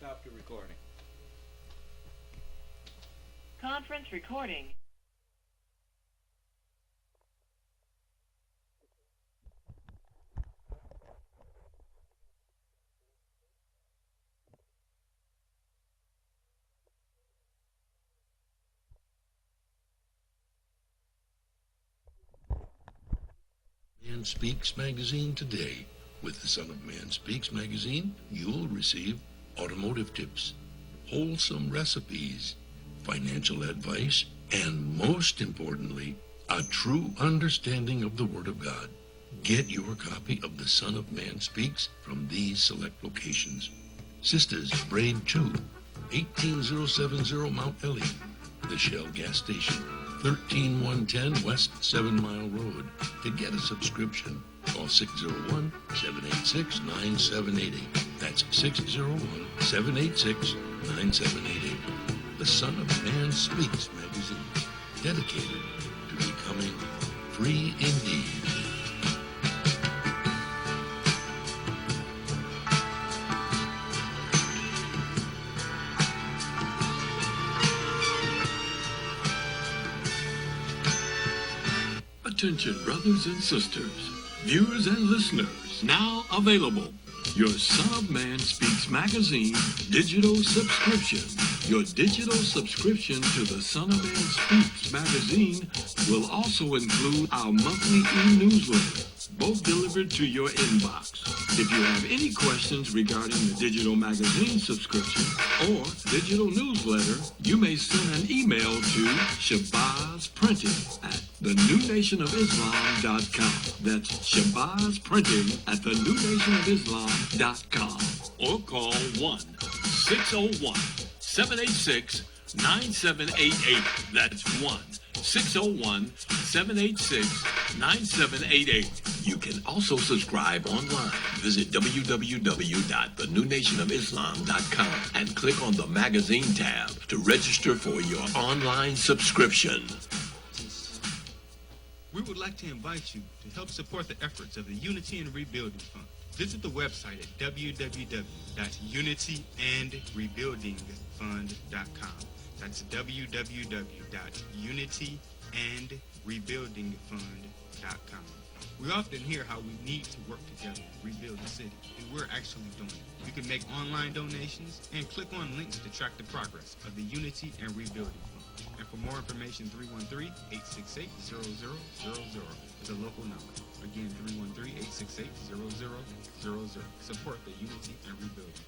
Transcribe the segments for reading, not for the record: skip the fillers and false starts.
stop the recording. Conference recording. Man Speaks magazine today. With the Son of Man Speaks magazine, you'll receive automotive tips, wholesome recipes, financial advice, and most importantly, a true understanding of the Word of God. Get your copy of the Son of Man Speaks from these select locations. Sisters Braid 2, 18070 Mount Elliott, the Shell gas station, 13110 West 7 Mile Road. To get a subscription, call 601-786-9788. That's 601-786-9788. The Son of Man Speaks magazine, dedicated to becoming free indeed. Attention, brothers and sisters, viewers and listeners, now available. Your Son of Man Speaks magazine digital subscription. Your digital subscription to the Son of Man Speaks magazine will also include our monthly e-newsletter, both delivered to your inbox. If you have any questions regarding the digital magazine subscription or digital newsletter, you may send an email to shabazprinting@thenewnationofislam.com. That's shabazprinting@thenewnationofislam.com. Or call 1-601-786-9788. That's 1-601-786-9788. You can also subscribe online. Visit www.thenewnationofislam.com and click on the magazine tab to register for your online subscription. We would like to invite you to help support the efforts of the Unity and Rebuilding Fund. Visit the website at www.unityandrebuildingfund.com. That's www.unityandrebuildingfund.com. We often hear how we need to work together to rebuild the city, and we're actually doing it. You can make online donations and click on links to track the progress of the Unity and Rebuilding Fund. And for more information, 313-868-0000 is a local number. Again, 313-868-0000. Support the Unity and Rebuilding Fund.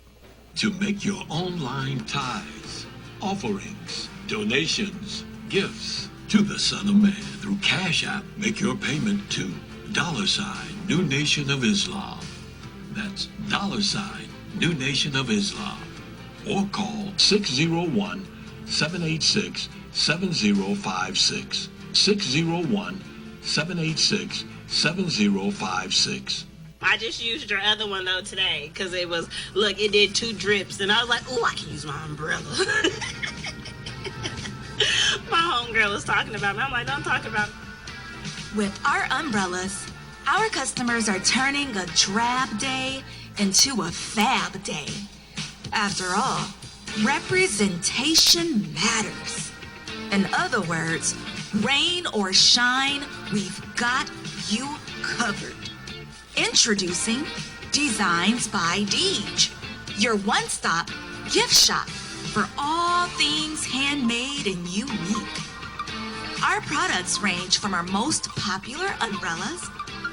To make your online tithes, offerings, donations, gifts to the Son of Man through Cash App, make your payment to $New Nation of Islam. That's $New Nation of Islam. Or call 601-786-7056. 601-786-7056. I just used your other one though today because it was, look, it did 2 drips and I was like, oh, I can use my umbrella. My homegirl was talking about me. I'm like, don't talk about me. With our umbrellas, our customers are turning a drab day into a fab day. After all, representation matters. In other words, rain or shine, we've got you covered. Introducing Designs by Deej, your one-stop gift shop for all things handmade and unique. Our products range from our most popular umbrellas,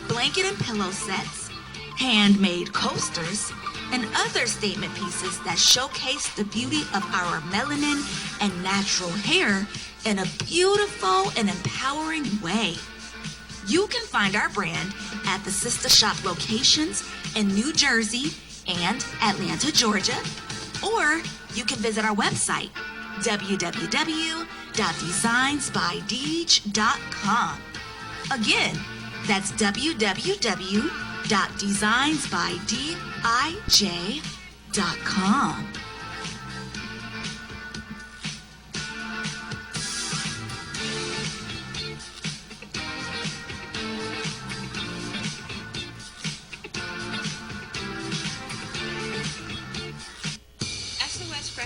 blanket and pillow sets, handmade coasters, and other statement pieces that showcase the beauty of our melanin and natural hair in a beautiful and empowering way. You can find our brand at the sister shop locations in New Jersey and Atlanta, Georgia, or you can visit our website, www.designsbydeej.com. Again, that's www.designsbydeej.com.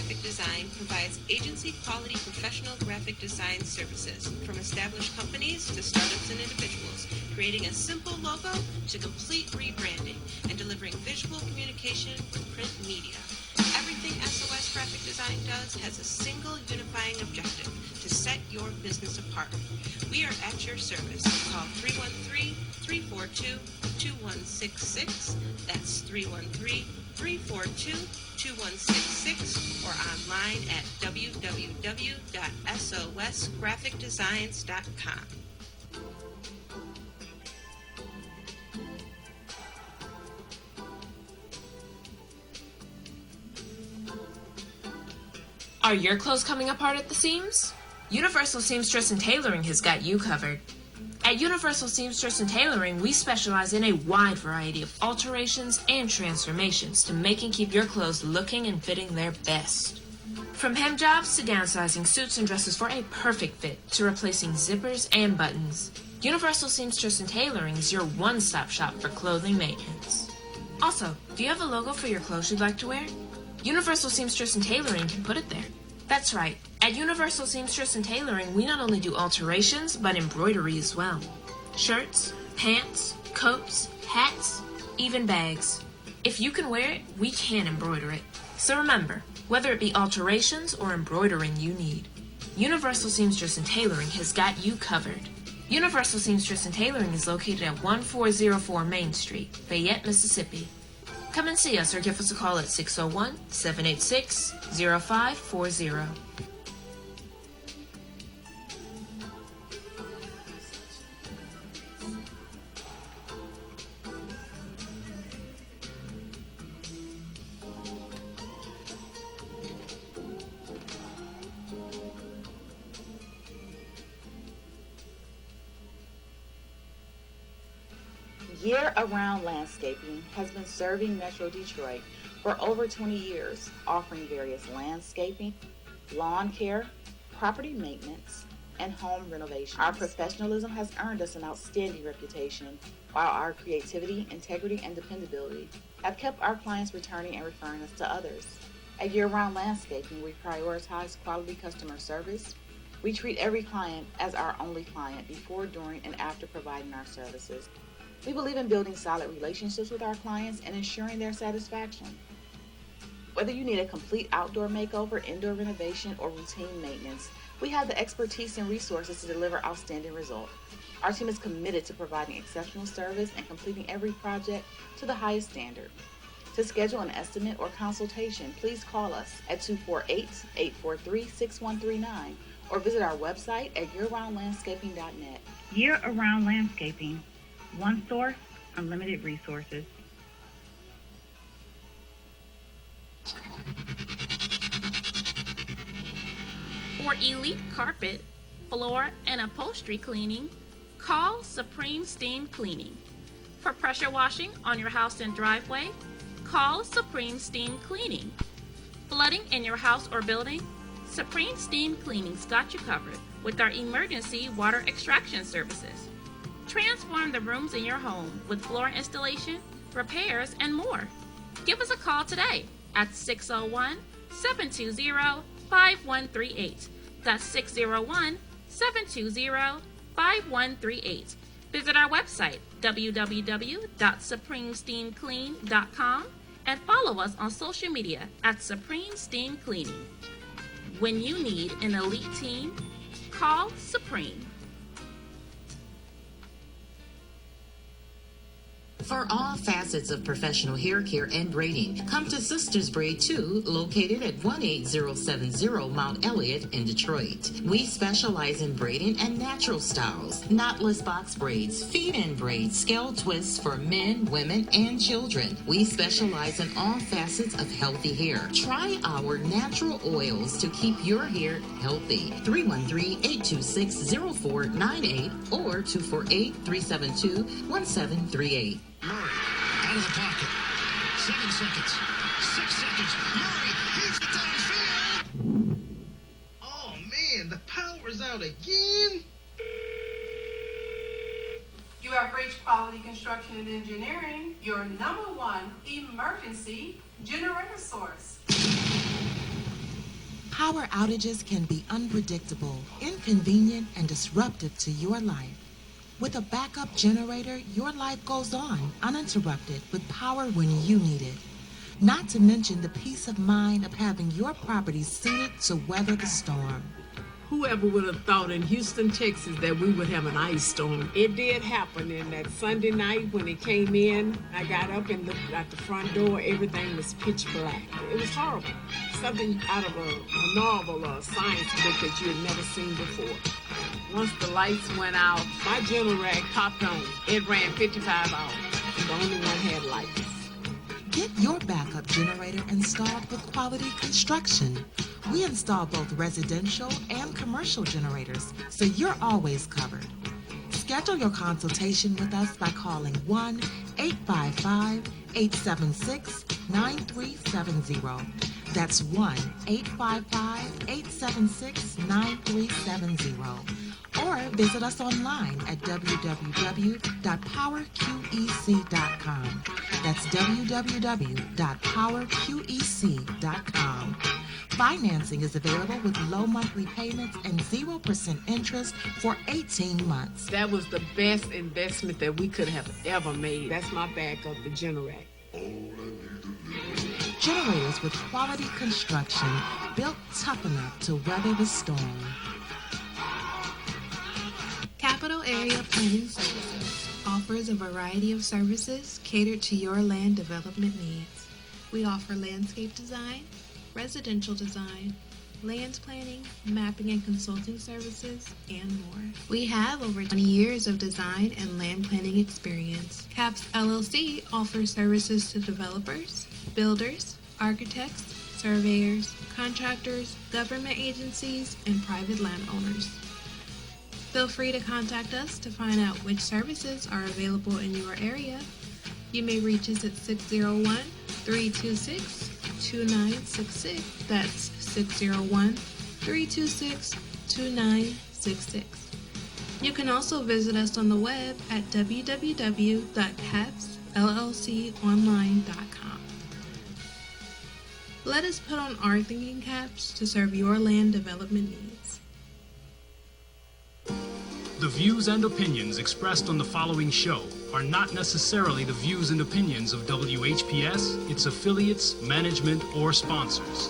Graphic Design provides agency-quality professional graphic design services from established companies to startups and individuals, creating a simple logo to complete rebranding and delivering visual communication with print media. Everything SOS Graphic Design does has a single unifying objective: to set your business apart. We are at your service. Call 313-342-2166. That's 313-342-2166, or online at www.sosgraphicdesigns.com. Are your clothes coming apart at the seams? Universal Seamstress and Tailoring has got you covered. At Universal Seamstress and Tailoring, we specialize in a wide variety of alterations and transformations to make and keep your clothes looking and fitting their best. From hem jobs to downsizing suits and dresses for a perfect fit to replacing zippers and buttons, Universal Seamstress and Tailoring is your one-stop shop for clothing maintenance. Also, do you have a logo for your clothes you'd like to wear? Universal Seamstress and Tailoring can put it there. That's right. At Universal Seamstress and Tailoring, we not only do alterations, but embroidery as well. Shirts, pants, coats, hats, even bags. If you can wear it, we can embroider it. So remember, whether it be alterations or embroidering you need, Universal Seamstress and Tailoring has got you covered. Universal Seamstress and Tailoring is located at 1404 Main Street, Fayette, Mississippi. Come and see us or give us a call at 601-786-0540. Year-Around Landscaping has been serving Metro Detroit for over 20 years, offering various landscaping, lawn care, property maintenance, and home renovation. Our professionalism has earned us an outstanding reputation, while our creativity, integrity, and dependability have kept our clients returning and referring us to others. At Year-Round Landscaping, we prioritize quality customer service. We treat every client as our only client before, during, and after providing our services. We believe in building solid relationships with our clients and ensuring their satisfaction. Whether you need a complete outdoor makeover, indoor renovation, or routine maintenance, we have the expertise and resources to deliver outstanding results. Our team is committed to providing exceptional service and completing every project to the highest standard. To schedule an estimate or consultation, please call us at 248-843-6139 or visit our website at yearroundlandscaping.net. Year-Around Landscaping. One source, unlimited resources. For elite carpet, floor, and upholstery cleaning, call Supreme Steam Cleaning. For pressure washing on your house and driveway, call Supreme Steam Cleaning. Flooding in your house or building? Supreme Steam Cleaning's got you covered with our emergency water extraction services. Transform the rooms in your home with floor installation, repairs, and more. Give us a call today at 601-720-5138. That's 601-720-5138. Visit our website, www.supremesteamclean.com, and follow us on social media at Supreme Steam Cleaning. When you need an elite team, call Supreme. For all facets of professional hair care and braiding, come to Sisters Braid 2, located at 18070 Mount Elliott in Detroit. We specialize in braiding and natural styles, knotless box braids, feed-in braids, scale twists for men, women, and children. We specialize in all facets of healthy hair. Try our natural oils to keep your hair healthy. 313-826-0498 or 248-372-1738. Murray, out of the pocket. 7 seconds. 6 seconds. Murray, he's downfield. Oh, man, the power's out again. You have reached Quality Construction and Engineering, your #1 emergency generator source. Power outages can be unpredictable, inconvenient, and disruptive to your life. With a backup generator, your life goes on uninterrupted with power when you need it. Not to mention the peace of mind of having your property suited to weather the storm. Whoever would have thought in Houston, Texas, that we would have an ice storm? It did happen, and that Sunday night when it came in, I got up and looked at the front door. Everything was pitch black. It was horrible. Something out of a novel or a science book that you had never seen before. Once the lights went out, my generator popped on. It ran 55 hours. The only one had lights. Get your backup generator installed with Quality Construction. We install both residential and commercial generators, so you're always covered. Schedule your consultation with us by calling 1-855-876-9370. That's 1-855-876-9370. Or visit us online at www.powerqec.com. That's www.powerqec.com. Financing is available with low monthly payments and 0% interest for 18 months. That was the best investment that we could have ever made. That's my backup, the generator. Generators with Quality Construction, built tough enough to weather the storm. Capital Area Planning Services offers a variety of services catered to your land development needs. We offer landscape design, residential design, land planning, mapping and consulting services, and more. We have over 20 years of design and land planning experience. CAPS LLC offers services to developers, builders, architects, surveyors, contractors, government agencies, and private landowners. Feel free to contact us to find out which services are available in your area. You may reach us at 601-326-2966. That's 601-326-2966. You can also visit us on the web at www.capsllconline.com. Let us put on our thinking caps to serve your land development needs. The views and opinions expressed on the following show are not necessarily the views and opinions of WHPS, its affiliates, management, or sponsors.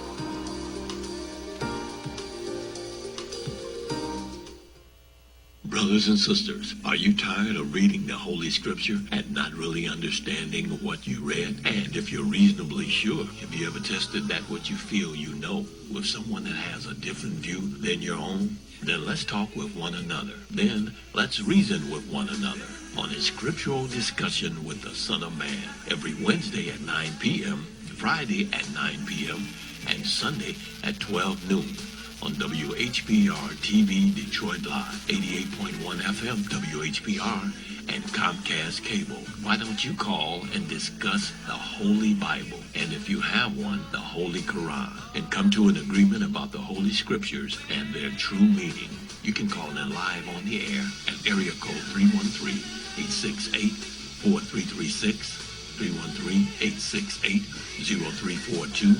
Brothers and sisters, are you tired of reading the Holy Scripture and not really understanding what you read? And if you're reasonably sure, have you ever tested that what you feel you know with someone that has a different view than your own? Then let's talk with one another. Then let's reason with one another on a Scriptural Discussion with the Son of Man every Wednesday at 9 p.m., Friday at 9 p.m., and Sunday at 12 noon. On WHPR TV Detroit Live, 88.1 FM WHPR, and Comcast Cable. Why don't you call and discuss the Holy Bible, and if you have one, the Holy Quran, and come to an agreement about the Holy Scriptures and their true meaning? You can call in live on the air at area code 313-868-4336, 313-868-0342,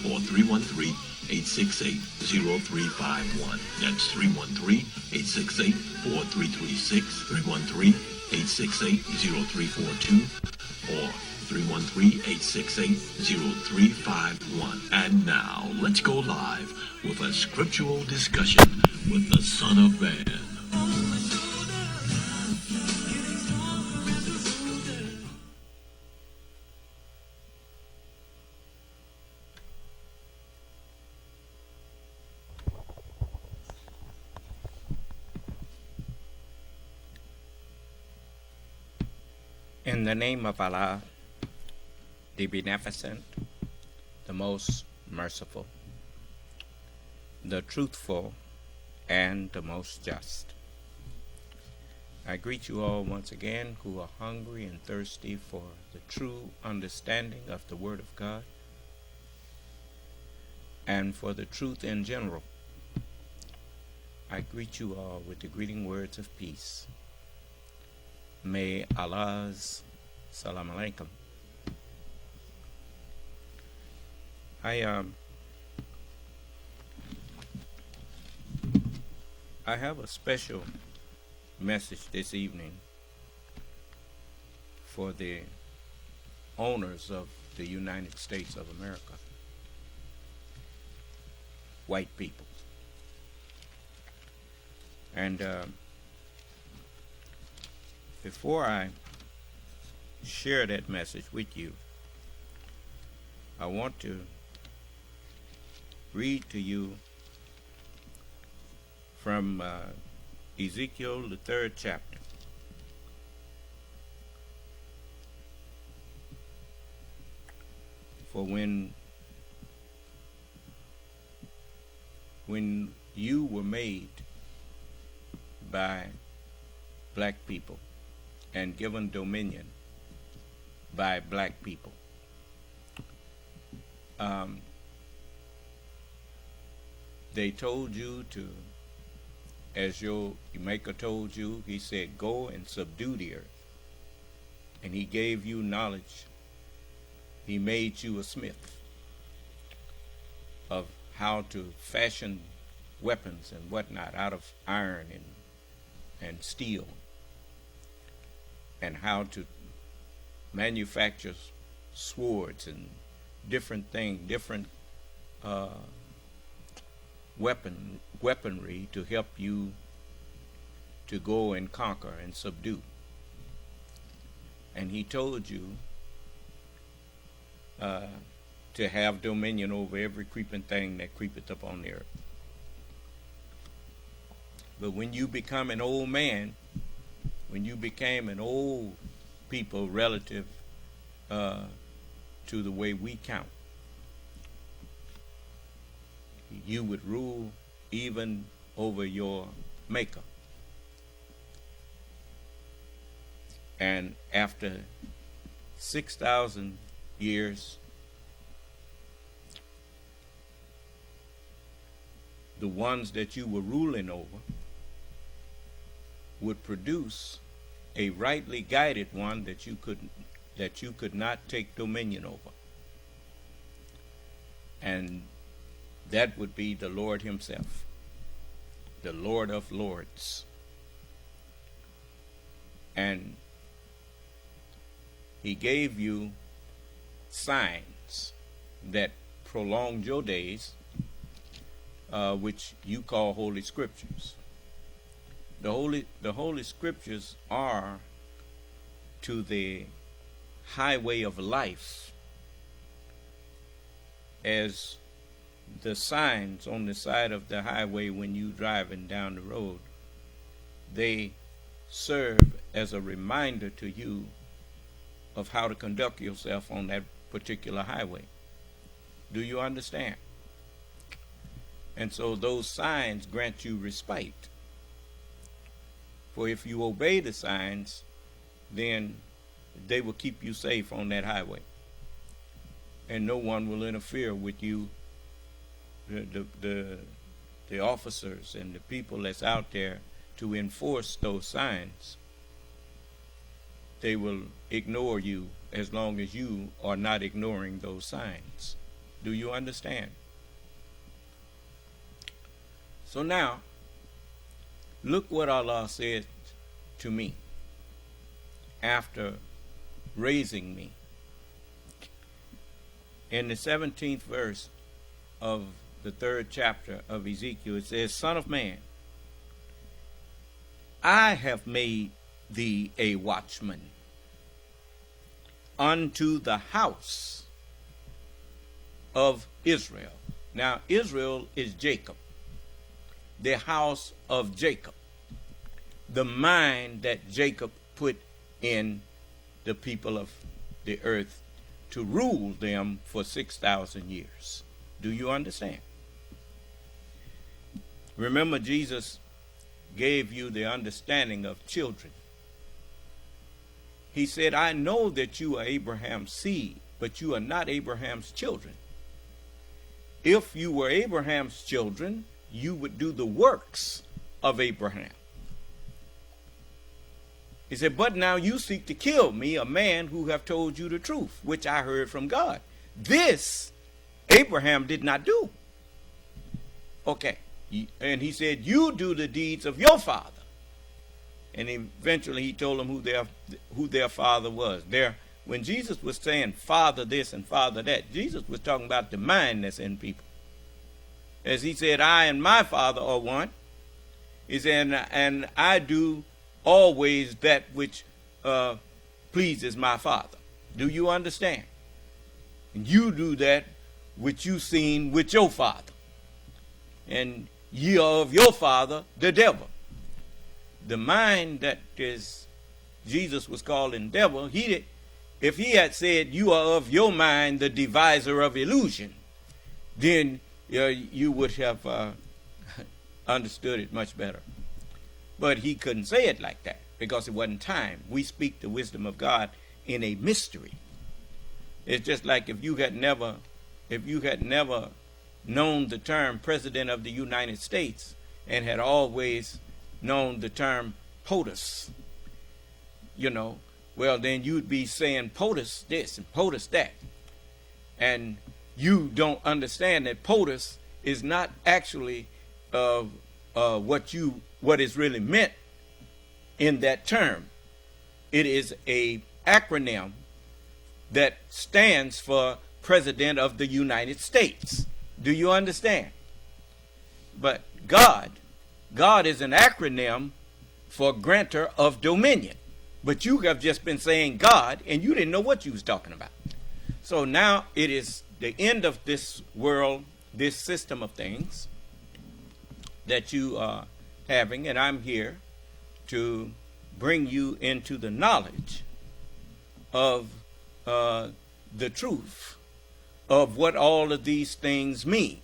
or 313-868-0351. That's 313-868-4336, 313-868-0342, or 313-868-0351. And now, let's go live with a Scriptural Discussion with the Son of Man. In the name of Allah, the Beneficent, the Most Merciful, the Truthful, and the Most Just. I greet you all once again who are hungry and thirsty for the true understanding of the Word of God and for the truth in general. I greet you all with the greeting words of peace. May Allah's Salam Alaikum. I have a special message this evening for the owners of the United States of America, white people. And before I share that message with you, I want to read to you from Ezekiel, the 3rd chapter. For when you were made by black people and given dominion by black people, they told you to, as your maker told you, he said, go and subdue the earth. And he gave you knowledge. He made you a smith of how to fashion weapons and whatnot out of iron and steel, and how to manufacture swords and different things, different weaponry to help you to go and conquer and subdue. And he told you to have dominion over every creeping thing that creepeth upon the earth. But when you become an old man, when you became an old people relative to the way we count, you would rule even over your maker. And after 6,000 years, the ones that you were ruling over would produce a rightly guided one that you could not take dominion over. And that would be the Lord himself, the Lord of Lords. And he gave you signs that prolonged your days, which you call Holy Scriptures. The Holy Scriptures are to the highway of life as the signs on the side of the highway when you driving down the road. They serve as a reminder to you of how to conduct yourself on that particular highway. Do you understand? And so those signs grant you respite. For if you obey the signs, then they will keep you safe on that highway. And no one will interfere with you. The officers and the people that's out there to enforce those signs, they will ignore you as long as you are not ignoring those signs. Do you understand? So now, look what Allah said to me after raising me. In the 17th verse of the 3rd chapter of Ezekiel, it says, Son of man, I have made thee a watchman unto the house of Israel. Now, Israel is Jacob, the house of Jacob, the mind that Jacob put in the people of the earth to rule them for 6,000 years. Do you understand? Remember, Jesus gave you the understanding of children. He said, I know that you are Abraham's seed, but you are not Abraham's children. If you were Abraham's children, you would do the works of Abraham. He said, but now you seek to kill me, a man who have told you the truth, which I heard from God. This Abraham did not do. Okay, And he said, you do the deeds of your father. And eventually he told them who their father was. When Jesus was saying father this and father that, Jesus was talking about the mind that's in people. As he said, I and my father are one. He said, and I do always that which pleases my father. Do you understand? And you do that which you seen with your father. And ye are of your father, the devil. The mind that is Jesus was calling devil, if he had said you are of your mind, the deviser of illusion, then you would have understood it much better. But he couldn't say it like that because it wasn't time. We speak the wisdom of God in a mystery. It's just like if you had never known the term President of the United States and had always known the term POTUS, well, then you'd be saying POTUS this and POTUS that. And you don't understand that POTUS is not actually what is really meant in that term. It is a acronym that stands for President of the United States. Do you understand? But God is an acronym for grantor of dominion. But you have just been saying God, and you didn't know what you was talking about. So now it is the end of this world, this system of things that you are having, and I'm here to bring you into the knowledge of the truth of what all of these things mean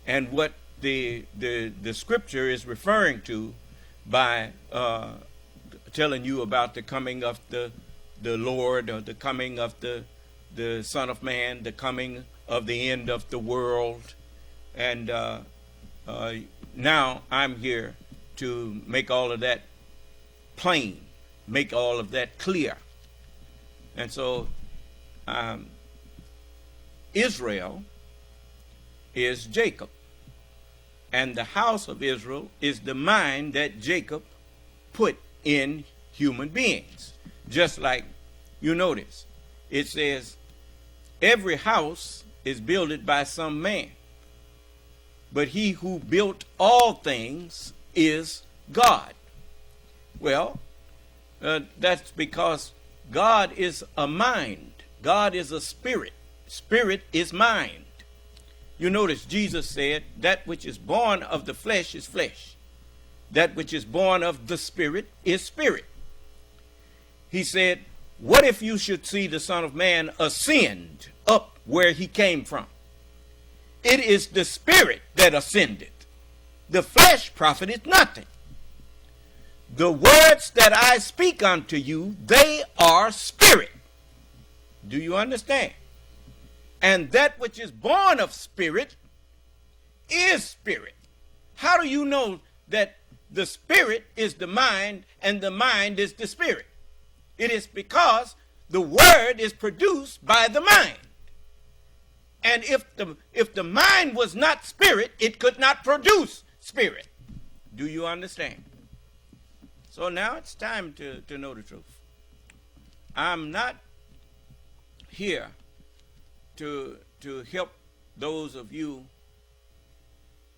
and what the scripture is referring to by telling you about the coming of the Lord, or the coming of the Son of Man, the coming of the end of the world. And now I'm here to make all of that plain, make all of that clear. And so Israel is Jacob, and the house of Israel is the mind that Jacob put in human beings. Just like you notice, it says every house is builded by some man, but he who built all things is God. Well, that's because God is a mind. God is a spirit. Spirit is mind. You notice Jesus said, that which is born of the flesh is flesh. That which is born of the spirit is spirit. He said, what if you should see the Son of Man ascend up where he came from? It is the spirit that ascended. The flesh profiteth nothing. The words that I speak unto you, they are spirit. Do you understand? And that which is born of spirit is spirit. How do you know that the spirit is the mind and the mind is the spirit? It is because the word is produced by the mind. And if the mind was not spirit, it could not produce spirit. Do you understand? So now it's time to know the truth. I'm not here to help those of you,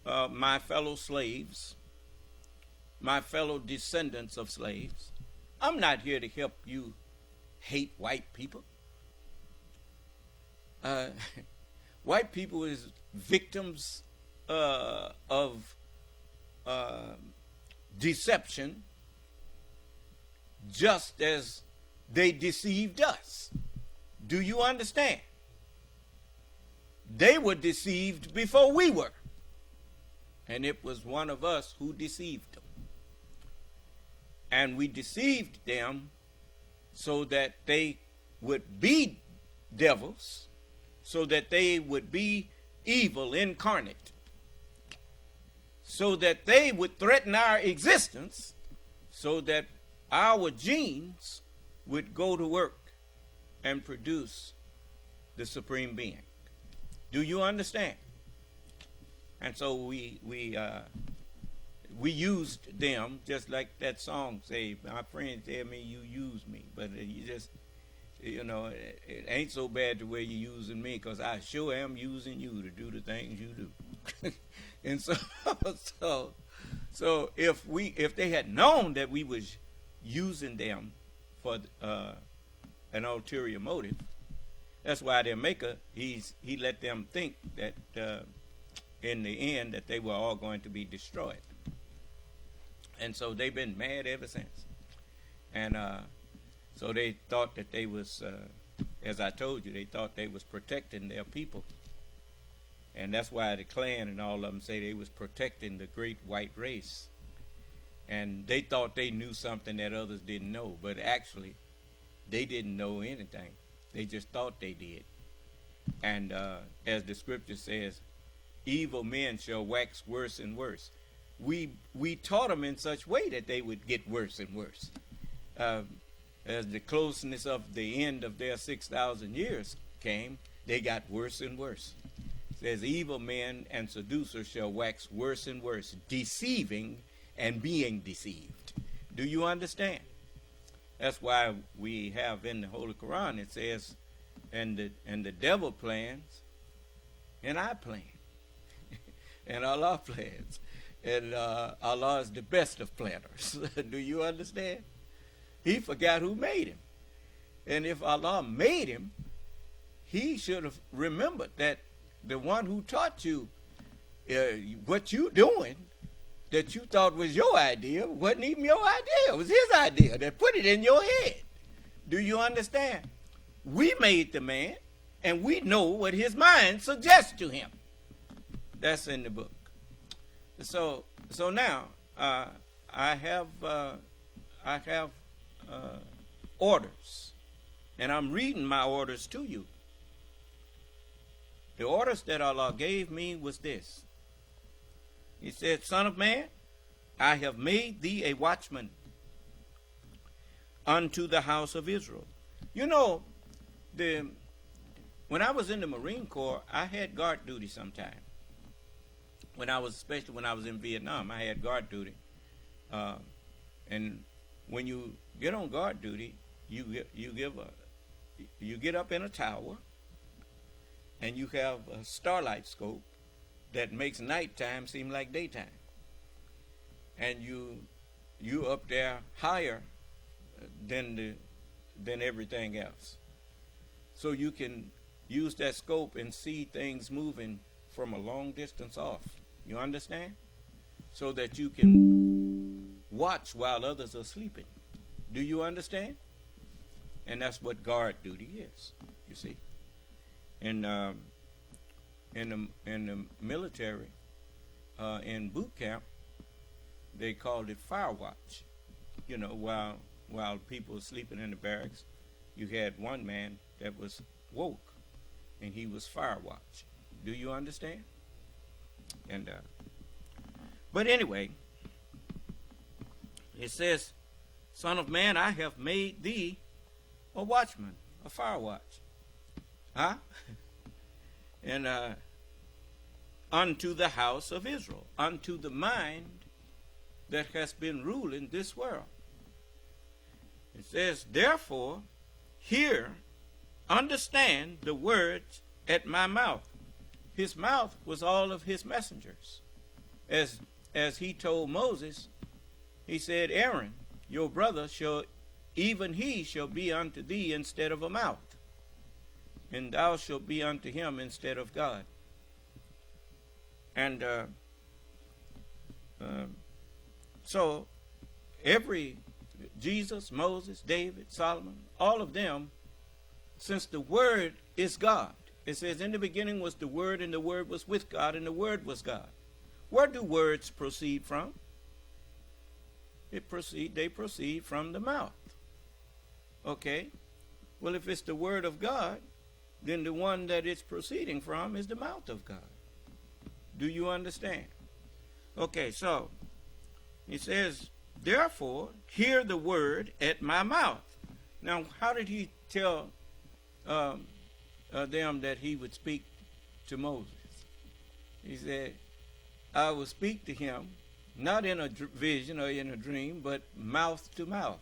my fellow slaves, my fellow descendants of slaves. I'm not here to help you hate white people. White people is victims of deception, just as they deceived us. Do you understand? They were deceived before we were. And it was one of us who deceived them. And we deceived them so that they would be devils, so that they would be evil incarnate, so that they would threaten our existence, so that our genes would go to work and produce the supreme being. Do you understand? And so we used them, just like that song say, my friends tell me you use me, but you just, it ain't so bad the way you're using me, because I sure am using you to do the things you do. And so if they had known that we was using them for an ulterior motive, that's why their maker, he let them think that in the end that they were all going to be destroyed. And so they've been mad ever since. And so they thought that they was, as I told you, they thought they was protecting their people. And that's why the Klan and all of them say they was protecting the great white race. And they thought they knew something that others didn't know. But actually, they didn't know anything. They just thought they did. And as the scripture says, evil men shall wax worse and worse. We taught them in such way that they would get worse and worse. As the closeness of the end of their 6,000 years came, they got worse and worse. It says, evil men and seducers shall wax worse and worse, deceiving and being deceived. Do you understand? That's why we have in the Holy Quran, it says, and the devil plans, and I plan, and Allah plans. And Allah is the best of planners. Do you understand? He forgot who made him. And if Allah made him, he should have remembered that the one who taught you what you doing, that you thought was your idea, wasn't even your idea. It was his idea that put it in your head. Do you understand? We made the man, and we know what his mind suggests to him. That's in the book. So now I have orders, and I'm reading my orders to you. The orders that Allah gave me was this. He said, Son of man, I have made thee a watchman unto the house of Israel. You know, when I was in the Marine Corps, I had guard duty sometime. Especially when I was in Vietnam, I had guard duty. And when you get on guard duty, you get up in a tower, and you have a starlight scope that makes nighttime seem like daytime. And you up there higher than everything else. So you can use that scope and see things moving from a long distance off. You understand? So that you can watch while others are sleeping. Do you understand? And that's what guard duty is, you see. In the military, in boot camp, they called it fire watch. You know, while people were sleeping in the barracks, you had one man that was woke, and he was fire watch. Do you understand? And but anyway, it says, Son of man, I have made thee a watchman, a fire watch. Huh? And unto the house of Israel, unto the mind that has been ruling this world. It says, therefore, hear, understand the words at my mouth. His mouth was all of his messengers. As he told Moses, he said, Aaron, your brother even he shall be unto thee instead of a mouth, and thou shalt be unto him instead of God. And so Jesus, Moses, David, Solomon, all of them, since the Word is God, it says, in the beginning was the Word, and the Word was with God, and the Word was God. Where do words proceed from? They proceed from the mouth. Okay? Well, if it's the Word of God, then the one that it's proceeding from is the mouth of God. Do you understand? Okay, so he says, therefore, hear the word at my mouth. Now, how did he tell them that he would speak to Moses? He said, I will speak to him, not in a vision or in a dream, but mouth to mouth.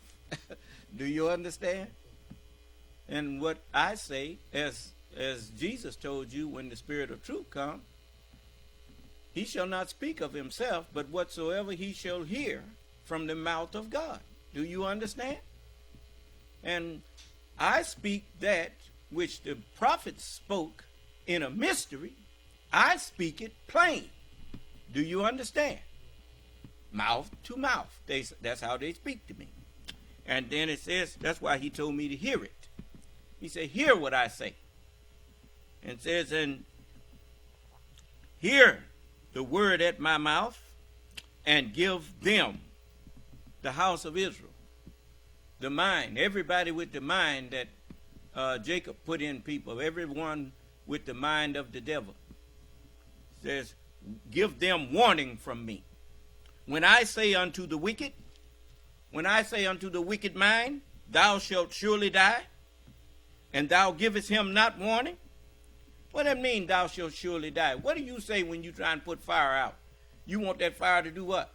Do you understand? And what I say, as Jesus told you, when the Spirit of truth comes, he shall not speak of himself, but whatsoever he shall hear from the mouth of God. Do you understand? And I speak that which the prophets spoke in a mystery, I speak it plain. Do you understand? Mouth to mouth. That's how they speak to me. And then it says, that's why he told me to hear it. He said, hear what I say. And it says, and hear the word at my mouth, and give them, the house of Israel, the mind, everybody with the mind that Jacob put in people, everyone with the mind of the devil. It says, give them warning from me. When I say unto the wicked mind, thou shalt surely die, and thou givest him not warning. What does that mean, thou shalt surely die? What do you say when you try and put fire out? You want that fire to do what?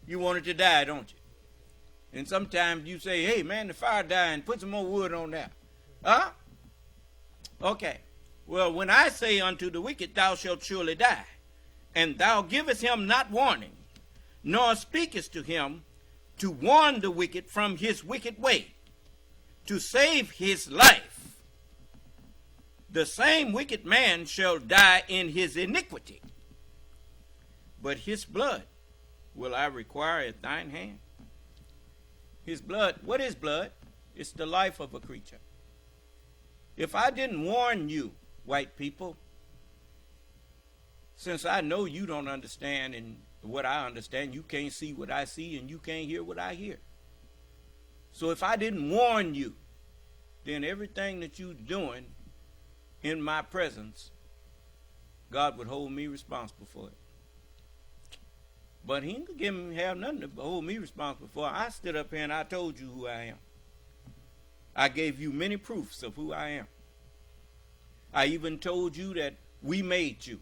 You want it to die, don't you? And sometimes you say, hey, man, the fire dying, put some more wood on there. Huh? Okay. Well, when I say unto the wicked, thou shalt surely die, and thou givest him not warning, nor speakest to him to warn the wicked from his wicked way, to save his life, the same wicked man shall die in his iniquity, but his blood will I require at thine hand. His blood, what is blood? It's the life of a creature. If I didn't warn you, white people, since I know you don't understand and what I understand, you can't see what I see and you can't hear what I hear. So if I didn't warn you, then everything that you're doing in my presence, God would hold me responsible for it. But he didn't have nothing to hold me responsible for. I stood up here and I told you who I am. I gave you many proofs of who I am. I even told you that we made you.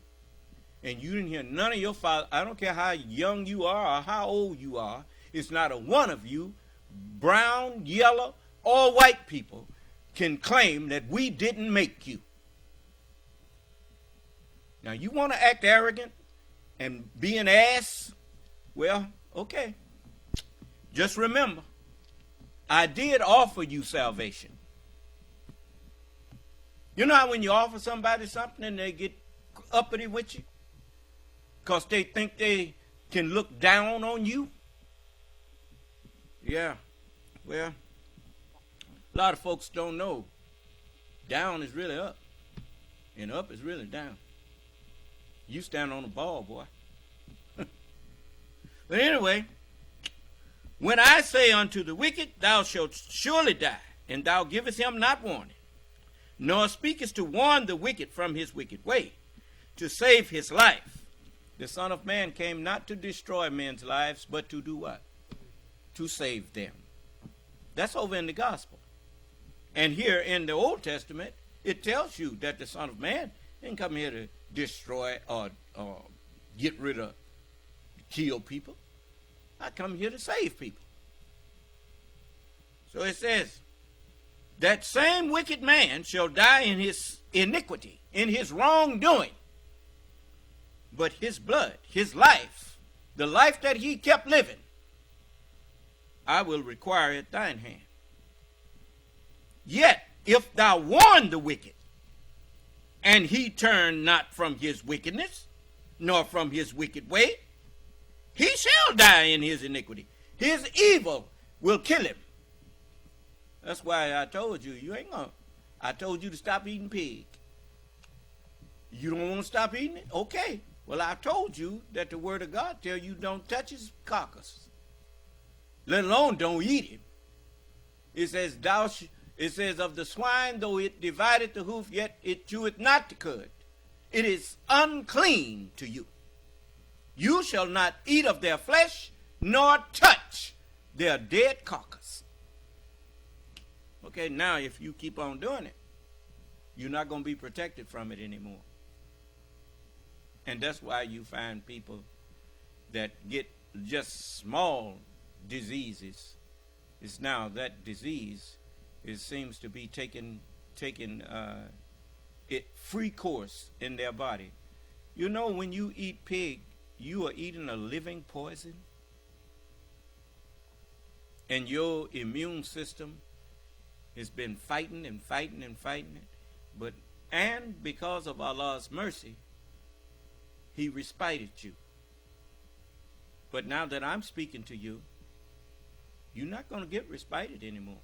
And you didn't hear none of your father. I don't care how young you are or how old you are. It's not a one of you, brown, yellow, or white people, can claim that we didn't make you. Now, you want to act arrogant and be an ass? Well, okay. Just remember, I did offer you salvation. You know how when you offer somebody something and they get uppity with you? Because they think they can look down on you? Yeah. Well, a lot of folks don't know. Down is really up. And up is really down. You stand on a ball, boy. But anyway, when I say unto the wicked, thou shalt surely die, and thou givest him not warning, nor speakest to warn the wicked from his wicked way, to save his life. The Son of Man came not to destroy men's lives, but to do what? To save them. That's over in the gospel. And here in the Old Testament, it tells you that the Son of Man didn't come here to destroy or get rid of, kill people. I come here to save people. So it says, that same wicked man shall die in his iniquity, in his wrongdoing. But his blood, his life, the life that he kept living, I will require at thine hand. Yet, if thou warn the wicked, and he turn not from his wickedness, nor from his wicked way, he shall die in his iniquity. His evil will kill him. That's why I told you, I told you to stop eating pig. You don't want to stop eating it? Okay. Well, I told you that the word of God tells you don't touch his carcass, let alone don't eat him. It says, it says, of the swine, though it divideth the hoof, yet it cheweth not the cud. It is unclean to you. You shall not eat of their flesh, nor touch their dead carcass. Okay, now if you keep on doing it, you're not going to be protected from it anymore. And that's why you find people that get just small diseases, is now that disease seems to be taking it free course in their body. You know, when you eat pig, you are eating a living poison, and your immune system has been fighting and fighting and fighting it. And because of Allah's mercy, He respited you. But now that I'm speaking to you, you're not going to get respited anymore.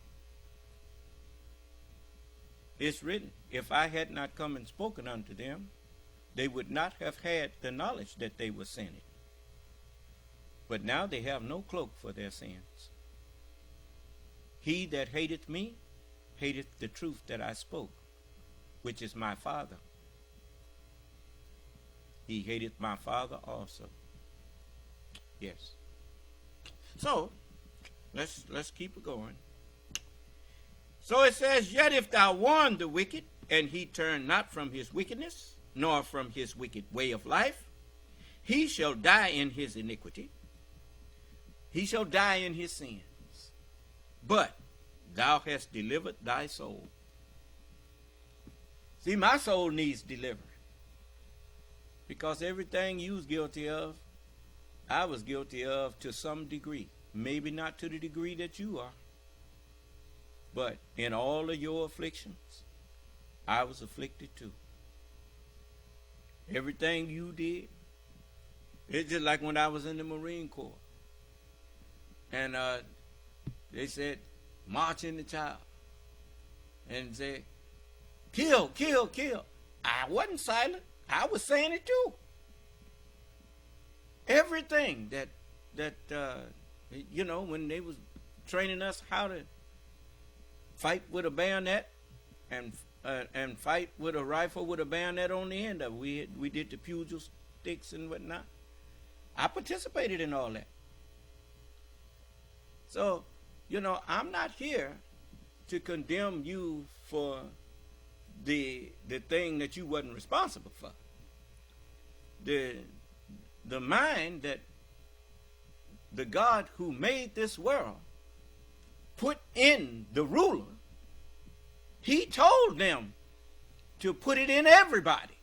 It's written, if I had not come and spoken unto them, they would not have had the knowledge that they were sinning. But now they have no cloak for their sins. He that hateth me, hateth the truth that I spoke, which is my Father. He hateth my Father also. Yes. So, let's keep it going. So it says, yet if thou warn the wicked, and he turn not from his wickedness, nor from his wicked way of life, he shall die in his iniquity. He shall die in his sins. But thou hast delivered thy soul. See, my soul needs delivered. Because everything you was guilty of, I was guilty of to some degree. Maybe not to the degree that you are. But in all of your afflictions, I was afflicted too. Everything you did, it's just like when I was in the Marine Corps. And they said, march in the child. And said, kill, kill, kill. I wasn't silent. I was saying it too. Everything that you know, when they was training us how to fight with a bayonet and fight with a rifle with a bayonet on the end of it. We did the pugil sticks and whatnot. I participated in all that. So, you know, I'm not here to condemn you for the thing that you wasn't responsible for. The mind that the God who made this world put in the ruler, He told them to put it in everybody.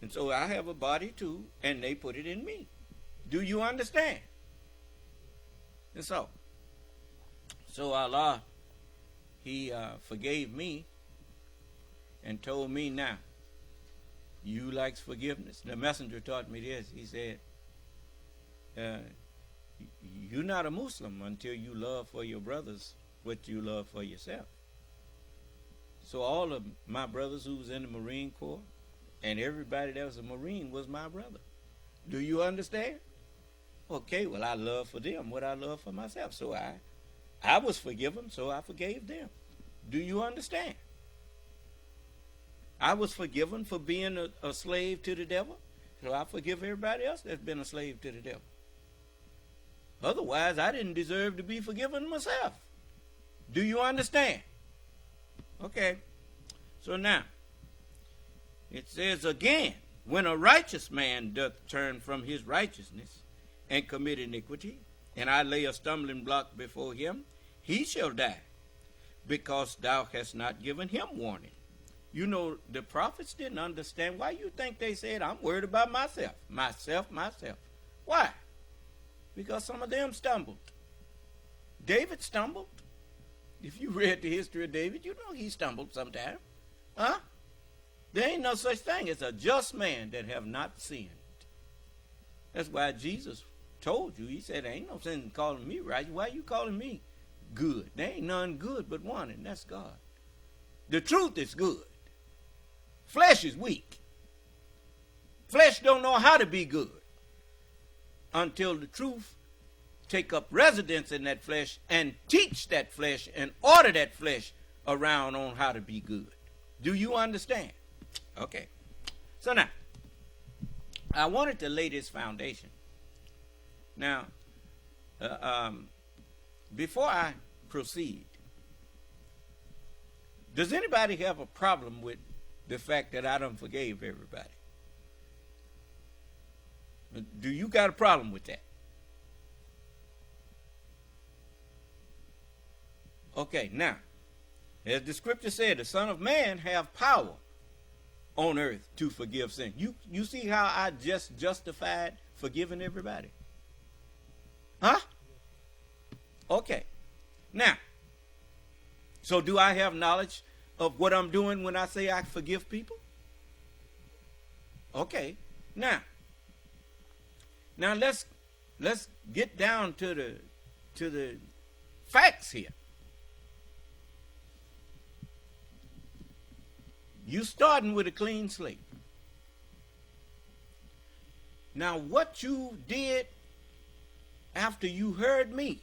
And so I have a body too, and they put it in me. Do you understand? And so Allah, He forgave me and told me, now, you likes forgiveness. The messenger taught me this. He said, you're not a Muslim until you love for your brothers what you love for yourself. So all of my brothers who was in the Marine Corps and everybody that was a Marine was my brother. Do you understand? Okay, well, I love for them what I love for myself. So I was forgiven, so I forgave them. Do you understand? I was forgiven for being a slave to the devil, so I forgive everybody else that's been a slave to the devil. Otherwise, I didn't deserve to be forgiven myself. Do you understand? Okay. So now, it says again, when a righteous man doth turn from his righteousness and commit iniquity, and I lay a stumbling block before him, he shall die, because thou hast not given him warning. You know, the prophets didn't understand. Why you think they said, I'm worried about myself? Myself. Why? Because some of them stumbled. David stumbled. If you read the history of David, you know he stumbled sometime. Huh? There ain't no such thing as a just man that have not sinned. That's why Jesus told you, he said, there ain't no sin in calling me righteous. Why you calling me good? There ain't none good but one, and that's God. The truth is good. Flesh is weak. Flesh don't know how to be good until the truth take up residence in that flesh and teach that flesh and order that flesh around on how to be good. Do you understand? Okay. So now, I wanted to lay this foundation. Now, before I proceed, does anybody have a problem with the fact that I done forgave everybody? Do you got a problem with that? Okay, now, as the scripture said, the Son of Man have power on earth to forgive sin. You see how I just justified forgiving everybody? Huh? Okay. Now, so do I have knowledge of what I'm doing when I say I forgive people? Okay. Now let's get down to the facts here. You starting with a clean slate. Now, what you did after you heard me,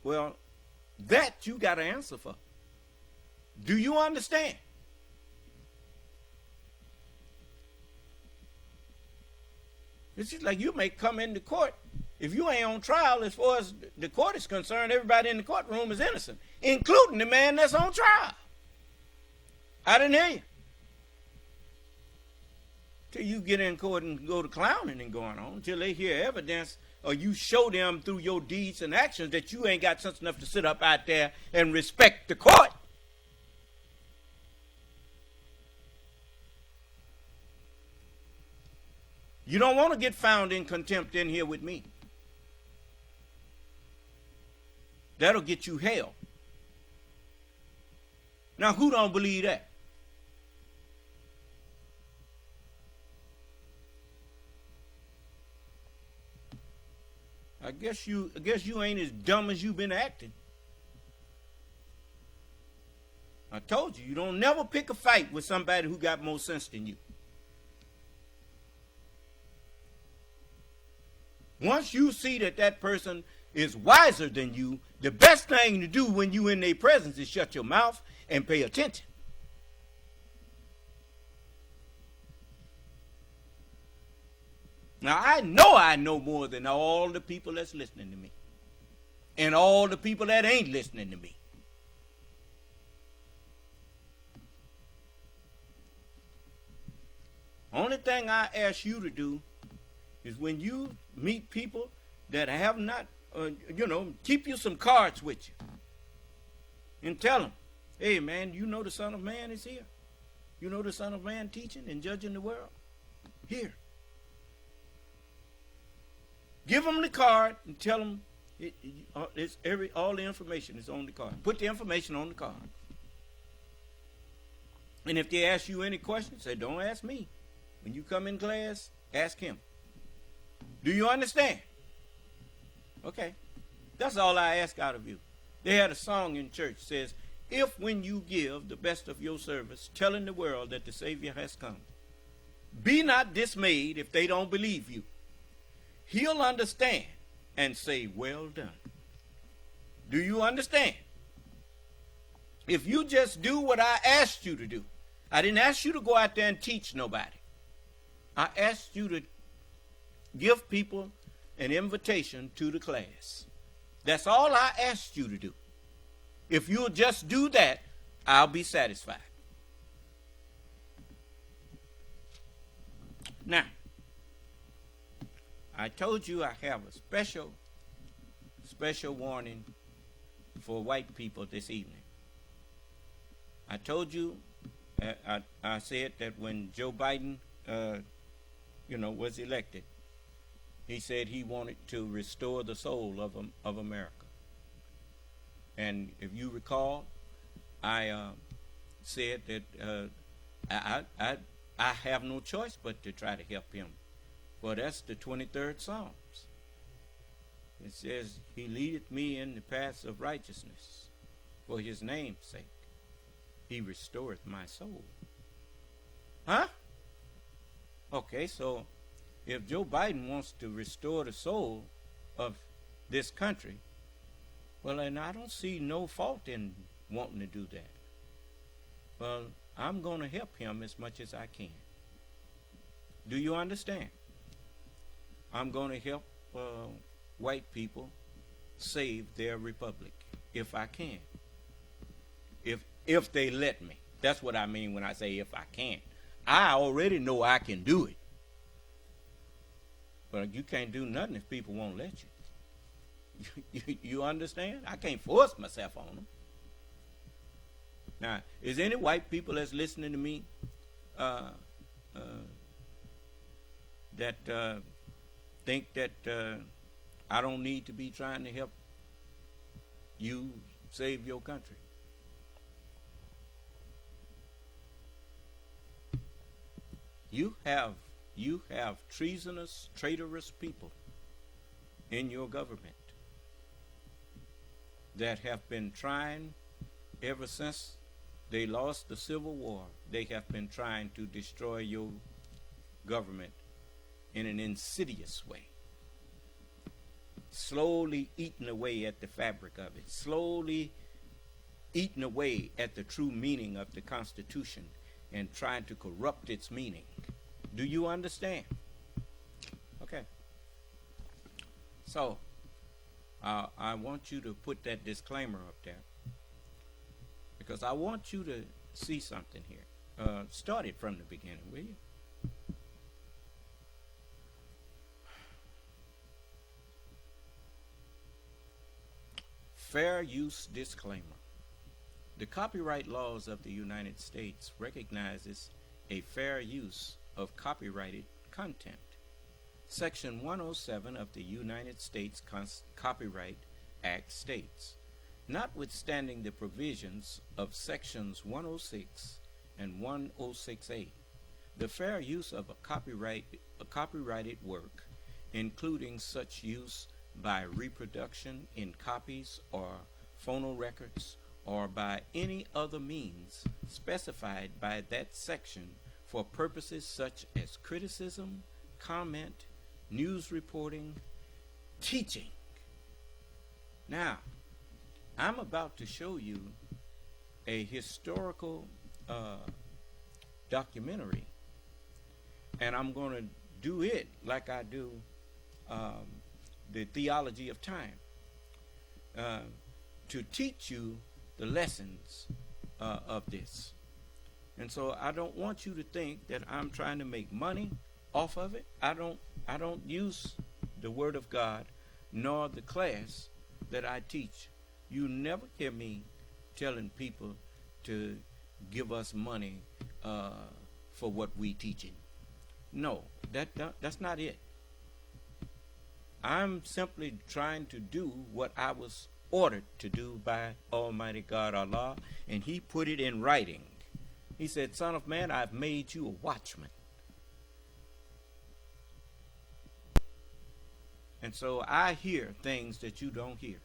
well, that you got to answer for. Do you understand? It's just like you may come into court. If you ain't on trial, as far as the court is concerned, everybody in the courtroom is innocent, including the man that's on trial. I didn't hear you. Till you get in court and go to clowning and going on, till they hear evidence or you show them through your deeds and actions that you ain't got sense enough to sit up out there and respect the court. You don't want to get found in contempt in here with me. That'll get you hell. Now, who don't believe that? I guess you ain't as dumb as you've been acting. I told you, you don't never pick a fight with somebody who got more sense than you. Once you see that person is wiser than you, the best thing to do when you in their presence is shut your mouth and pay attention. Now, I know more than all the people that's listening to me. And all the people that ain't listening to me. Only thing I ask you to do is when you meet people that have not, keep you some cards with you. And tell them, hey, man, you know the Son of Man is here. You know the Son of Man teaching and judging the world? Here. Give them the card and tell them all the information is on the card. Put the information on the card. And if they ask you any questions, say, don't ask me. When you come in class, ask him. Do you understand? Okay. That's all I ask out of you. They had a song in church that says, if when you give the best of your service, telling the world that the Savior has come, be not dismayed if they don't believe you. He'll understand and say, well done. Do you understand? If you just do what I asked you to do, I didn't ask you to go out there and teach nobody. I asked you to give people an invitation to the class. That's all I asked you to do. If you'll just do that, I'll be satisfied. Now, I told you I have a special warning for white people this evening. I told you, I said that when Joe Biden, was elected, he said he wanted to restore the soul of America. And if you recall, I said that I have no choice but to try to help him. Well, that's the 23rd Psalms. It says, he leadeth me in the paths of righteousness for his name's sake. He restoreth my soul. Huh? Okay, so if Joe Biden wants to restore the soul of this country, well, and I don't see no fault in wanting to do that. Well, I'm going to help him as much as I can. Do you understand? I'm going to help white people save their republic if I can. If they let me. That's what I mean when I say if I can. I already know I can do it. But you can't do nothing if people won't let you. You understand? I can't force myself on them. Now, is any white people that's listening to me that think that I don't need to be trying to help you save your country? You have treasonous, traitorous people in your government that have been trying ever since they lost the Civil War. They have been trying to destroy your government in an insidious way, slowly eating away at the fabric of it, slowly eating away at the true meaning of the Constitution and trying to corrupt its meaning. Do you understand? Okay. So, I want you to put that disclaimer up there because I want you to see something here. Start it from the beginning, will you? Fair use disclaimer. The copyright laws of the United States recognizes a fair use of copyrighted content. Section 107 of the United States Copyright Act states, notwithstanding the provisions of sections 106 and 106A, the fair use of a copyrighted work, including such use by reproduction in copies or phonorecords or by any other means specified by that section for purposes such as criticism, comment, news reporting, teaching. Now, I'm about to show you a historical documentary, and I'm going to do it like I do the theology of time, to teach you the lessons of this. And so I don't want you to think that I'm trying to make money off of it. I don't use the Word of God nor the class that I teach. You never hear me telling people to give us money for what we teaching. No, that's not it. I'm simply trying to do what I was ordered to do by Almighty God Allah, and He put it in writing. He said, "Son of man, I've made you a watchman." And so I hear things that you don't hear.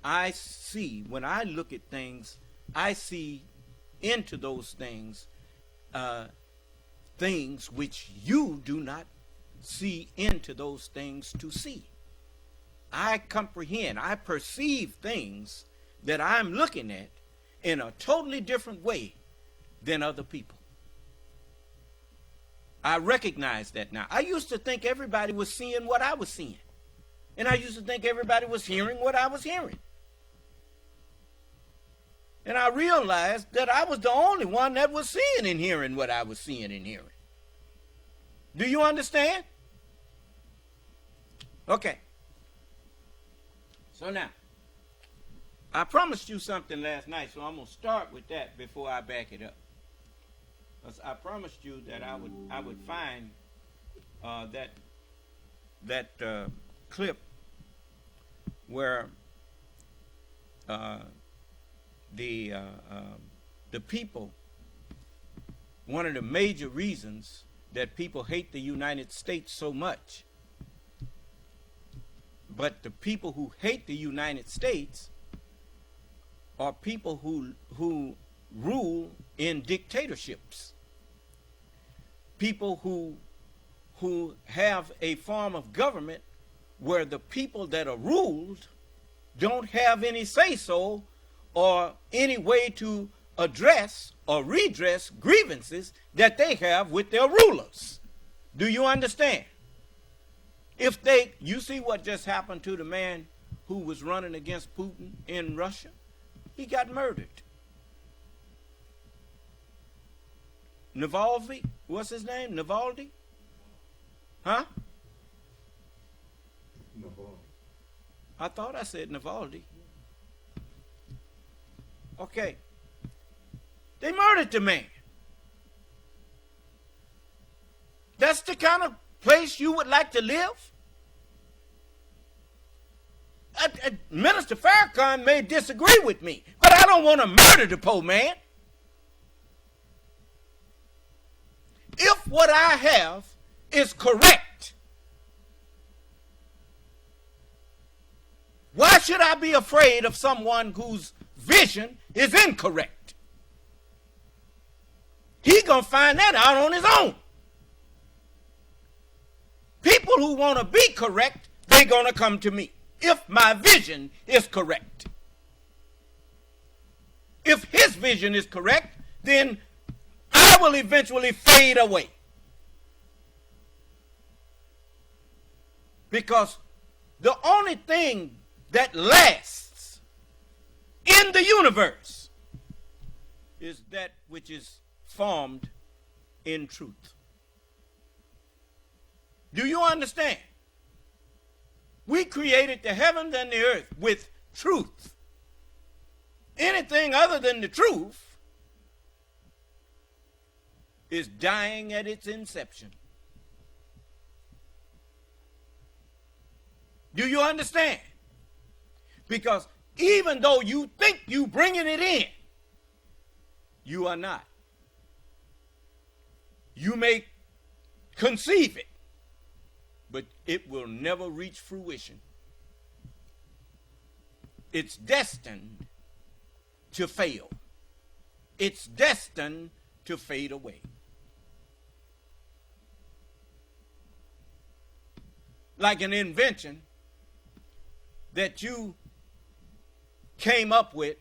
I see, when I look at things, I see into those things, things which you do not see into those things to see. I comprehend, I perceive things that I'm looking at in a totally different way than other people. I recognize that now. I used to think everybody was seeing what I was seeing. And I used to think everybody was hearing what I was hearing. And I realized that I was the only one that was seeing and hearing what I was seeing and hearing. Do you understand? Okay. So now, I promised you something last night, so I'm going to start with that before I back it up. I promised you that I would find that clip where the people, one of the major reasons that people hate the United States so much, but the people who hate the United States are people who rule in dictatorships, people who have a form of government where the people that are ruled don't have any say-so or any way to address or redress grievances that they have with their rulers. Do you understand? You see what just happened to the man who was running against Putin in Russia? He got murdered. Navalny? What's his name? Navalny? Huh? Navalny. I thought I said Navalny. Okay. They murdered the man. That's the kind of place you would like to live? Minister Farrakhan may disagree with me, but I don't want to murder the poor man. If what I have is correct, why should I be afraid of someone whose vision is incorrect? He's going to find that out on his own. People who want to be correct, they're going to come to me if my vision is correct. If his vision is correct, then I will eventually fade away. Because the only thing that lasts in the universe is that which is formed in truth. Do you understand? We created the heavens and the earth with truth. Anything other than the truth is dying at its inception. Do you understand? Because even though you think you bringing it in, you are not. You may conceive it, but it will never reach fruition. It's destined to fail. It's destined to fade away. Like an invention that you came up with,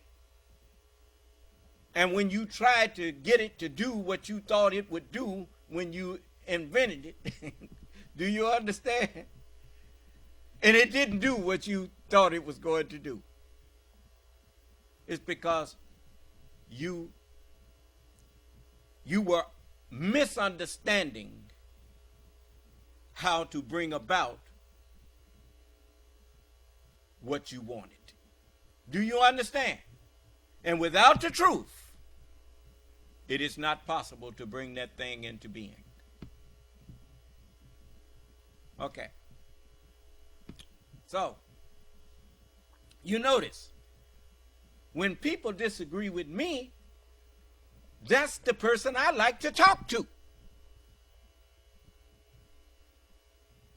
and when you tried to get it to do what you thought it would do when you invented it, do you understand? And it didn't do what you thought it was going to do. It's because you were misunderstanding how to bring about what you wanted. Do you understand? And without the truth, it is not possible to bring that thing into being. Okay. So, you notice, when people disagree with me, that's the person I like to talk to.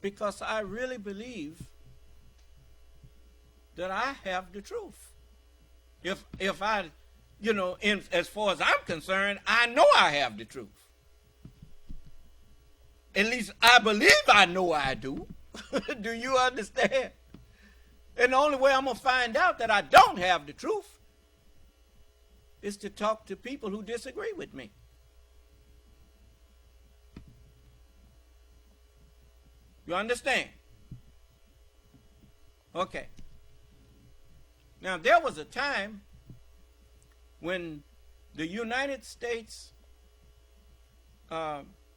Because I really believe that I have the truth. If I, as far as I'm concerned, I know I have the truth. At least I believe I know I do. Do you understand? And the only way I'm going to find out that I don't have the truth is to talk to people who disagree with me. You understand? Okay. Now, there was a time when the United States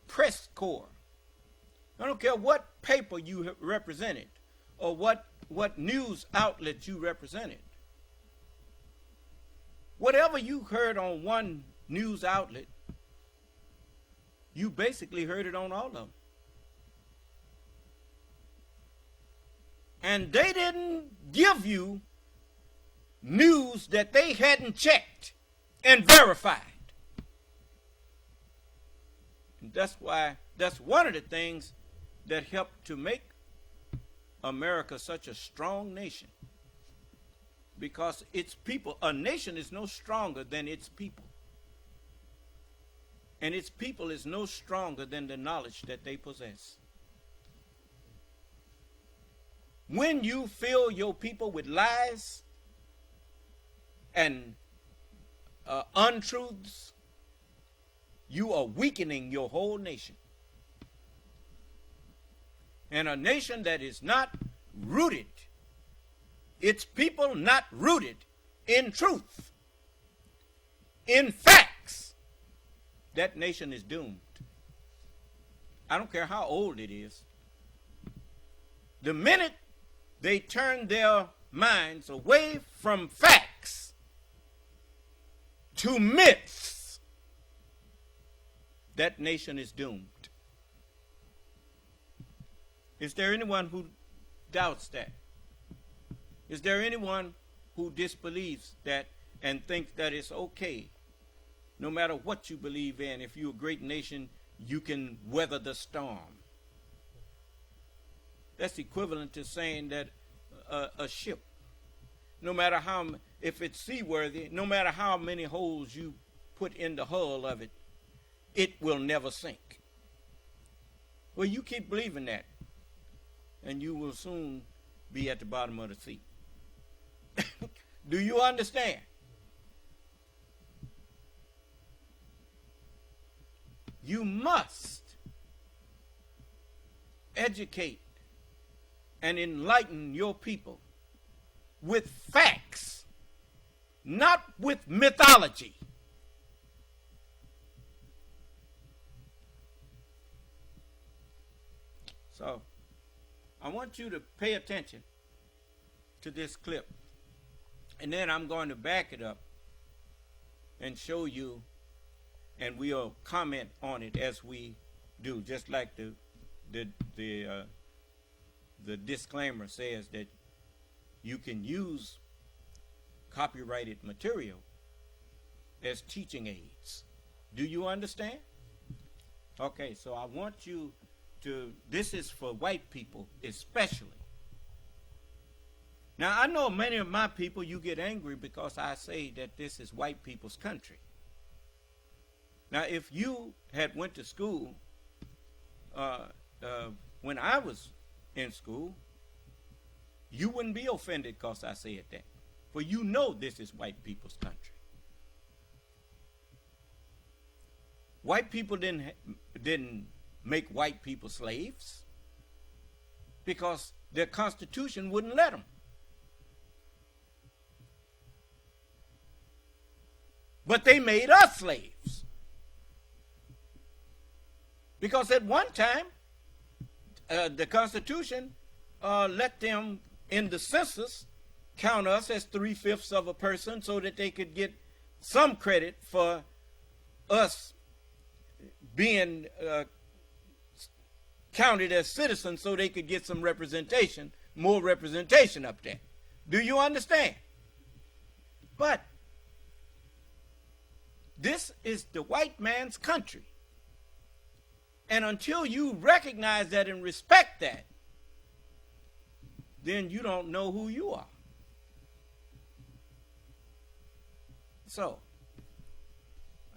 Press Corps, I don't care what paper you represented or what news outlet you represented, whatever you heard on one news outlet, you basically heard it on all of them. And they didn't give you news that they hadn't checked and verified. And that's one of the things that helped to make America such a strong nation. Because its people, a nation is no stronger than its people. And its people is no stronger than the knowledge that they possess. When you fill your people with lies and untruths, you are weakening your whole nation. And a nation that is not rooted, its people not rooted in truth, in facts, that nation is doomed. I don't care how old it is. The minute they turn their minds away from facts to myths, that nation is doomed. Is there anyone who doubts that? Is there anyone who disbelieves that and thinks that it's okay, no matter what you believe in, if you're a great nation, you can weather the storm? That's equivalent to saying that a ship, no matter how, if it's seaworthy, no matter how many holes you put in the hull of it, it will never sink. Well, you keep believing that, and you will soon be at the bottom of the sea. Do you understand? You must educate and enlighten your people with facts, not with mythology. So, I want you to pay attention to this clip, and then I'm going to back it up and show you, and we'll comment on it as we do, just like the disclaimer says that you can use copyrighted material as teaching aids. Do you understand? Okay, so I want you to, this is for white people especially. Now, I know many of my people, you get angry because I say that this is white people's country. Now, if you had went to school when I was in school, you wouldn't be offended because I said that. For you know this is white people's country. White people didn't make white people slaves because their constitution wouldn't let them. But they made us slaves. Because at one time, the Constitution let them, in the census, count us as 3/5 of a person so that they could get some credit for us being counted as citizens so they could get some representation, more representation up there. Do you understand? But this is the white man's country. And until you recognize that and respect that, then you don't know who you are. So,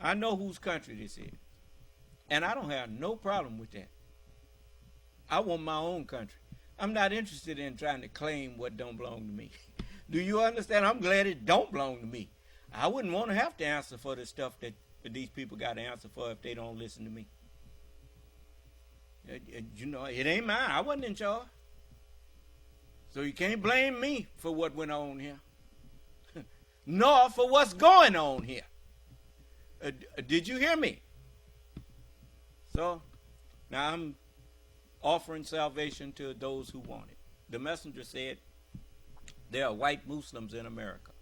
I know whose country this is. And I don't have no problem with that. I want my own country. I'm not interested in trying to claim what don't belong to me. Do you understand? I'm glad it don't belong to me. I wouldn't want to have to answer for the stuff that these people got to answer for if they don't listen to me. You know, it ain't mine. I wasn't in charge. So you can't blame me for what went on here. Nor for what's going on here. Did you hear me? So, now I'm offering salvation to those who want it. The messenger said there are white Muslims in America.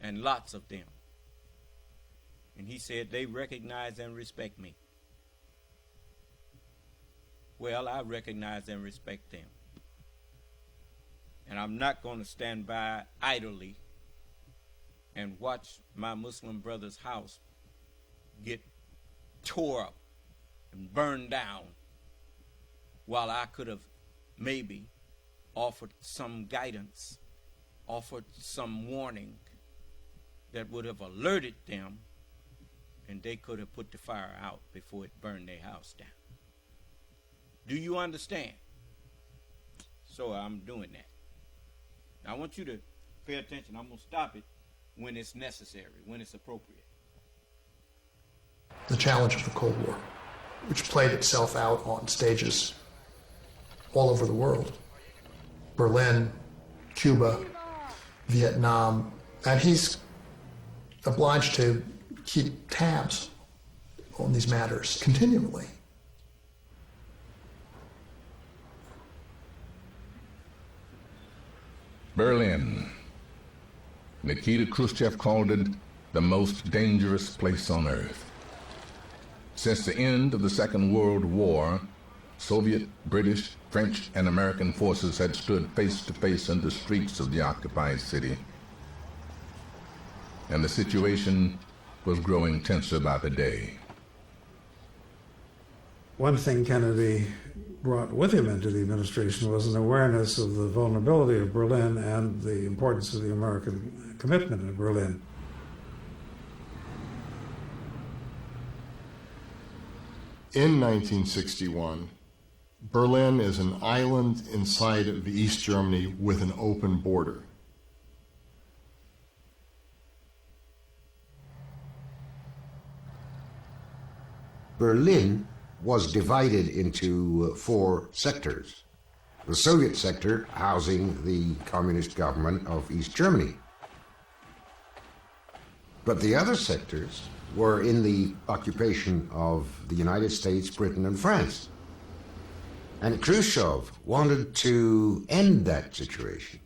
And lots of them. And he said they recognize and respect me. Well, I recognize and respect them. And I'm not going to stand by idly and watch my Muslim brother's house get tore up and burned down while I could have maybe offered some guidance, offered some warning that would have alerted them, and they could have put the fire out before it burned their house down. Do you understand? So I'm doing that. Now I want you to pay attention. I'm going to stop it when it's necessary, when it's appropriate. The challenge of the Cold War, which played itself out on stages all over the world. Berlin, Cuba, Vietnam, and he's obliged to keep tabs on these matters continually. Berlin. Nikita Khrushchev called it the most dangerous place on earth. Since the end of the Second World War, Soviet, British, French, and American forces had stood face to face in the streets of the occupied city. And the situation was growing tenser by the day. One thing Kennedy brought with him into the administration was an awareness of the vulnerability of Berlin and the importance of the American commitment in Berlin. In 1961, Berlin is an island inside of East Germany with an open border. Berlin was divided into four sectors. The Soviet sector housing the communist government of East Germany. But the other sectors were in the occupation of the United States, Britain, and France. And Khrushchev wanted to end that situation.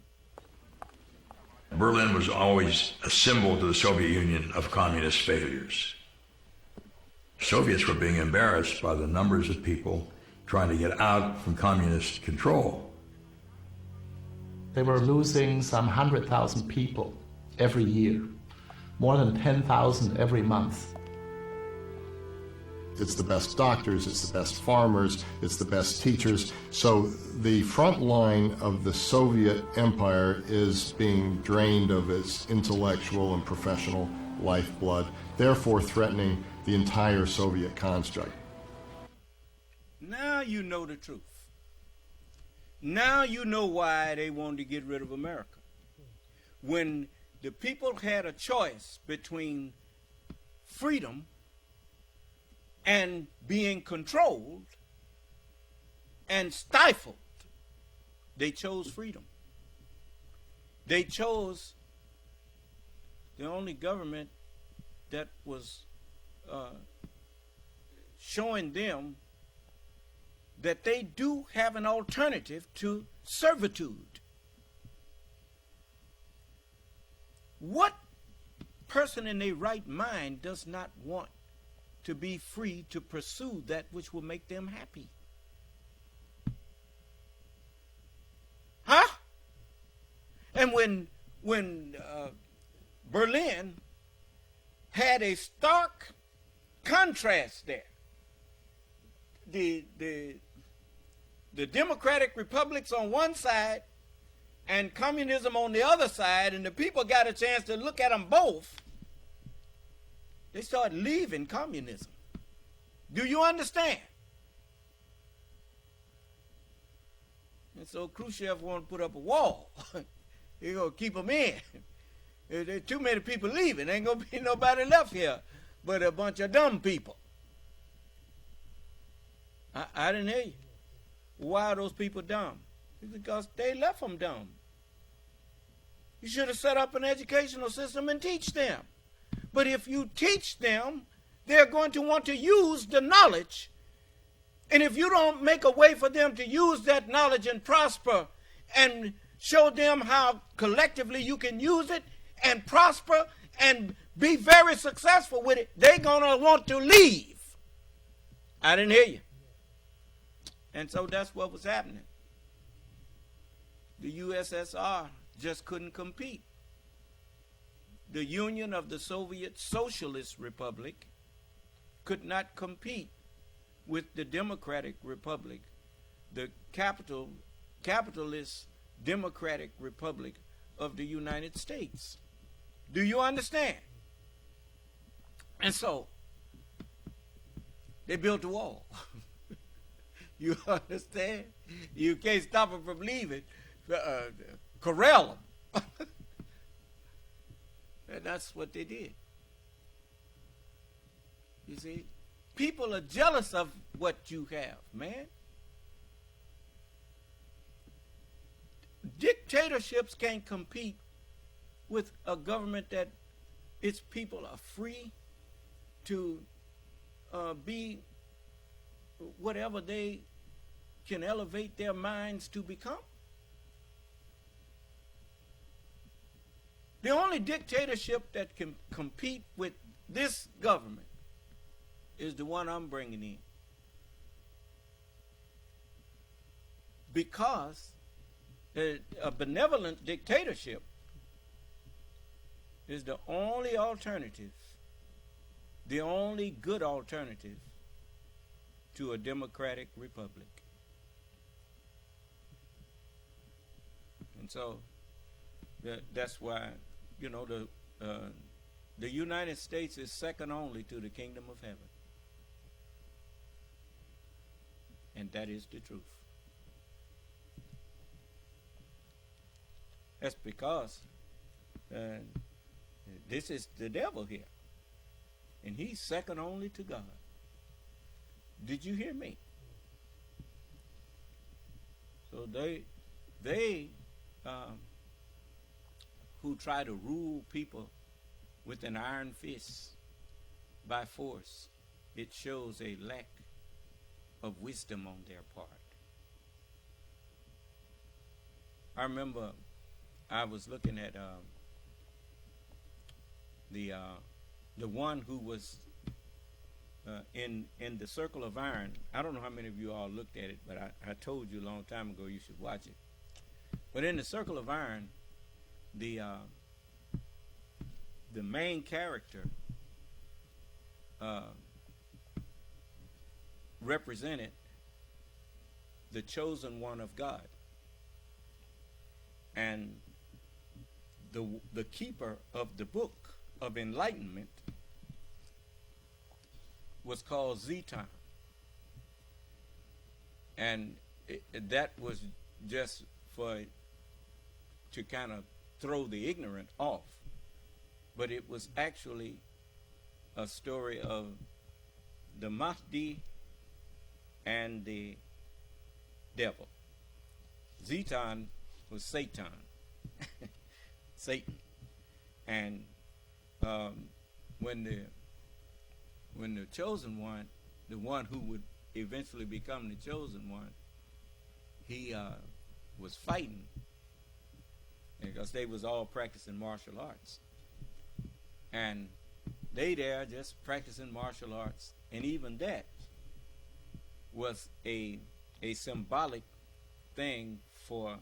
Berlin was always a symbol to the Soviet Union of communist failures. Soviets were being embarrassed by the numbers of people trying to get out from communist control. They were losing some 100,000 people every year, more than 10,000 every month. It's the best doctors, it's the best farmers, it's the best teachers. So the front line of the Soviet empire is being drained of its intellectual and professional lifeblood, therefore threatening the entire Soviet construct. Now you know the truth. Now you know why they wanted to get rid of America. When the people had a choice between freedom and being controlled and stifled, they chose freedom. They chose the only government that was showing them that they do have an alternative to servitude. What person in their right mind does not want to be free to pursue that which will make them happy? Huh? And when Berlin had a stark contrast there, the democratic republics on one side and communism on the other side, and the people got a chance to look at them both, they started leaving communism. Do you understand? And so Khrushchev wanted to put up a wall. He's going to keep them in. There's too many people leaving. Ain't going to be nobody left here but a bunch of dumb people. I didn't hear you. Why are those people dumb? It's because they left them dumb. You should have set up an educational system and teach them. But if you teach them, they're going to want to use the knowledge. And if you don't make a way for them to use that knowledge and prosper and show them how collectively you can use it and prosper and be very successful with it, they're going to want to leave. I didn't hear you. And so that's what was happening. The USSR just couldn't compete. The Union of the Soviet Socialist Republic could not compete with the Democratic Republic, the capitalist Democratic Republic of the United States. Do you understand? And so they built a wall. You understand? You can't stop them from leaving. Corral them. And that's what they did. You see, people are jealous of what you have, man. Dictatorships can't compete with a government that its people are free to be whatever they can elevate their minds to become. The only dictatorship that can compete with this government is the one I'm bringing in. Because a benevolent dictatorship is the only alternative, the only good alternative to a democratic republic. And so that's why, you know, the United States is second only to the kingdom of heaven. And that is the truth. That's because this is the devil here. And he's second only to God. Did you hear me? So they who try to rule people with an iron fist by force, it shows a lack of wisdom on their part. I remember I was looking at the one who was in the Circle of Iron. I don't know how many of you all looked at it, but I told you a long time ago you should watch it. But in the Circle of Iron, the main character represented the chosen one of God, and the keeper of the book of enlightenment was called Zeton, and that was just to kind of throw the ignorant off, but it was actually a story of the Mahdi and the devil. Zeton was Satan, Satan, and when the chosen one, the one who would eventually become the chosen one, he was fighting, because they was all practicing martial arts, and they there just practicing martial arts, and even that was a symbolic thing for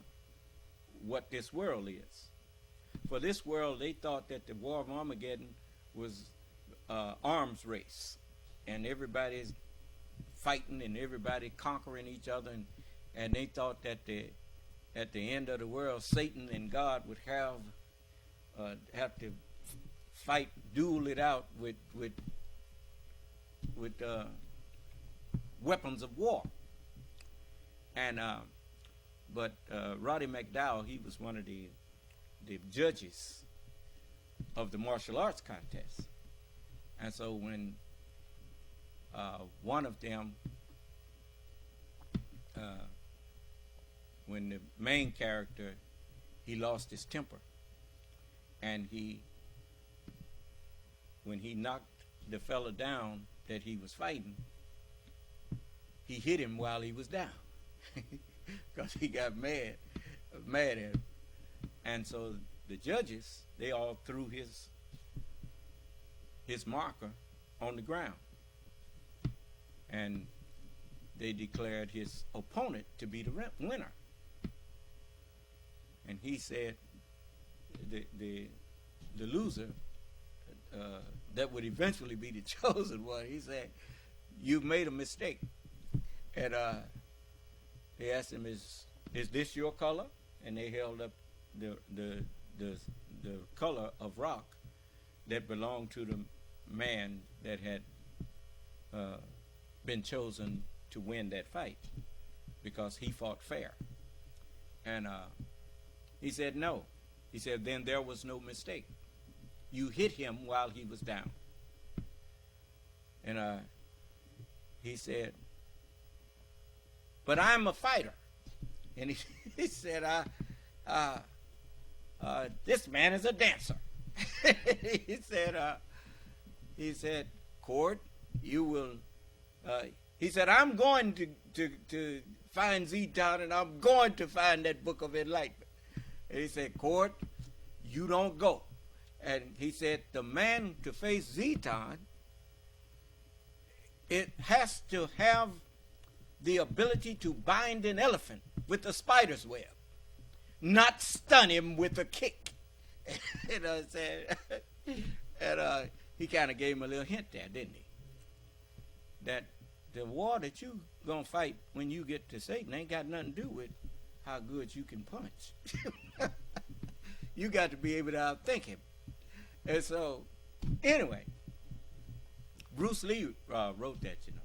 what this world is. For this world, they thought that the War of Armageddon was arms race, and everybody's fighting and everybody conquering each other, and they thought that at the end of the world, Satan and God would have to fight, duel it out with weapons of war. And but Roddy McDowell, he was one of the judges of the martial arts contest, and so when one of them, when the main character, he lost his temper, and when he knocked the fella down that he was fighting, he hit him while he was down because he got mad at him. And so the judges, they all threw his marker on the ground, and they declared his opponent to be the winner. And he said, the loser, that would eventually be the chosen one, he said, "You've made a mistake." And they asked him, "Is this your color?" And they held up the color of rock that belonged to the man that had been chosen to win that fight, because he fought fair. And he said, "No." He said, "Then there was no mistake. You hit him while he was down." And he said, "But I'm a fighter." And he said, "This man is a dancer." he said, "Cord, you will, he said, I'm going to find Zeton, and I'm going to find that book of enlightenment. And he said, Court, you don't go. And he said, the man to face Zeton, it has to have the ability to bind an elephant with a spider's web, not stun him with a kick. You know what I'm saying? And he kind of gave him a little hint there, didn't he? That the war that you gonna fight when you get to Satan ain't got nothing to do with how good you can punch. You got to be able to outthink him. And so, anyway, Bruce Lee wrote that, you know.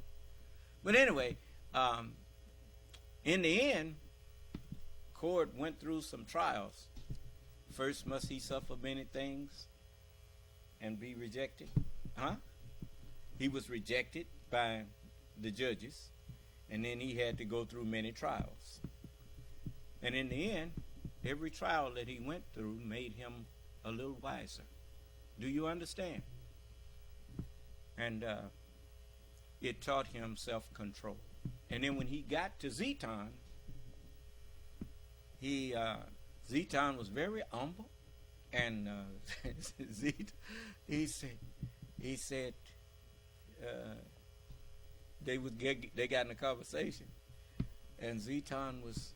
But anyway, in the end, Cord went through some trials. First, must he suffer many things and be rejected? He was rejected by the judges, and then he had to go through many trials. And in the end, every trial that he went through made him a little wiser. Do you understand? And it taught him self-control. And then when he got to Zeton, Zeton was very humble, and he said they got in a conversation, and Zeton was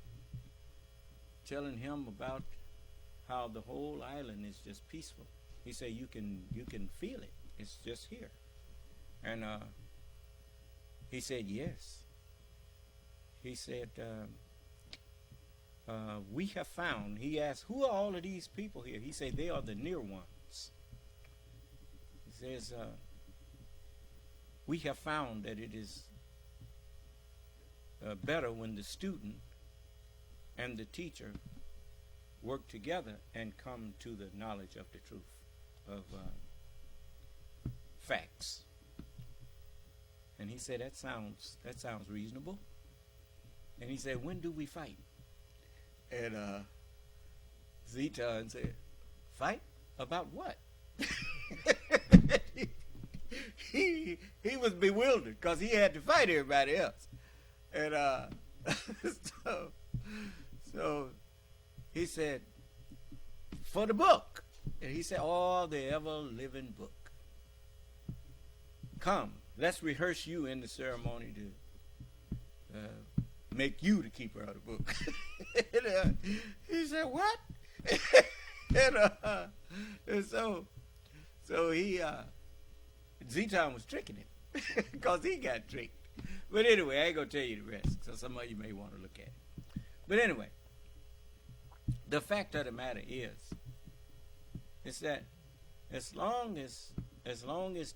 telling him about how the whole island is just peaceful. He said, you can feel it. It's just here. And he said, yes. He said, we have found, he asked, who are all of these people here? He said, they are the near ones. He says, we have found that it is better when the student and the teacher work together and come to the knowledge of the truth of facts. And he said, that sounds reasonable. And he said, when do we fight? And Zeton said, fight? About what? he was bewildered because he had to fight everybody else. And so he said, for the book. And he said, oh, the ever-living book. Come, let's rehearse you in the ceremony to make you the keeper of the book. And, he said, what? and so he, Zeton was tricking him because he got tricked. But anyway, I ain't going to tell you the rest, so some of you may want to look at it. But anyway, the fact of the matter is that as long as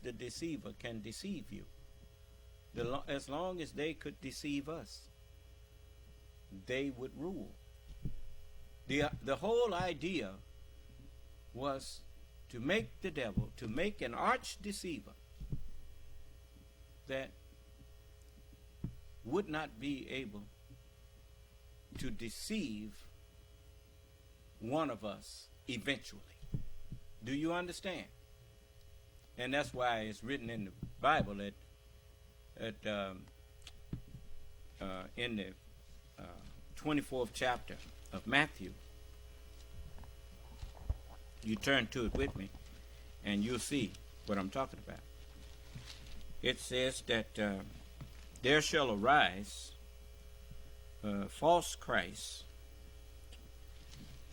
the deceiver can deceive you, as long as they could deceive us, they would rule. The whole idea was to make the devil, to make an arch deceiver that would not be able to deceive one of us eventually. Do you understand? And that's why it's written in the Bible that in the 24th chapter of Matthew, you turn to it with me, and you'll see what I'm talking about. It says that there shall arise false Christs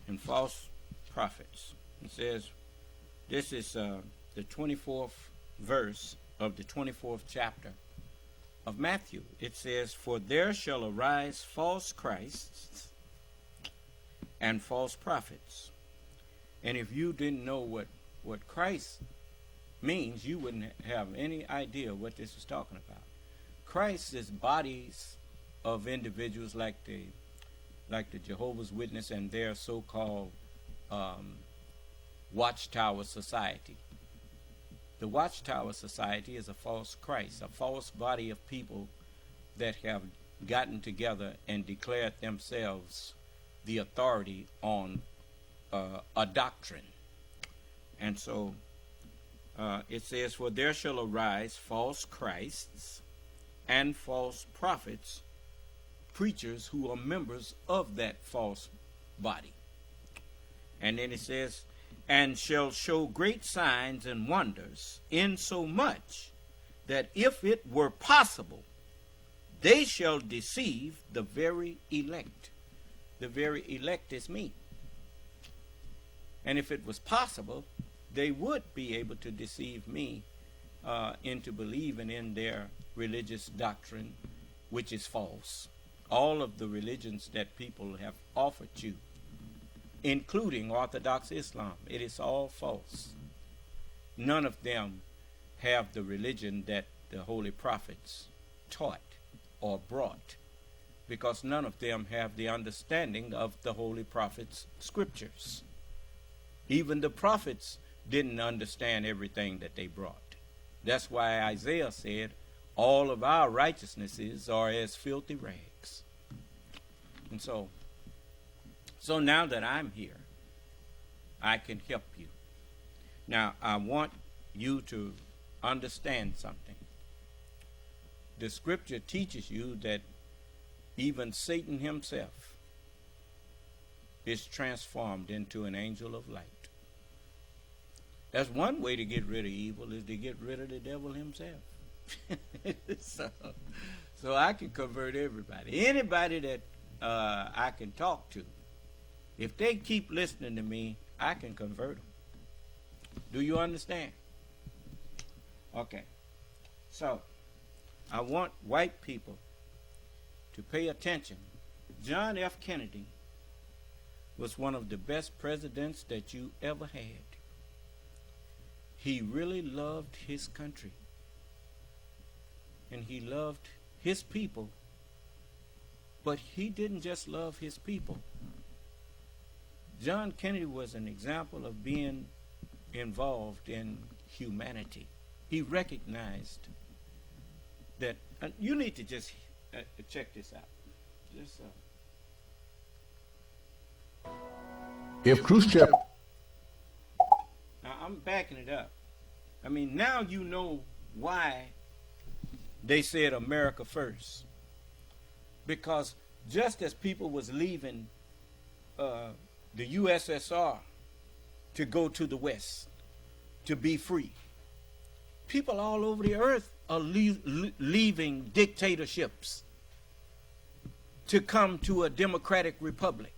and false prophets. It says, this is the 24th verse of the 24th chapter of Matthew. It says, for there shall arise false Christs and false prophets. And if you didn't know what Christ means, you wouldn't have any idea what this is talking about. Christ is bodies of individuals like the Jehovah's Witness and their so-called Watchtower Society. The Watchtower Society is a false Christ, a false body of people that have gotten together and declared themselves the authority on a doctrine. And so it says, "For there shall arise false Christs and false prophets, preachers who are members of that false body." And then it says, "And shall show great signs and wonders, insomuch that if it were possible, they shall deceive the very elect." The very elect is me. And if it was possible, they would be able to deceive me into believing in their religious doctrine, which is false. All of the religions that people have offered you, including Orthodox Islam, it is all false. None of them have the religion that the holy prophets taught or brought, because none of them have the understanding of the holy prophets' scriptures. Even the prophets didn't understand everything that they brought. That's why Isaiah said, "All of our righteousnesses are as filthy rags." And so now that I'm here, I can help you. Now, I want you to understand something. The scripture teaches you that even Satan himself is transformed into an angel of light. That's one way to get rid of evil, is to get rid of the devil himself. So I can convert everybody. Anybody that I can talk to, if they keep listening to me, I can convert them. Do you understand? Okay. So I want white people to pay attention. John F. Kennedy was one of the best presidents that you ever had. He really loved his country, and he loved his people, but he didn't just love his people. John Kennedy was an example of being involved in humanity. He recognized that, you need to just check this out. If Khrushchev... Now, I'm backing it up. I mean, now you know why they said America first. Because just as people was leaving the USSR to go to the West, to be free, people all over the earth are leaving dictatorships to come to a democratic republic.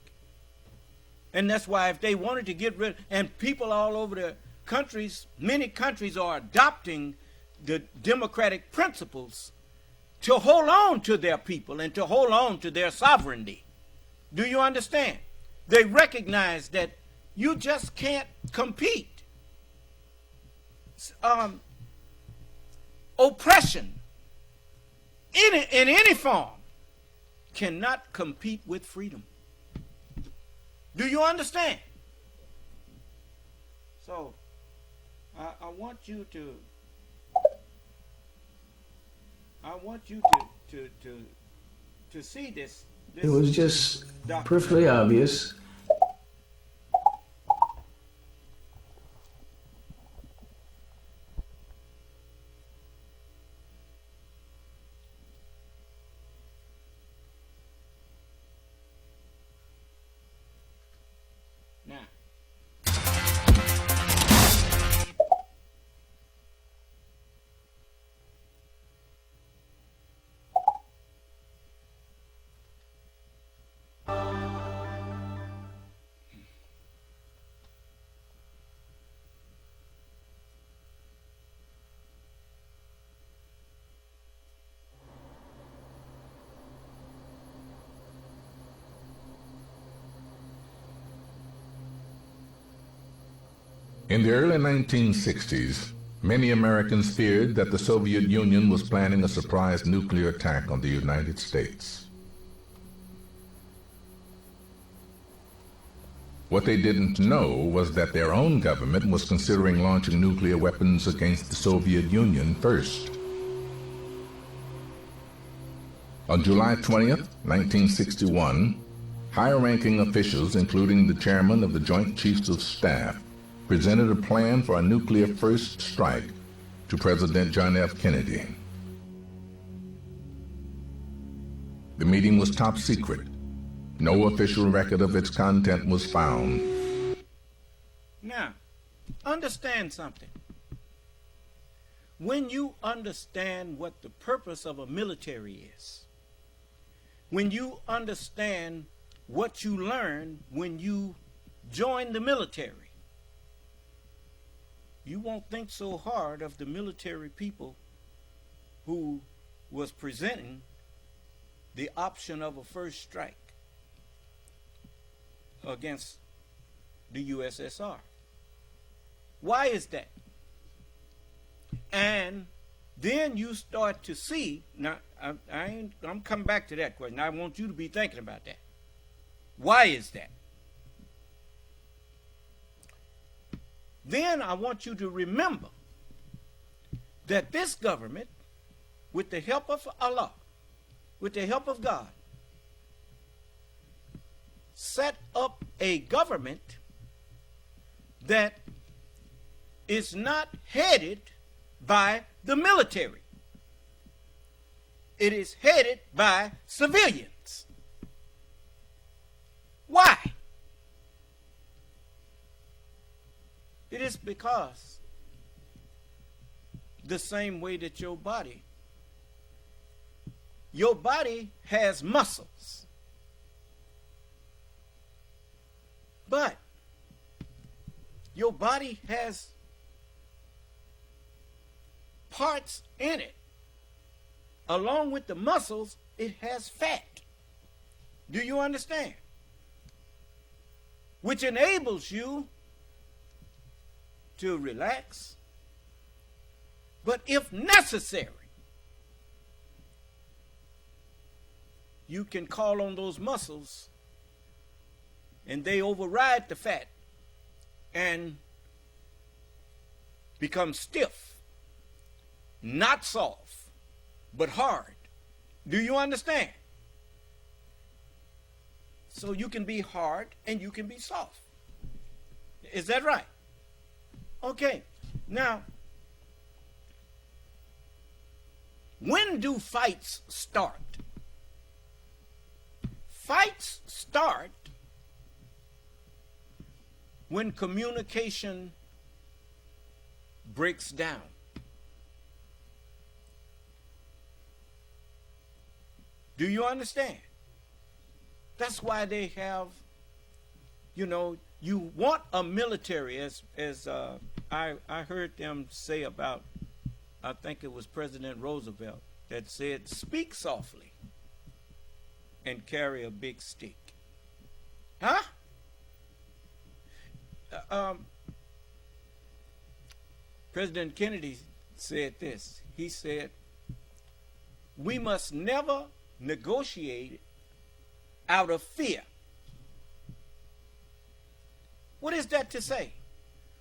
And that's why if they wanted to get rid, and people all over the countries, many countries are adopting the democratic principles to hold on to their people and to hold on to their sovereignty. Do you understand? They recognize that you just can't compete. Oppression in any form cannot compete with freedom. Do you understand? So I want you to see this. It was just perfectly obvious. In the early 1960s, many Americans feared that the Soviet Union was planning a surprise nuclear attack on the United States. What they didn't know was that their own government was considering launching nuclear weapons against the Soviet Union first. On July 20th, 1961, high-ranking officials, including the chairman of the Joint Chiefs of Staff, presented a plan for a nuclear first strike to President John F. Kennedy. The meeting was top secret. No official record of its content was found. Now, understand something. When you understand what the purpose of a military is, when you understand what you learn when you join the military, you won't think so hard of the military people who was presenting the option of a first strike against the USSR. Why is that? And then you start to see, now I'm coming back to that question. I want you to be thinking about that. Why is that? Then I want you to remember that this government, with the help of Allah, with the help of God, set up a government that is not headed by the military. It is headed by civilians. Why? It is because the same way that your body has muscles, but your body has parts in it. Along with the muscles, it has fat. Do you understand? Which enables you to relax, but if necessary, you can call on those muscles and they override the fat and become stiff, not soft, but hard. Do you understand? So you can be hard and you can be soft. Is that right? Okay. Now, when do fights start? Fights start when communication breaks down. Do you understand? That's why they have, you want a military, as I heard them say about, I think it was President Roosevelt, that said, speak softly and carry a big stick. Huh? President Kennedy said this. He said, we must never negotiate out of fear. What is that to say?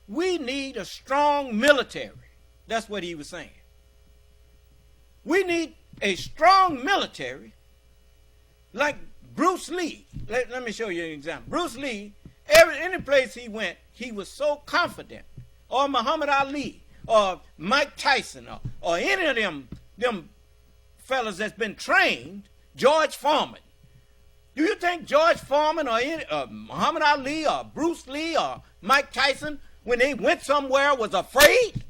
We need a strong military. That's what he was saying. We need a strong military like Bruce Lee. Let me show you an example. Bruce Lee, any place he went, he was so confident. Or Muhammad Ali, or Mike Tyson, or any of them fellas that's been trained, George Foreman. Do you think George Foreman or Muhammad Ali or Bruce Lee or Mike Tyson, when they went somewhere, was afraid?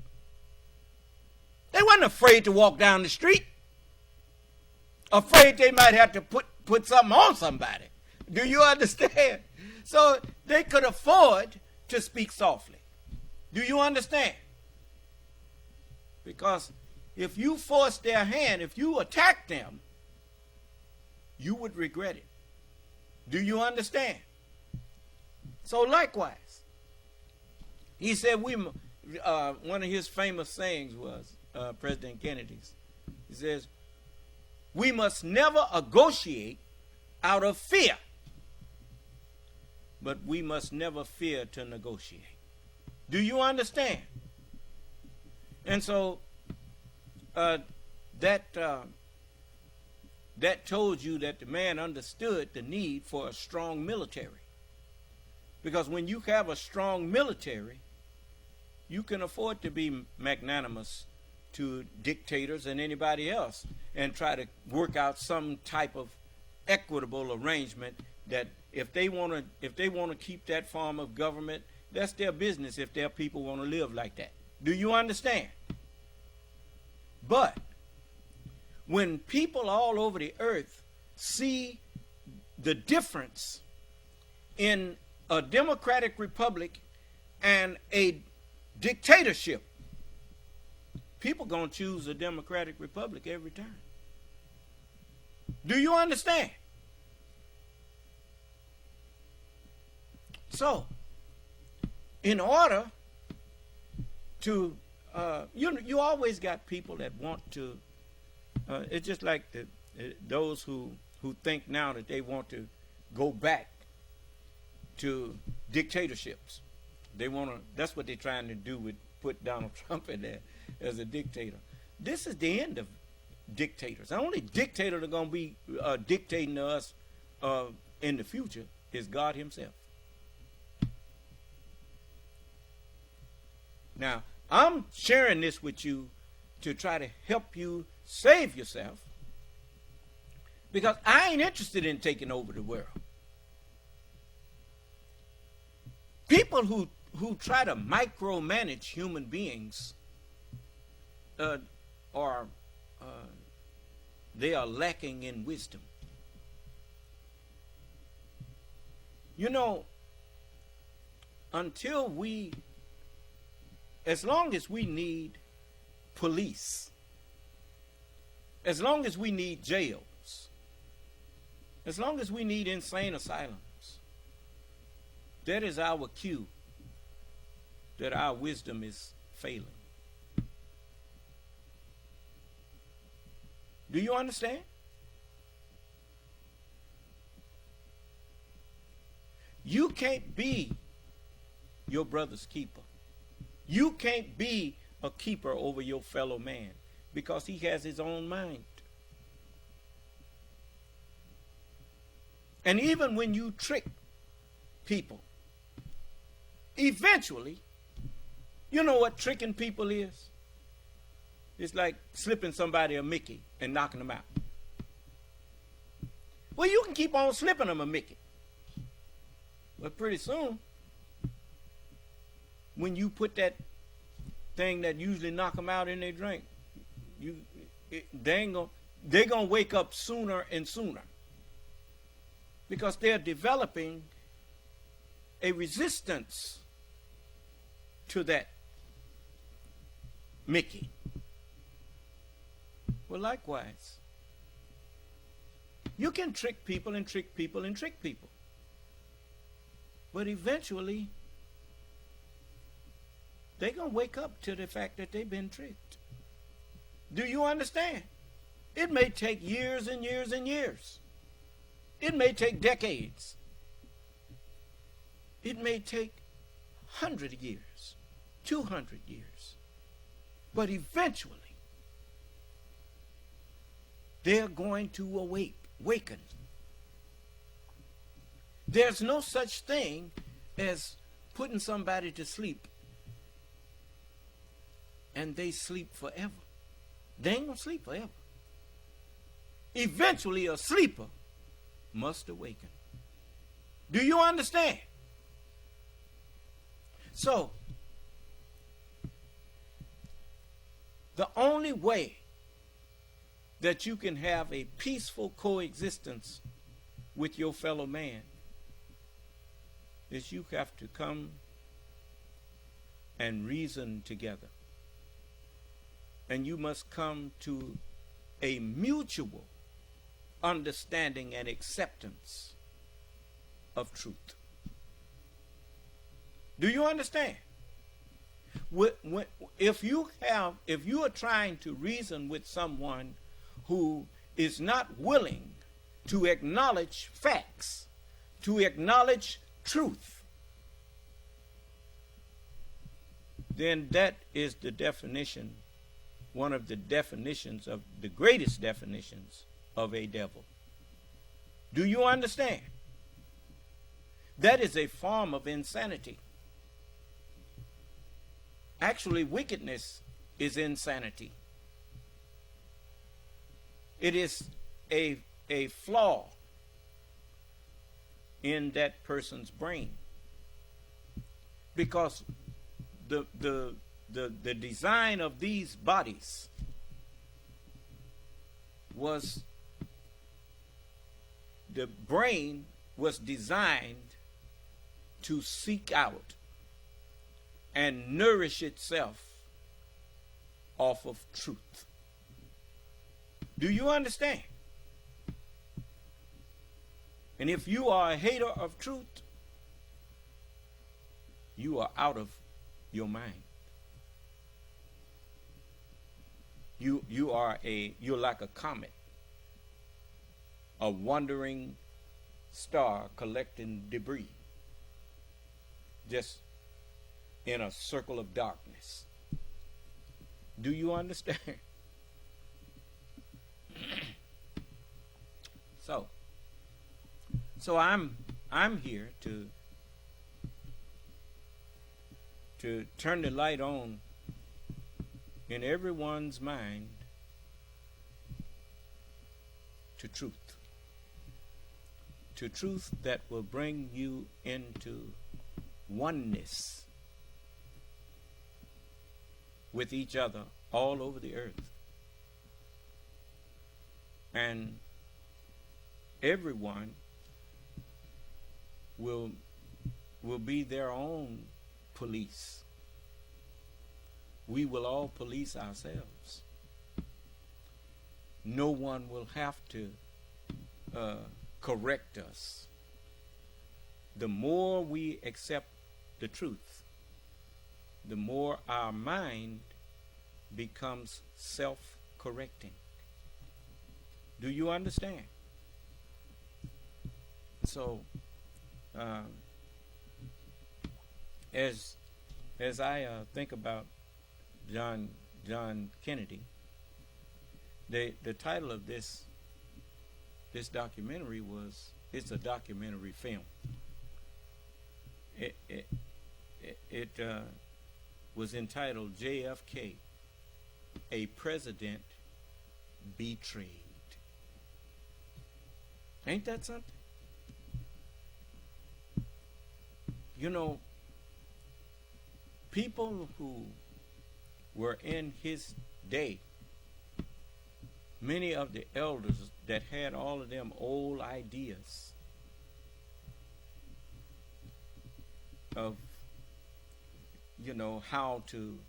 They weren't afraid to walk down the street. Afraid they might have to put something on somebody. Do you understand? So they could afford to speak softly. Do you understand? Because if you force their hand, if you attack them, you would regret it. Do you understand? So likewise, he said one of his famous sayings was, President Kennedy's, he says, we must never negotiate out of fear, but we must never fear to negotiate. Do you understand? And so that told you that the man understood the need for a strong military. Because when you have a strong military, you can afford to be magnanimous to dictators and anybody else and try to work out some type of equitable arrangement that if they want to keep that form of government, that's their business if their people want to live like that. Do you understand? But when people all over the earth see the difference in a democratic republic and a dictatorship, people gonna choose a democratic republic every time. Do you understand? So, in order to, you always got people that want to, it's just like those who think now that they want to go back to dictatorships. They want to, that's what they're trying to do with put Donald Trump in there as a dictator. This is the end of dictators. The only dictator that's going to be dictating to us in the future is God himself. Now, I'm sharing this with you to try to help you save yourself, because I ain't interested in taking over the world. People who try to micromanage human beings they are lacking in wisdom. You know, as long as we need police, as long as we need jails, as long as we need insane asylums, that is our cue that our wisdom is failing. Do you understand? You can't be your brother's keeper. You can't be a keeper over your fellow man because he has his own mind. And even when you trick people, eventually, you know what tricking people is? It's like slipping somebody a Mickey and knocking them out. Well, you can keep on slipping them a Mickey. But pretty soon, when you put that thing that usually knock them out in their drink, they're going to wake up sooner and sooner. Because they're developing a resistance to that Mickey. Well, likewise, you can trick people and trick people and trick people. But eventually, they're going to wake up to the fact that they've been tricked. Do you understand? It may take years and years and years. It may take decades. It may take 100 years, 200 years. But eventually, they're going to awaken. There's no such thing as putting somebody to sleep and they sleep forever. They ain't going to sleep forever. Eventually, a sleeper must awaken. Do you understand? So, the only way that you can have a peaceful coexistence with your fellow man is you have to come and reason together. And you must come to a mutual understanding and acceptance of truth. Do you understand? If you are trying to reason with someone who is not willing to acknowledge facts, to acknowledge truth, then that is the definition, one of the definitions of the greatest definitions of a devil. Do you understand? That is a form of insanity. Actually, wickedness is insanity. It is a flaw in that person's brain, because the design of these bodies was, the brain was designed to seek out and nourish itself off of truth. Do you understand? And if you are a hater of truth, you are out of your mind. You're like a comet, a wandering star collecting debris, just in a circle of darkness. Do you understand? So I'm here to turn the light on in everyone's mind to truth that will bring you into oneness with each other all over the earth. And everyone will be their own police. We will all police ourselves. No one will have to correct us. The more we accept the truth, the more our mind becomes self-correcting. Do you understand? So, as I think about John Kennedy, the title of this documentary it's a documentary film. It was entitled JFK, A President Betrayed. Ain't that something? You know, people who were in his day, many of the elders that had all of them old ideas of, you know, how to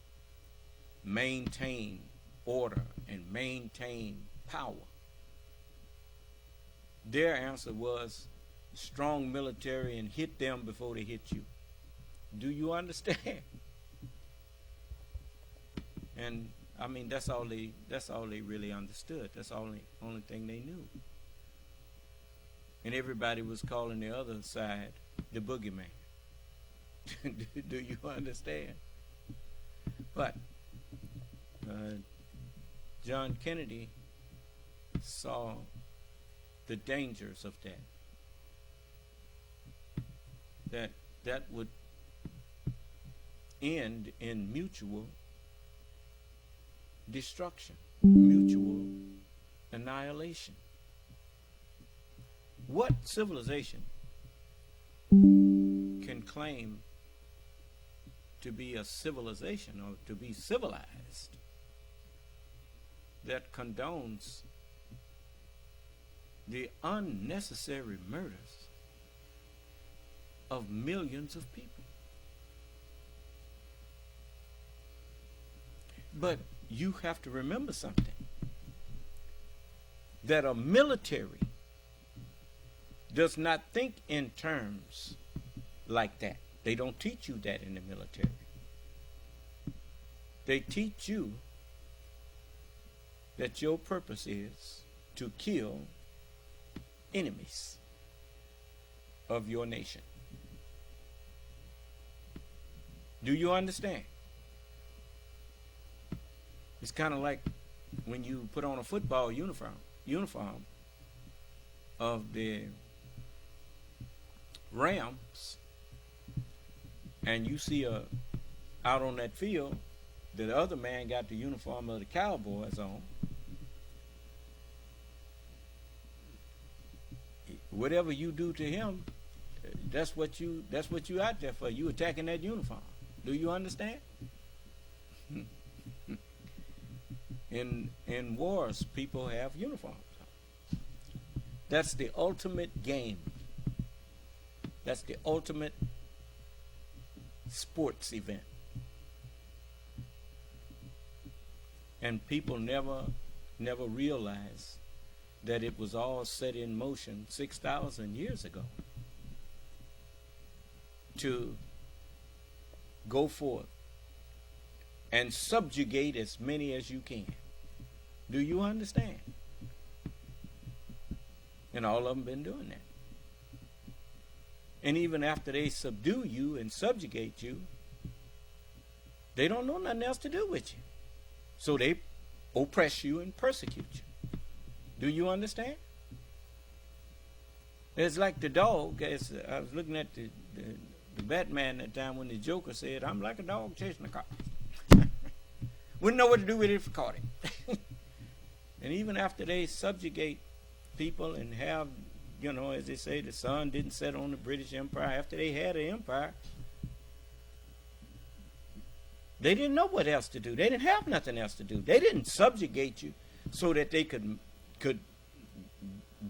maintain order and maintain power, their answer was strong military and hit them before they hit you. Do you understand? And I mean, that's all they really understood. That's the only thing they knew. And everybody was calling the other side the boogeyman. Do you understand? But John Kennedy saw the dangers of that would end in mutual destruction, mutual annihilation. What civilization can claim to be a civilization or to be civilized that condones the unnecessary murders of millions of people? But you have to remember something, that a military does not think in terms like that. They don't teach you that in the military. They teach you that your purpose is to kill enemies of your nation. Do you understand? It's kind of like when you put on a football uniform of the Rams, and you see a out on that field, the other man got the uniform of the Cowboys on. Whatever you do to him, that's what you out there for. You attacking that uniform. Do you understand? In wars, people have uniforms. That's the ultimate game. That's the ultimate sports event. And people never realize that it was all set in motion 6,000 years ago to go forth and subjugate as many as you can. Do you understand? And all of them been doing that. And even after they subdue you and subjugate you, they don't know nothing else to do with you. So they oppress you and persecute you. Do you understand? It's like the dog. I was looking at the Batman that time when the Joker said, "I'm like a dog chasing a cop." Wouldn't know what to do with it if it caught him. And even after they subjugate people and have, as they say, the sun didn't set on the British Empire. After they had an empire, they didn't know what else to do. They didn't have nothing else to do. They didn't subjugate you so that they could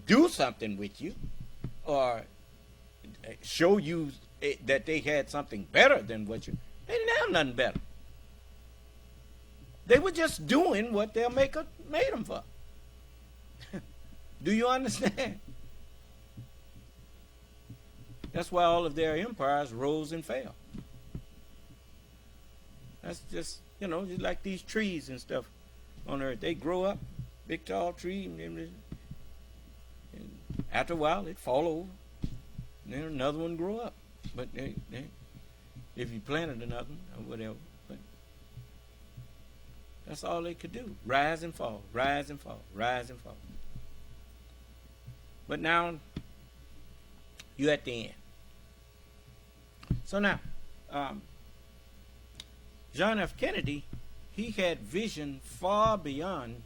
do something with you or show you that they had something better than what you. They didn't have nothing better. They were just doing what their maker made them for. Do you understand? That's why all of their empires rose and fell. That's just, just like these trees and stuff on earth. They grow up, big tall tree, and after a while it fall over. And then another one grow up. But if you planted another one or whatever, but that's all they could do. Rise and fall, rise and fall, rise and fall. But now you're at the end. So now, John F. Kennedy, he had vision far beyond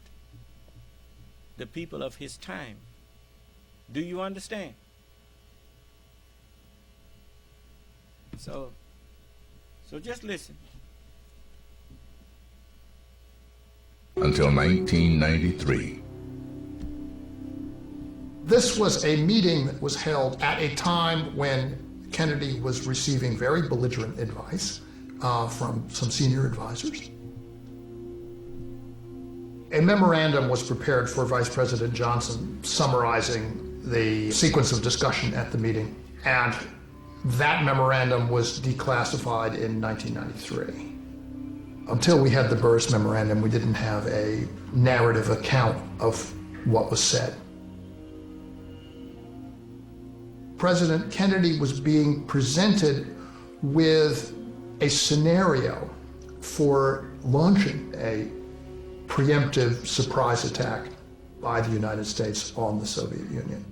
the people of his time. Do you understand? So just listen. Until 1993. This was a meeting that was held at a time when Kennedy was receiving very belligerent advice from some senior advisors. A memorandum was prepared for Vice President Johnson summarizing the sequence of discussion at the meeting, and that memorandum was declassified in 1993. Until we had the Burris Memorandum, we didn't have a narrative account of what was said. President Kennedy was being presented with a scenario for launching a preemptive surprise attack by the United States on the Soviet Union.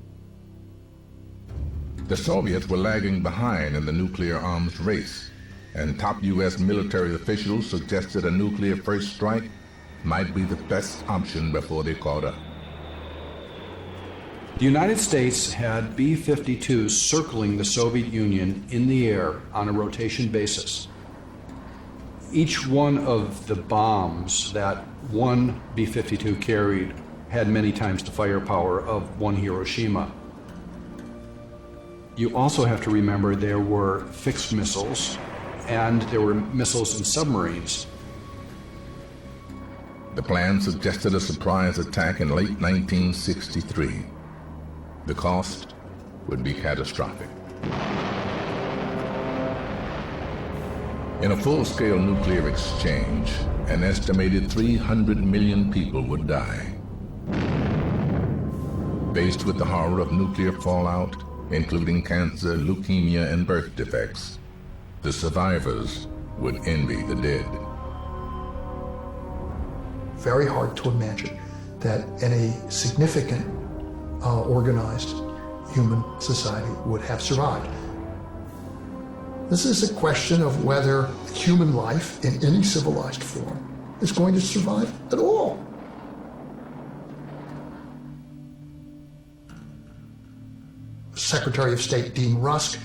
The Soviets were lagging behind in the nuclear arms race, and top U.S. military officials suggested a nuclear first strike might be the best option before they caught up. The United States had B-52s circling the Soviet Union in the air on a rotation basis. Each one of the bombs that one B-52 carried had many times the firepower of one Hiroshima. You also have to remember there were fixed missiles and there were missiles and submarines. The plan suggested a surprise attack in late 1963. The cost would be catastrophic. In a full-scale nuclear exchange, an estimated 300 million people would die. Faced with the horror of nuclear fallout, including cancer, leukemia, and birth defects, the survivors would envy the dead. Very hard to imagine that any significant organized human society would have survived. This is a question of whether human life in any civilized form is going to survive at all. Secretary of State Dean Rusk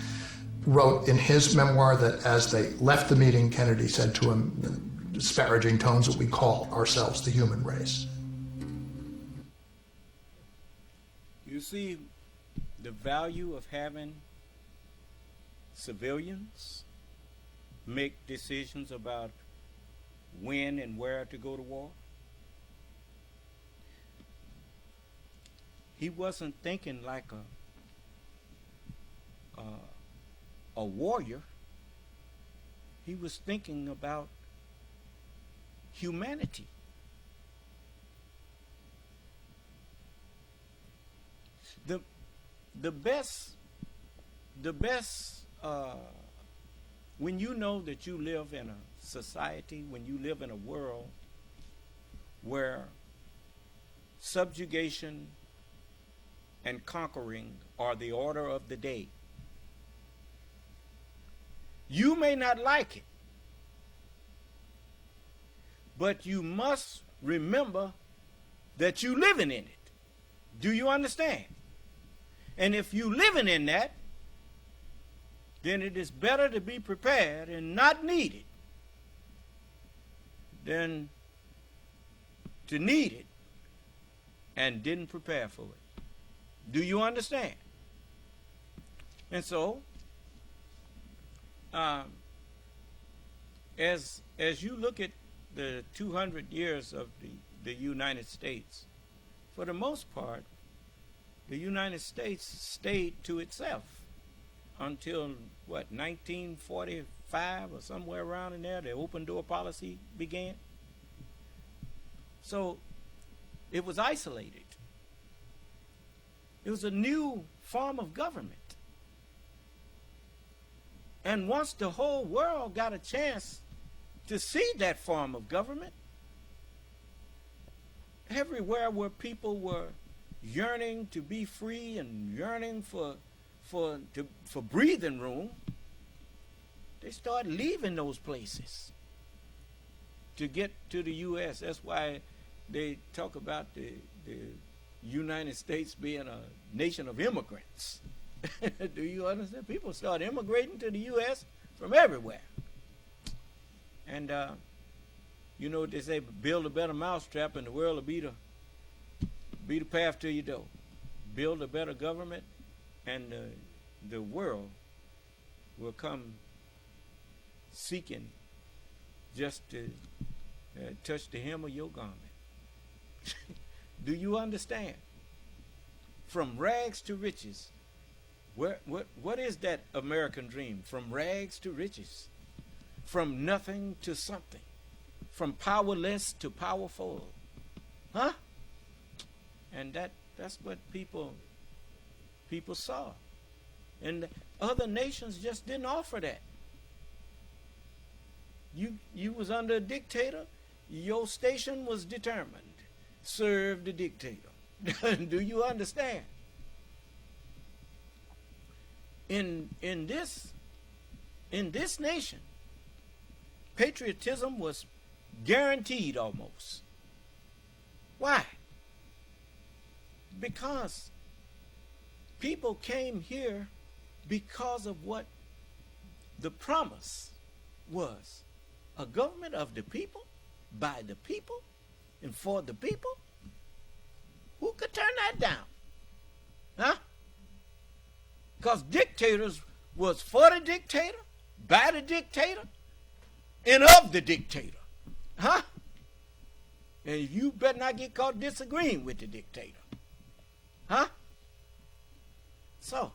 wrote in his memoir that as they left the meeting, Kennedy said to him in disparaging tones that we call ourselves the human race. You see the value of having civilians make decisions about when and where to go to war? He wasn't thinking like a warrior. He was thinking about humanity. The best when you know that you live in a society, when you live in a world where subjugation and conquering are the order of the day, you may not like it, but you must remember that you're living in it. Do you understand? And if you're living in that, then it is better to be prepared and not need it than to need it and didn't prepare for it. Do you understand? And so, as you look at the 200 years of the United States, for the most part, the United States stayed to itself until, 1945 or somewhere around in there, the open door policy began. So it was isolated. It was a new form of government. And once the whole world got a chance to see that form of government, everywhere where people were yearning to be free and yearning for breathing room, they started leaving those places to get to the U.S. That's why they talk about the United States being a nation of immigrants. Do you understand? People start immigrating to the U.S. from everywhere. And, you know what they say, build a better mousetrap and the world will be the path to your door. Build a better government and the world will come seeking just to touch the hem of your garment. Do you understand? From rags to riches. What is that American dream? From rags to riches. From nothing to something. From powerless to powerful. Huh? And that's what people saw. And other nations just didn't offer that. You was under a dictator, your station was determined. Serve the dictator. Do you understand? In this nation, patriotism was guaranteed almost. Why? Because people came here because of what the promise was. A government of the people, by the people, and for the people. Who could turn that down? Huh? Because dictators was for the dictator, by the dictator, and of the dictator. Huh? And you better not get caught disagreeing with the dictator. Huh? So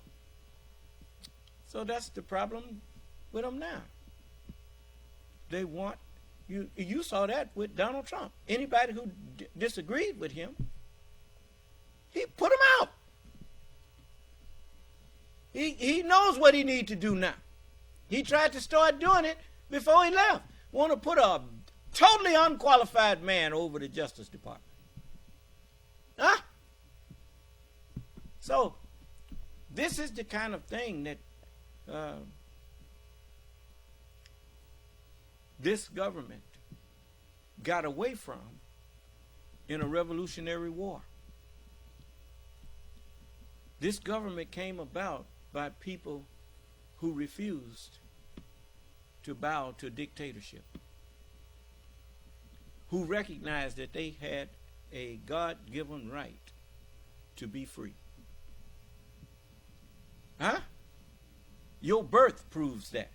that's the problem with them now. They want, you saw that with Donald Trump. Anybody who disagreed with him, he put him out. He knows what he needs to do now. He tried to start doing it before he left. Want to put a totally unqualified man over the Justice Department. Huh? So, this is the kind of thing that this government got away from in a revolutionary war. This government came about by people who refused to bow to dictatorship, who recognized that they had a God-given right to be free. Huh? Your birth proves that.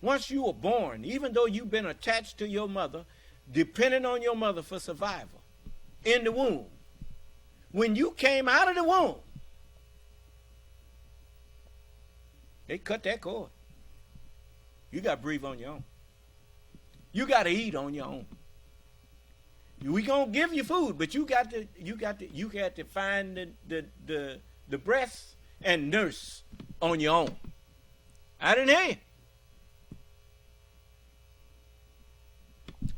Once you were born, even though you've been attached to your mother, depending on your mother for survival in the womb, when you came out of the womb, they cut that cord. You got to breathe on your own. You got to eat on your own. We gonna give you food, but you got to find the breast and nurse on your own. I didn't hear you.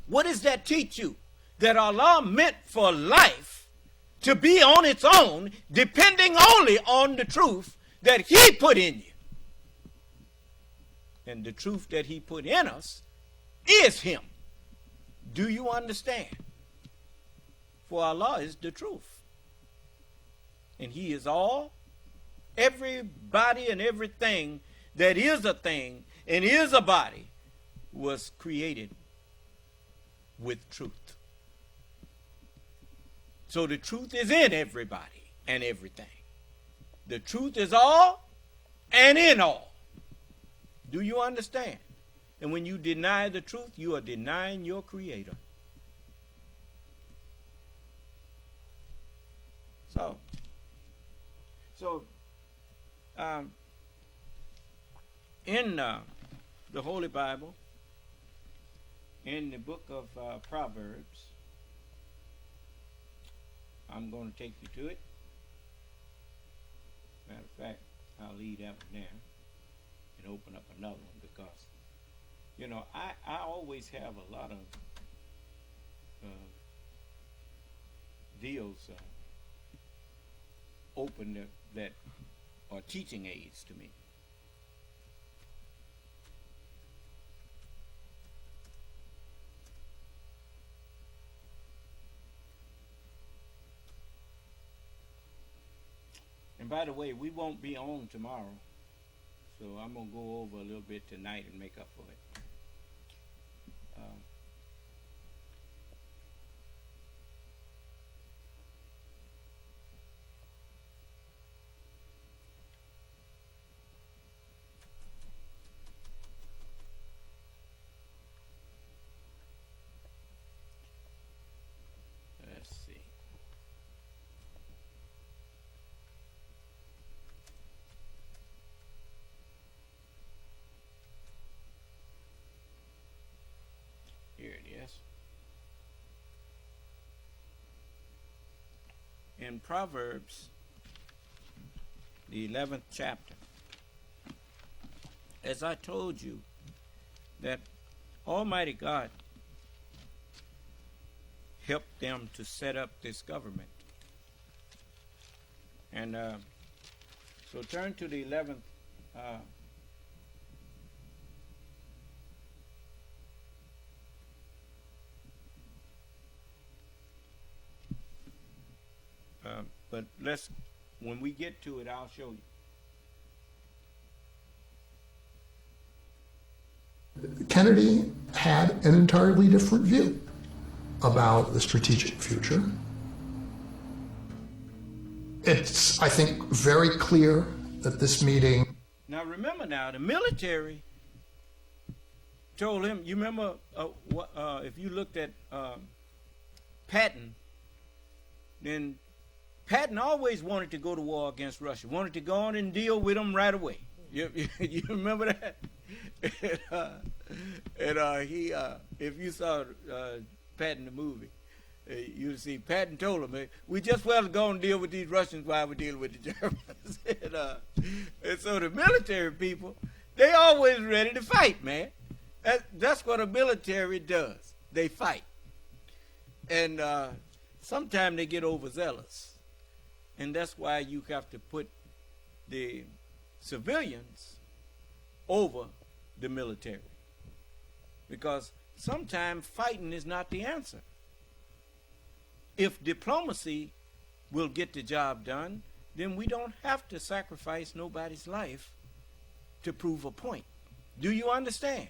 What does that teach you? That Allah meant for life to be on its own, depending only on the truth that He put in you. And the truth that He put in us is Him. Do you understand? For Allah is the truth. And He is all. Everybody and everything that is a thing and is a body was created with truth. So the truth is in everybody and everything. The truth is all and in all. Do you understand? And when you deny the truth, you are denying your Creator. So in the Holy Bible, in the book of Proverbs, I'm going to take you to it. Matter of fact, I'll leave that one there and open up another one because, you know, I always have a lot of deals open that are teaching aids to me. And by the way, we won't be on tomorrow, so I'm going to go over a little bit tonight and make up for it. Let's see. Here it is. In Proverbs, the 11th chapter, as I told you, that Almighty God helped them to set up this government. And so turn to the 11th but when we get to it, I'll show you. Kennedy had an entirely different view about the strategic future. It's, I think, very clear that this meeting... Now remember now, the military told him, you remember if you looked at Patton, then Patton always wanted to go to war against Russia, wanted to go on and deal with them right away. You remember that? He, if you saw Patton the movie, you see Patton told him, we just well go and deal with these Russians while we're dealing with the Germans. And so the military people, they always ready to fight, man. That's what a military does. They fight. And sometimes they get overzealous. And that's why you have to put the civilians over the military. because sometimes fighting is not the answer. If diplomacy will get the job done, then we don't have to sacrifice nobody's life to prove a point. Do you understand?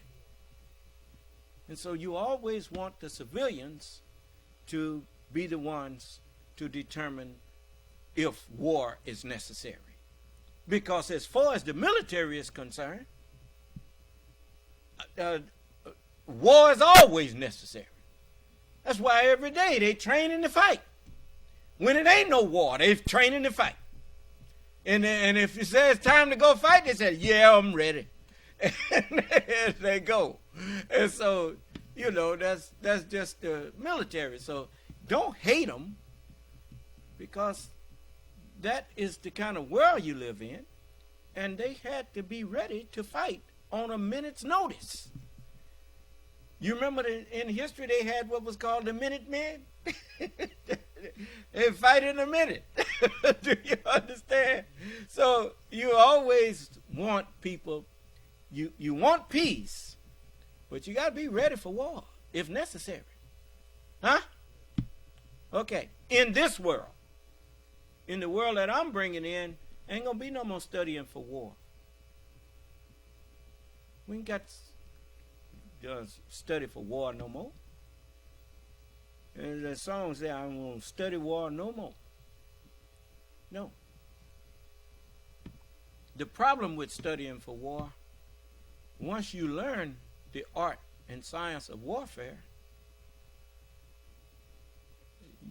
And so you always want the civilians to be the ones to determine if war is necessary. Because as far as the military is concerned, war is always necessary. That's why every day they training to fight. When it ain't no war, they training to fight. And if it says time to go fight, they say, yeah, I'm ready. And they go. And so, you know, that's just the military. So don't hate them, because that is the kind of world you live in. And they had to be ready to fight on a minute's notice. You remember in history they had what was called the Minutemen? They fight in a minute. Do you understand? So you always want people, you want peace, but you got to be ready for war if necessary. Huh? Okay. In this world, in the world that I'm bringing in, ain't going to be no more studying for war. We ain't got study for war no more. And the song say, I won't study war no more. No. The problem with studying for war, once you learn the art and science of warfare,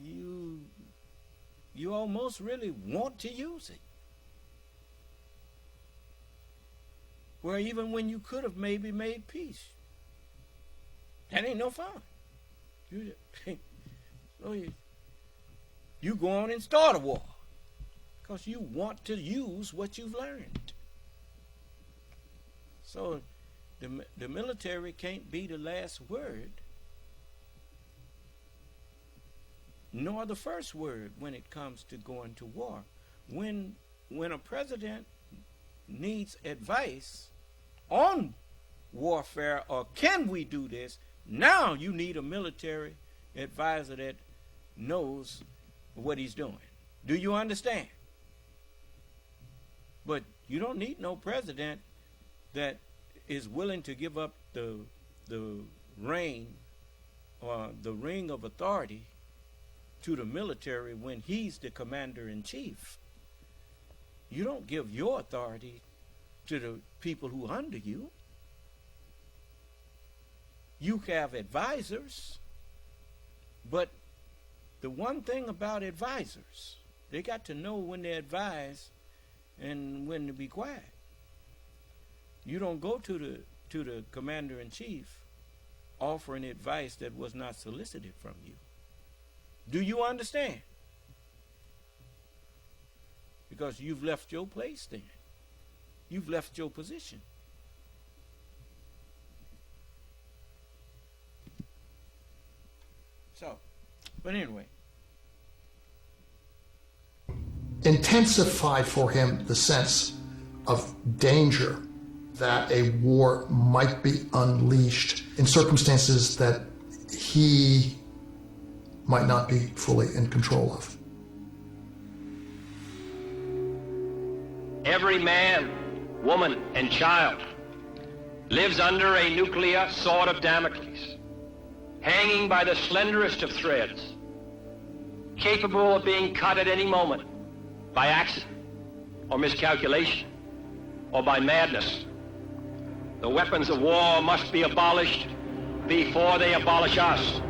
you almost really want to use it. Where even when you could have maybe made peace, that ain't no fun. You go on and start a war because you want to use what you've learned. So the military can't be the last word, nor the first word when it comes to going to war. When a president needs advice on warfare, or can we do this, now you need a military advisor that knows what he's doing. Do you understand? But you don't need no president that is willing to give up the reign or the ring of authority to the military when he's the commander-in-chief. You don't give your authority to the people who are under you. You have advisors, but the one thing about advisors, they got to know when to advise and when to be quiet. You don't go to the commander-in-chief offering advice that was not solicited from you. Do you understand? Because you've left your place then. You've left your position. So, but anyway. Intensified for him the sense of danger that a war might be unleashed in circumstances that he might not be fully in control of. Every man, woman, and child lives under a nuclear sword of Damocles, hanging by the slenderest of threads, capable of being cut at any moment by accident or miscalculation or by madness. The weapons of war must be abolished before they abolish us.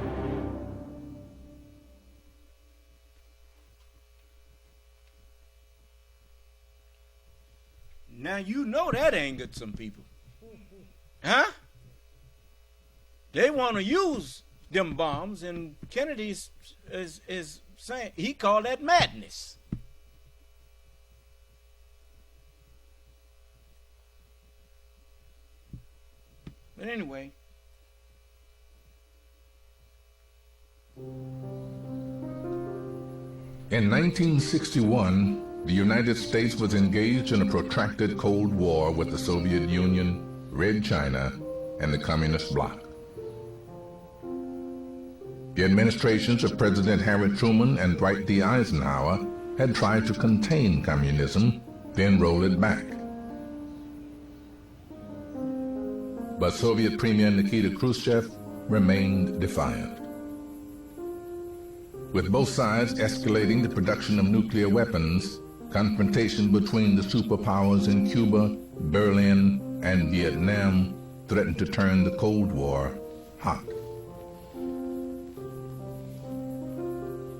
Now you know that angered some people. Huh? They want to use them bombs, and Kennedy is saying, he called that madness. But anyway. In 1961, the United States was engaged in a protracted Cold War with the Soviet Union, Red China, and the Communist bloc. The administrations of President Harry Truman and Dwight D. Eisenhower had tried to contain communism, then roll it back. But Soviet Premier Nikita Khrushchev remained defiant. With both sides escalating the production of nuclear weapons, confrontation between the superpowers in Cuba, Berlin, and Vietnam threatened to turn the Cold War hot.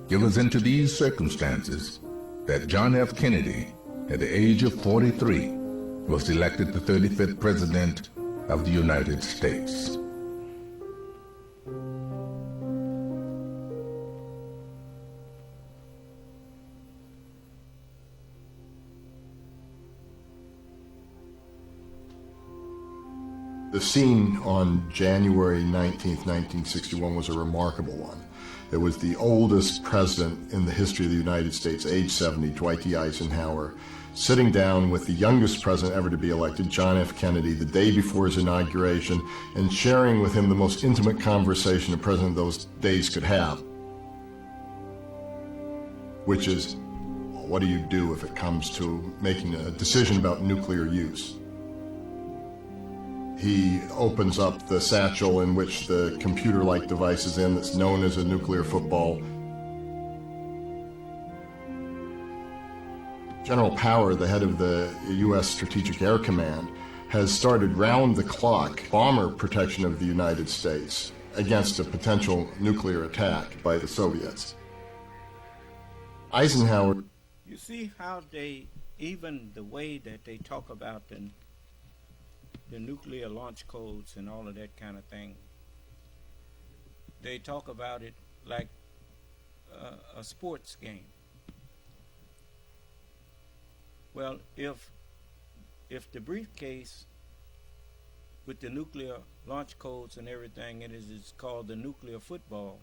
It was into these circumstances that John F. Kennedy, at the age of 43, was elected the 35th President of the United States. The scene on January 19th, 1961 was a remarkable one. It was the oldest president in the history of the United States, age 70, Dwight D. Eisenhower, sitting down with the youngest president ever to be elected, John F. Kennedy, the day before his inauguration, and sharing with him the most intimate conversation a president of those days could have, which is, what do you do if it comes to making a decision about nuclear use? He opens up the satchel in which the computer-like device is in that's known as a nuclear football. General Power, the head of the U.S. Strategic Air Command, has started round-the-clock bomber protection of the United States against a potential nuclear attack by the Soviets. Eisenhower... You see how they, even the way that they talk about the nuclear launch codes and all of that kind of thing, they talk about it like a sports game. Well, if the briefcase with the nuclear launch codes and everything, it is called the nuclear football,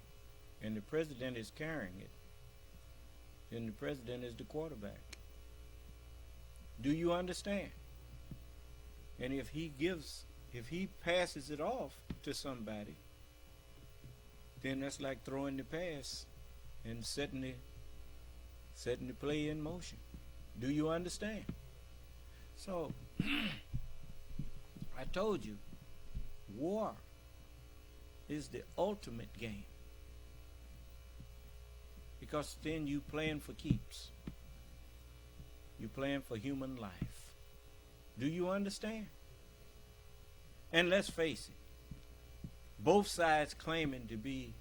and the president is carrying it, then the president is the quarterback. Do you understand? And if he passes it off to somebody, then that's like throwing the pass and setting the play in motion. Do you understand? So, I told you, war is the ultimate game. Because then you playing for keeps. You playing for human life. Do you understand? And let's face it, both sides claiming to be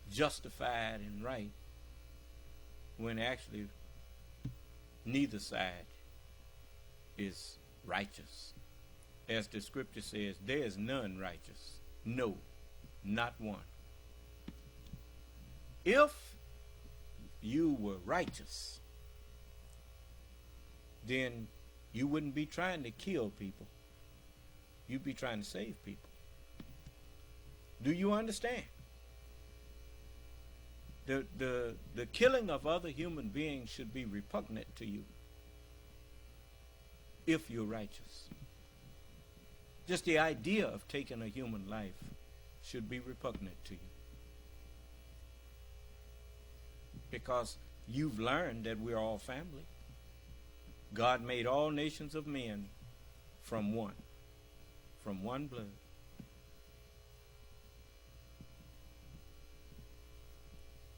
justified and right, when actually neither side is righteous. As the scripture says, there is none righteous. No, not one. If you were righteous, then you wouldn't be trying to kill people. You'd be trying to save people. Do you understand? The killing of other human beings should be repugnant to you if you're righteous. Just the idea of taking a human life should be repugnant to you. Because you've learned that we're all family. God made all nations of men from one blood.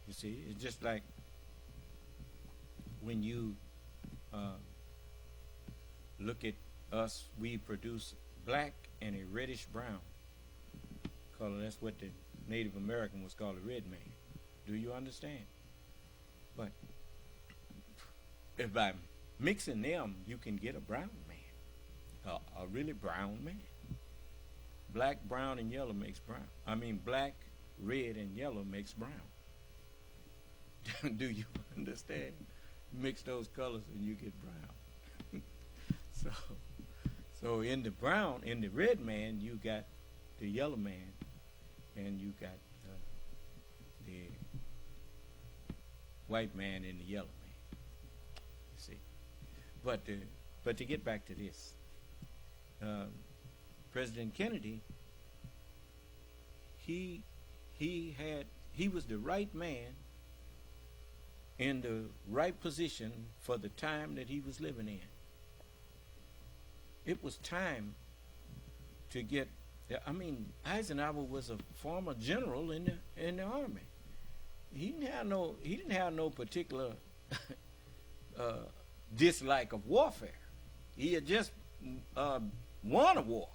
You see, it's just like when you look at us, we produce black and a reddish brown color. That's what the Native American was called, a red man. Do you understand? But if by mixing them, you can get a brown man, a really brown man. Black, brown, and yellow makes brown. I mean, black, red, and yellow makes brown. Do you understand? Mix those colors and you get brown. So in the brown, in the red man, you got the yellow man, and you got the white man and the yellow man. You see, but to get back to this, President Kennedy, he he was the right man in the right position for the time that he was living in. It was time to get, I mean, Eisenhower was a former general in the army. He didn't have no particular dislike of warfare. He had just won a war,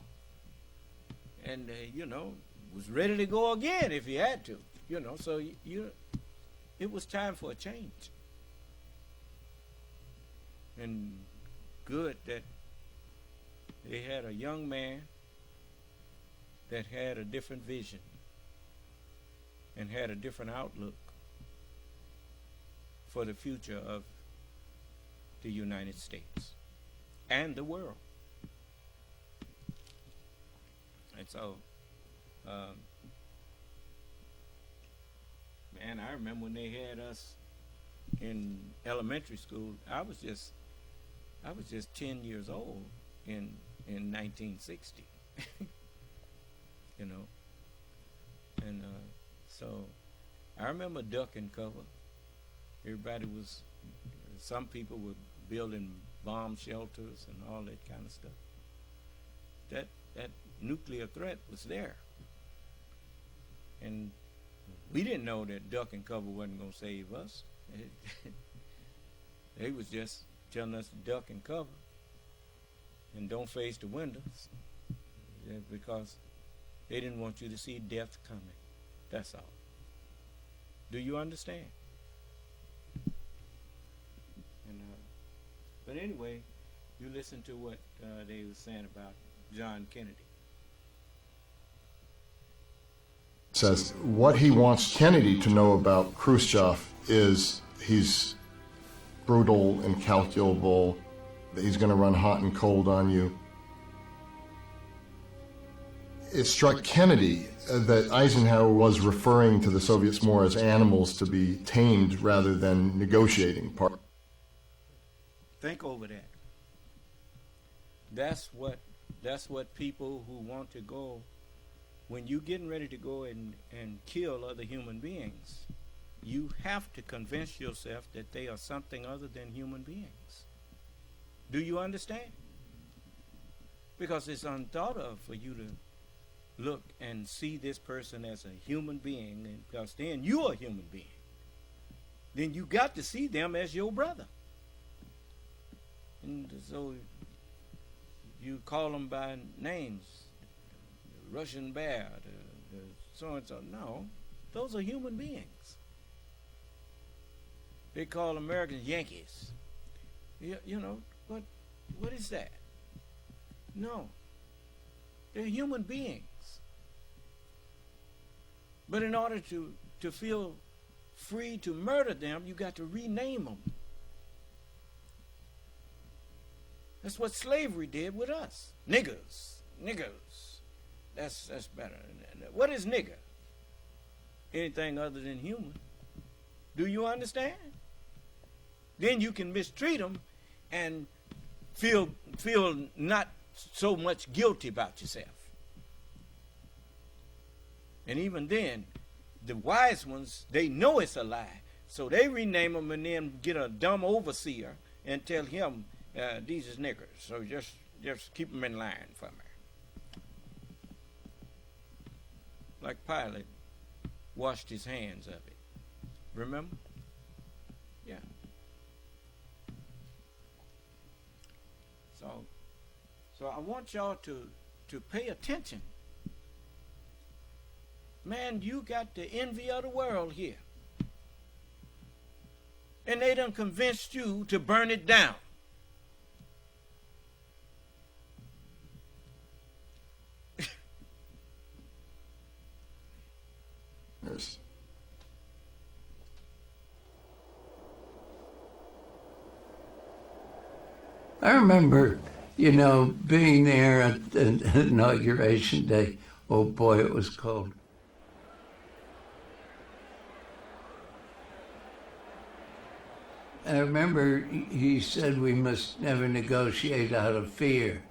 and was ready to go again if he had to. So it was time for a change. And good that they had a young man that had a different vision and had a different outlook for the future of the United States and the world. And so, man, I remember when they had us in elementary school. I was just 10 years old in 1960. And so I remember duck and cover. Some people were building bomb shelters and all that kind of stuff. That nuclear threat was there. And we didn't know that duck and cover wasn't going to save us. They was just telling us to duck and cover and don't face the windows, because they didn't want you to see death coming. That's all. Do you understand? And but anyway, you listen to what they were saying about John Kennedy. Says what he wants Kennedy to know about Khrushchev is he's brutal, incalculable, that he's going to run hot and cold on you. It struck Kennedy that Eisenhower was referring to the Soviets more as animals to be tamed rather than negotiating partners. Think over that. That's what people who want to go, when you're getting ready to go and kill other human beings, you have to convince yourself that they are something other than human beings. Do you understand? Because it's unthought of for you to look and see this person as a human being, and because then you're a human being. Then you got to see them as your brother. And so you call them by names, the Russian bear, the so-and-so. No, those are human beings. They call Americans Yankees. What is that? No, they're human beings. But in order to feel free to murder them, you got to rename them. That's what slavery did with us. Niggers. That's better. What is nigger? Anything other than human. Do you understand? Then you can mistreat them and feel not so much guilty about yourself. And even then, the wise ones, they know it's a lie. So they rename them and then get a dumb overseer and tell him, these is niggers. So just keep them in line for me. Like Pilate washed his hands of it. Remember? Yeah. So I want y'all to pay attention. Man, you got the envy of the world here. And they done convinced you to burn it down. Yes. I remember, being there at the inauguration day. Oh boy, it was cold. I remember he said we must never negotiate out of fear.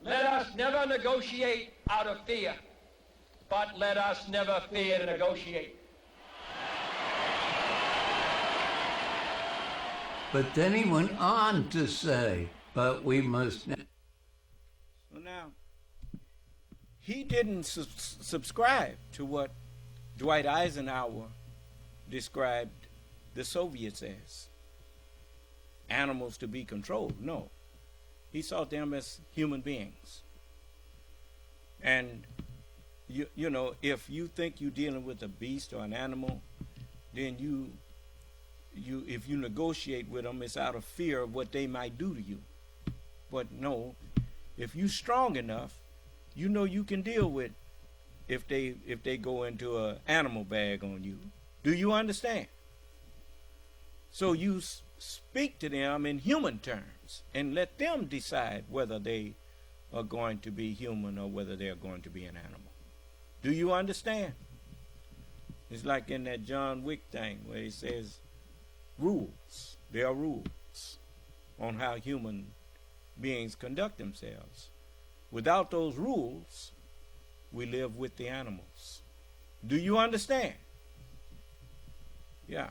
Let us never negotiate out of fear, but let us never fear to negotiate. But then he went on to say, but we must... So now, he didn't subscribe to what Dwight Eisenhower described the Soviets as. Animals to be controlled. No. He saw them as human beings. And, you know, if you think you're dealing with a beast or an animal, then if you negotiate with them, it's out of fear of what they might do to you. But no, if you're strong enough, you know you can deal with if they go into an animal bag on you. Do you understand? So you speak to them in human terms and let them decide whether they are going to be human or whether they're going to be an animal. Do you understand? It's like in that John Wick thing where he says rules. There are rules on how human beings conduct themselves. Without those rules, we live with the animals. Do you understand? Yeah.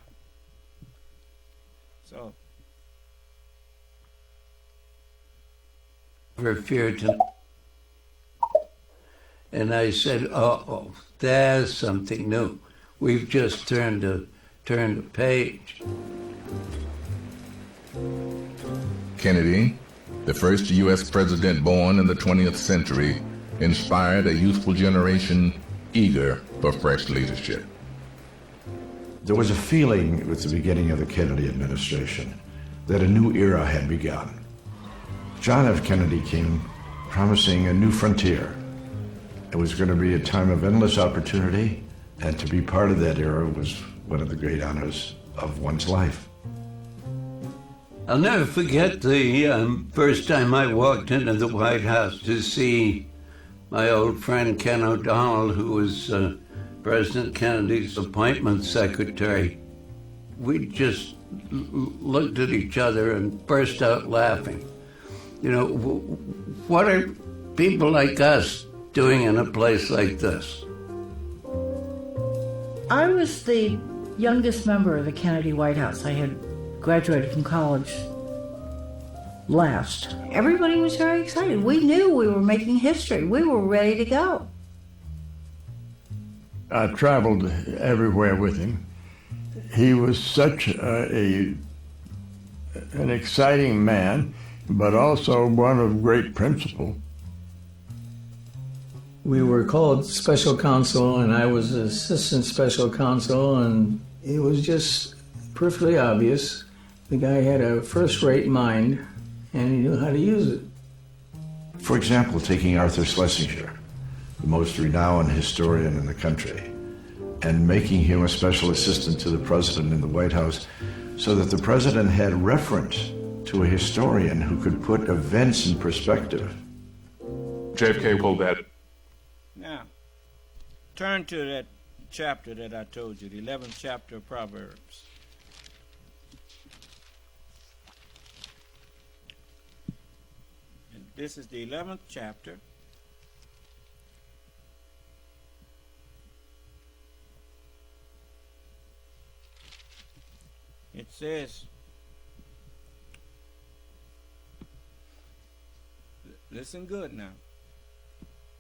So. For fear to... And I said, uh-oh, there's something new. We've just turned a page. Kennedy, the first U.S. president born in the 20th century, inspired a youthful generation eager for fresh leadership. There was a feeling at the beginning of the Kennedy administration that a new era had begun. John F. Kennedy came promising a new frontier. It was going to be a time of endless opportunity, and to be part of that era was one of the great honors of one's life. I'll never forget the first time I walked into the White House to see my old friend Ken O'Donnell, who was President Kennedy's appointment secretary. We just looked at each other and burst out laughing. You know, what are people like us doing in a place like this? I was the youngest member of the Kennedy White House. I had graduated from college last. Everybody was very excited. We knew we were making history. We were ready to go. I traveled everywhere with him. He was such an exciting man, but also one of great principle. We were called special counsel, and I was assistant special counsel, and it was just perfectly obvious. The guy had a first-rate mind, and he knew how to use it. For example, taking Arthur Schlesinger, the most renowned historian in the country, and making him a special assistant to the president in the White House so that the president had reference to a historian who could put events in perspective. JFK pulled that. Now, turn to that chapter that I told you, the 11th chapter of Proverbs. And this is the 11th chapter. It says, listen good now.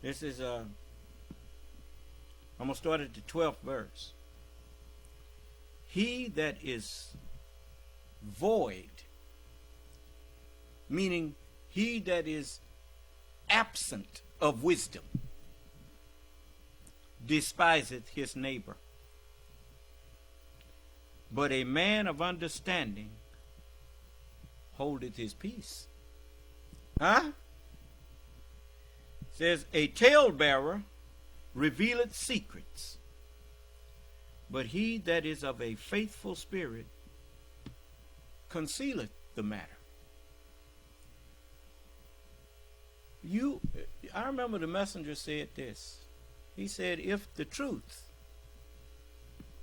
This is, I'm going to start at the 12th verse. He that is void, meaning he that is absent of wisdom, despiseth his neighbor. But a man of understanding holdeth his peace. Huh? Says, a talebearer revealeth secrets, but he that is of a faithful spirit concealeth the matter. I remember the messenger said this. He said, if the truth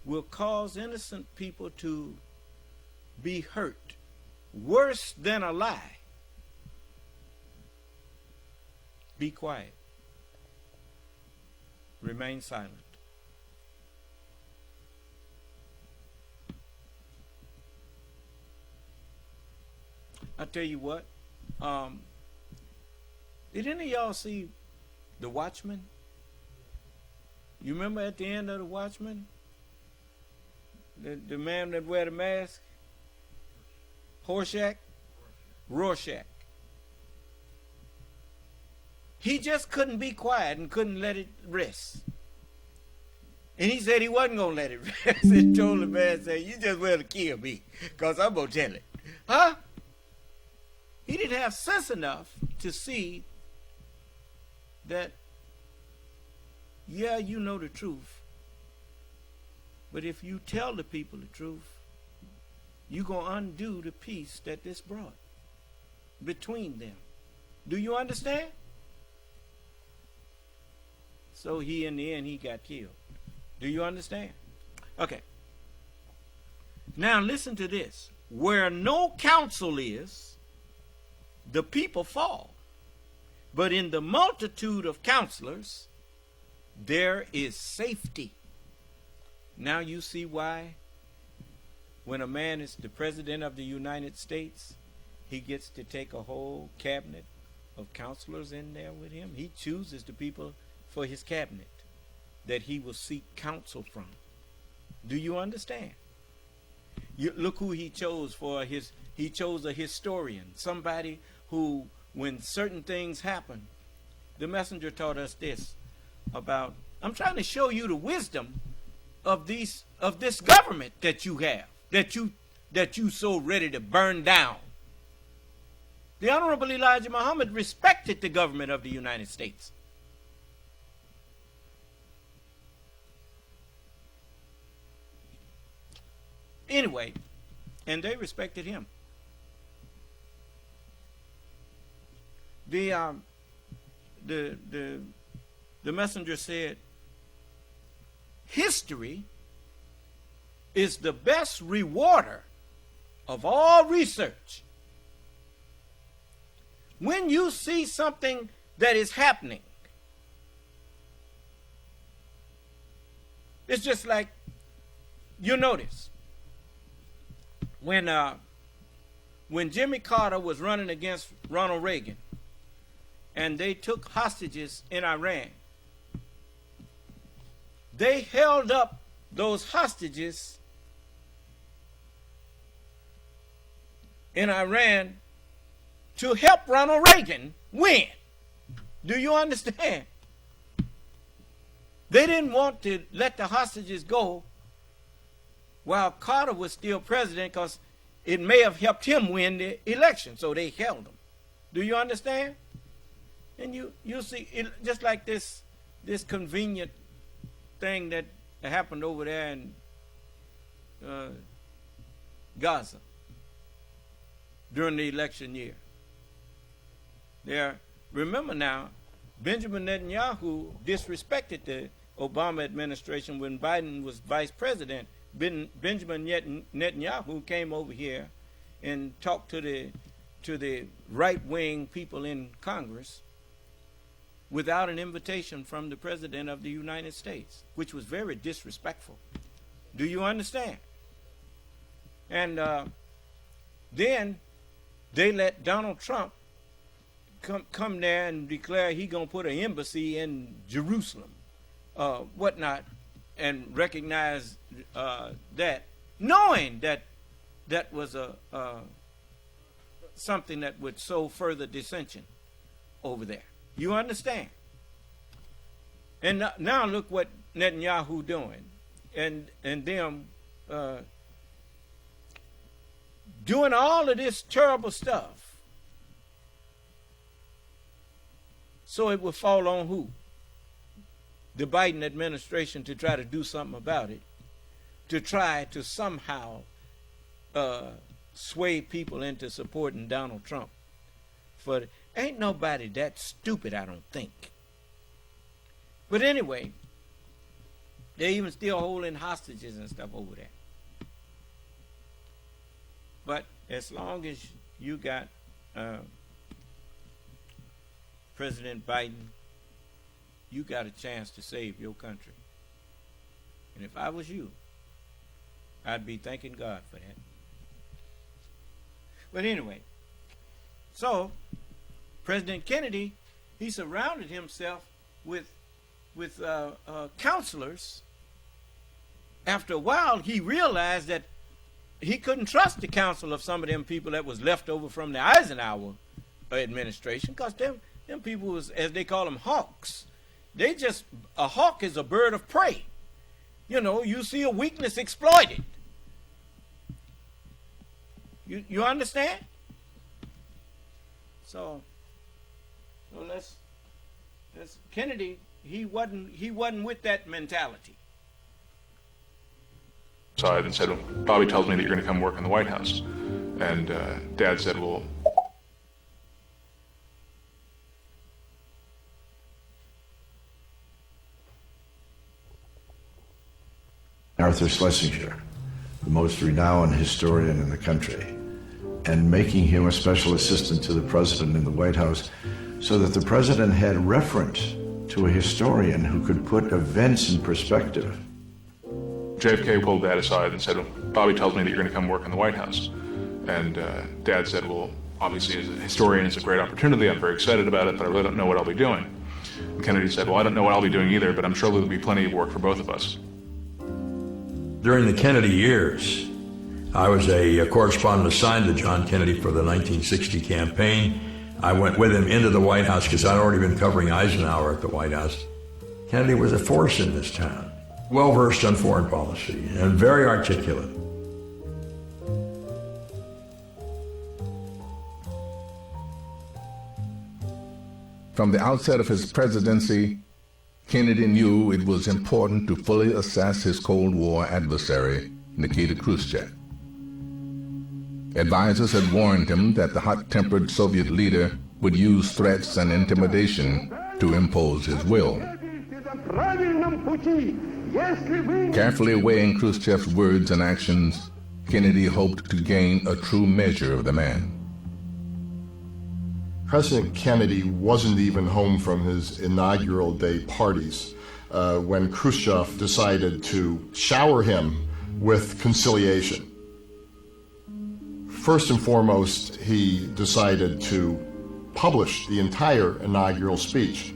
will cause innocent people to be hurt worse than a lie, be quiet. Remain silent. I tell you what, did any of y'all see The Watchmen? You remember at the end of The Watchmen? The man that wear the mask? Rorschach. He just couldn't be quiet and couldn't let it rest. And he said he wasn't going to let it rest. And told the man, said, you just want to kill me, because I'm going to tell it. Huh? He didn't have sense enough to see that, yeah, you know the truth. But if you tell the people the truth, you're going to undo the peace that this brought between them. Do you understand? So in the end, he got killed. Do you understand? Okay. Now listen to this. Where no counsel is, the people fall. But in the multitude of counselors, there is safety. Now you see why when a man is the president of the United States, he gets to take a whole cabinet of counselors in there with him. He chooses the people for his cabinet that he will seek counsel from. Do you understand? Look who he chose for he chose a historian, somebody who, when certain things happen, the messenger taught us this about, I'm trying to show you the wisdom of this government that you have, that you so ready to burn down. The Honorable Elijah Muhammad respected the government of the United States. Anyway, and they respected him. The messenger said, history is the best rewarder of all research. When you see something that is happening, it's just like, you notice, when Jimmy Carter was running against Ronald Reagan, and they took hostages in Iran, they held up those hostages in Iran to help Ronald Reagan win. Do you understand? They didn't want to let the hostages go while Carter was still president, because it may have helped him win the election, so they held him. Do you understand? And you see, just like this convenient thing that happened over there in Gaza during the election year. Remember now, Benjamin Netanyahu disrespected the Obama administration when Biden was vice president. Benjamin Netanyahu came over here and talked to the right-wing people in Congress without an invitation from the President of the United States, which was very disrespectful. Do you understand? And then they let Donald Trump come there and declare he gonna put an embassy in Jerusalem, whatnot, and recognize that, knowing that was something that would sow further dissension over there. You understand? And now look what Netanyahu doing, and them doing all of this terrible stuff, so it will fall on who? The Biden administration, to try to do something about it, to try to somehow sway people into supporting Donald Trump. Ain't nobody that stupid, I don't think. But anyway, they're even still holding hostages and stuff over there. But as long as you got President Biden, you got a chance to save your country. And if I was you, I'd be thanking God for that. But anyway, So President Kennedy, he surrounded himself with counselors. After a while, he realized that he couldn't trust the counsel of some of them people that was left over from the Eisenhower administration, because them people was, as they call them, hawks. A hawk is a bird of prey. You know, you see a weakness exploited. You understand? So let's Kennedy, he wasn't with that mentality. Side and said, well, Bobby tells me that you're going to come work in the White House. And Dad said, well, Arthur Schlesinger, the most renowned historian in the country, and making him a special assistant to the president in the White House so that the president had reference to a historian who could put events in perspective. JFK pulled Dad aside and said, well, Bobby tells me that you're going to come work in the White House. And Dad said, well, obviously as a historian it's a great opportunity, I'm very excited about it, but I really don't know what I'll be doing. And Kennedy said, well, I don't know what I'll be doing either, but I'm sure there'll be plenty of work for both of us. During the Kennedy years, I was a correspondent assigned to John Kennedy for the 1960 campaign. I went with him into the White House because I'd already been covering Eisenhower at the White House. Kennedy was a force in this town, well-versed on foreign policy and very articulate. From the outset of his presidency, Kennedy knew it was important to fully assess his Cold War adversary, Nikita Khrushchev. Advisors had warned him that the hot-tempered Soviet leader would use threats and intimidation to impose his will. Carefully weighing Khrushchev's words and actions, Kennedy hoped to gain a true measure of the man. President Kennedy wasn't even home from his inaugural day parties when Khrushchev decided to shower him with conciliation. First and foremost, he decided to publish the entire inaugural speech.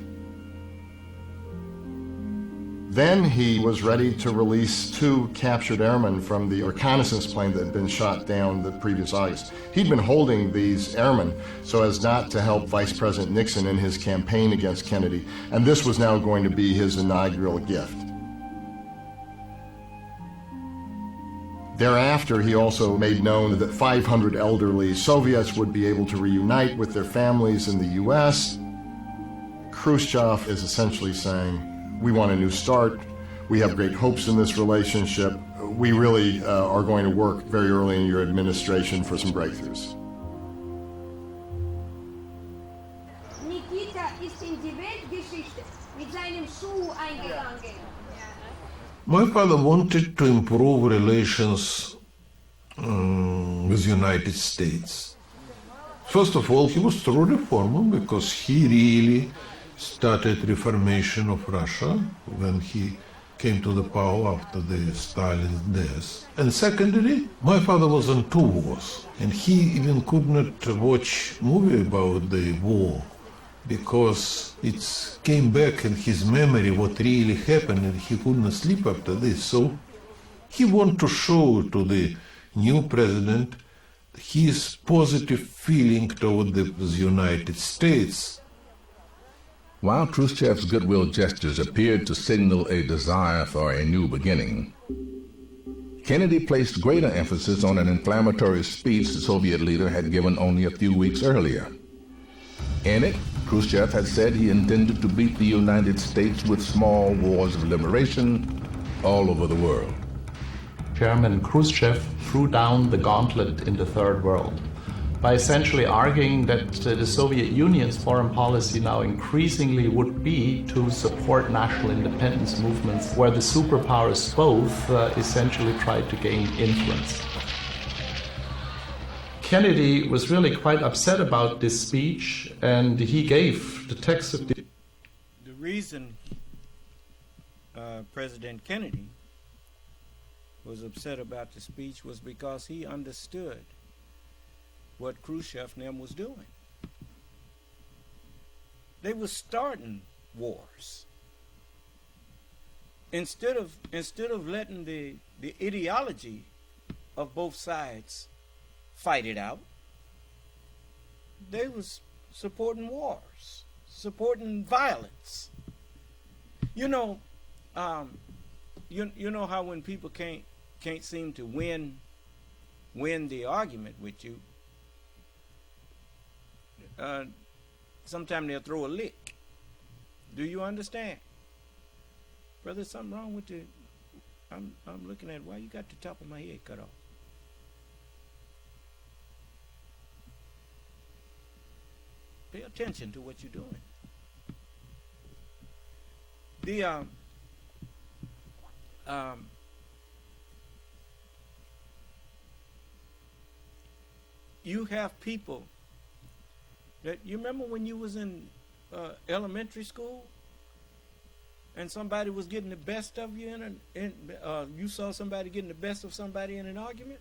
Then he was ready to release 2 captured airmen from the reconnaissance plane that had been shot down the previous August. He'd been holding these airmen so as not to help Vice President Nixon in his campaign against Kennedy, and this was now going to be his inaugural gift. Thereafter, he also made known that 500 elderly Soviets would be able to reunite with their families in the U.S. Khrushchev is essentially saying, we want a new start. We have great hopes in this relationship. We really are going to work very early in your administration for some breakthroughs. Nikita ist in die Weltgeschichte mit seinem Schuh eingegangen. My father wanted to improve relations with the United States. First of all, he was through reformer because he really started reformation of Russia when he came to the power after the Stalin's death. And secondly, my father was in 2 wars, and he even could not watch movie about the war because it came back in his memory what really happened, and he couldn't sleep after this. So he wanted to show to the new president his positive feeling toward the United States. While Khrushchev's goodwill gestures appeared to signal a desire for a new beginning, Kennedy placed greater emphasis on an inflammatory speech the Soviet leader had given only a few weeks earlier. In it, Khrushchev had said he intended to beat the United States with small wars of liberation all over the world. Chairman Khrushchev threw down the gauntlet in the Third World by essentially arguing that the Soviet Union's foreign policy now increasingly would be to support national independence movements where the superpowers both essentially tried to gain influence. Kennedy was really quite upset about this speech, and he gave the text of the reason President Kennedy was upset about the speech was because he understood what Khrushchev and them was doing. They were starting wars. Instead of letting the ideology of both sides fight it out, they was supporting wars, supporting violence. You know how when people can't seem to win the argument with you, sometimes they'll throw a lick. Do you understand? Brother, something wrong with the... I'm looking at why you got the top of my head cut off. Pay attention to what you're doing. You have people that... You remember when you was in elementary school and somebody was getting the best of you you saw somebody getting the best of somebody in an argument?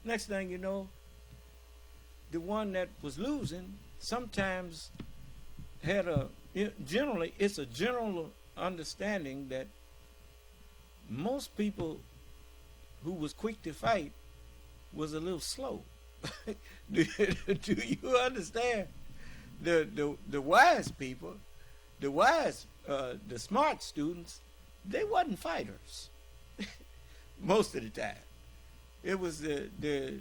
Next thing you know, the one that was losing sometimes had generally, it's a general understanding that most people who was quick to fight was a little slow. Do you understand? The wise people, the smart students, they wasn't fighters most of the time. It was the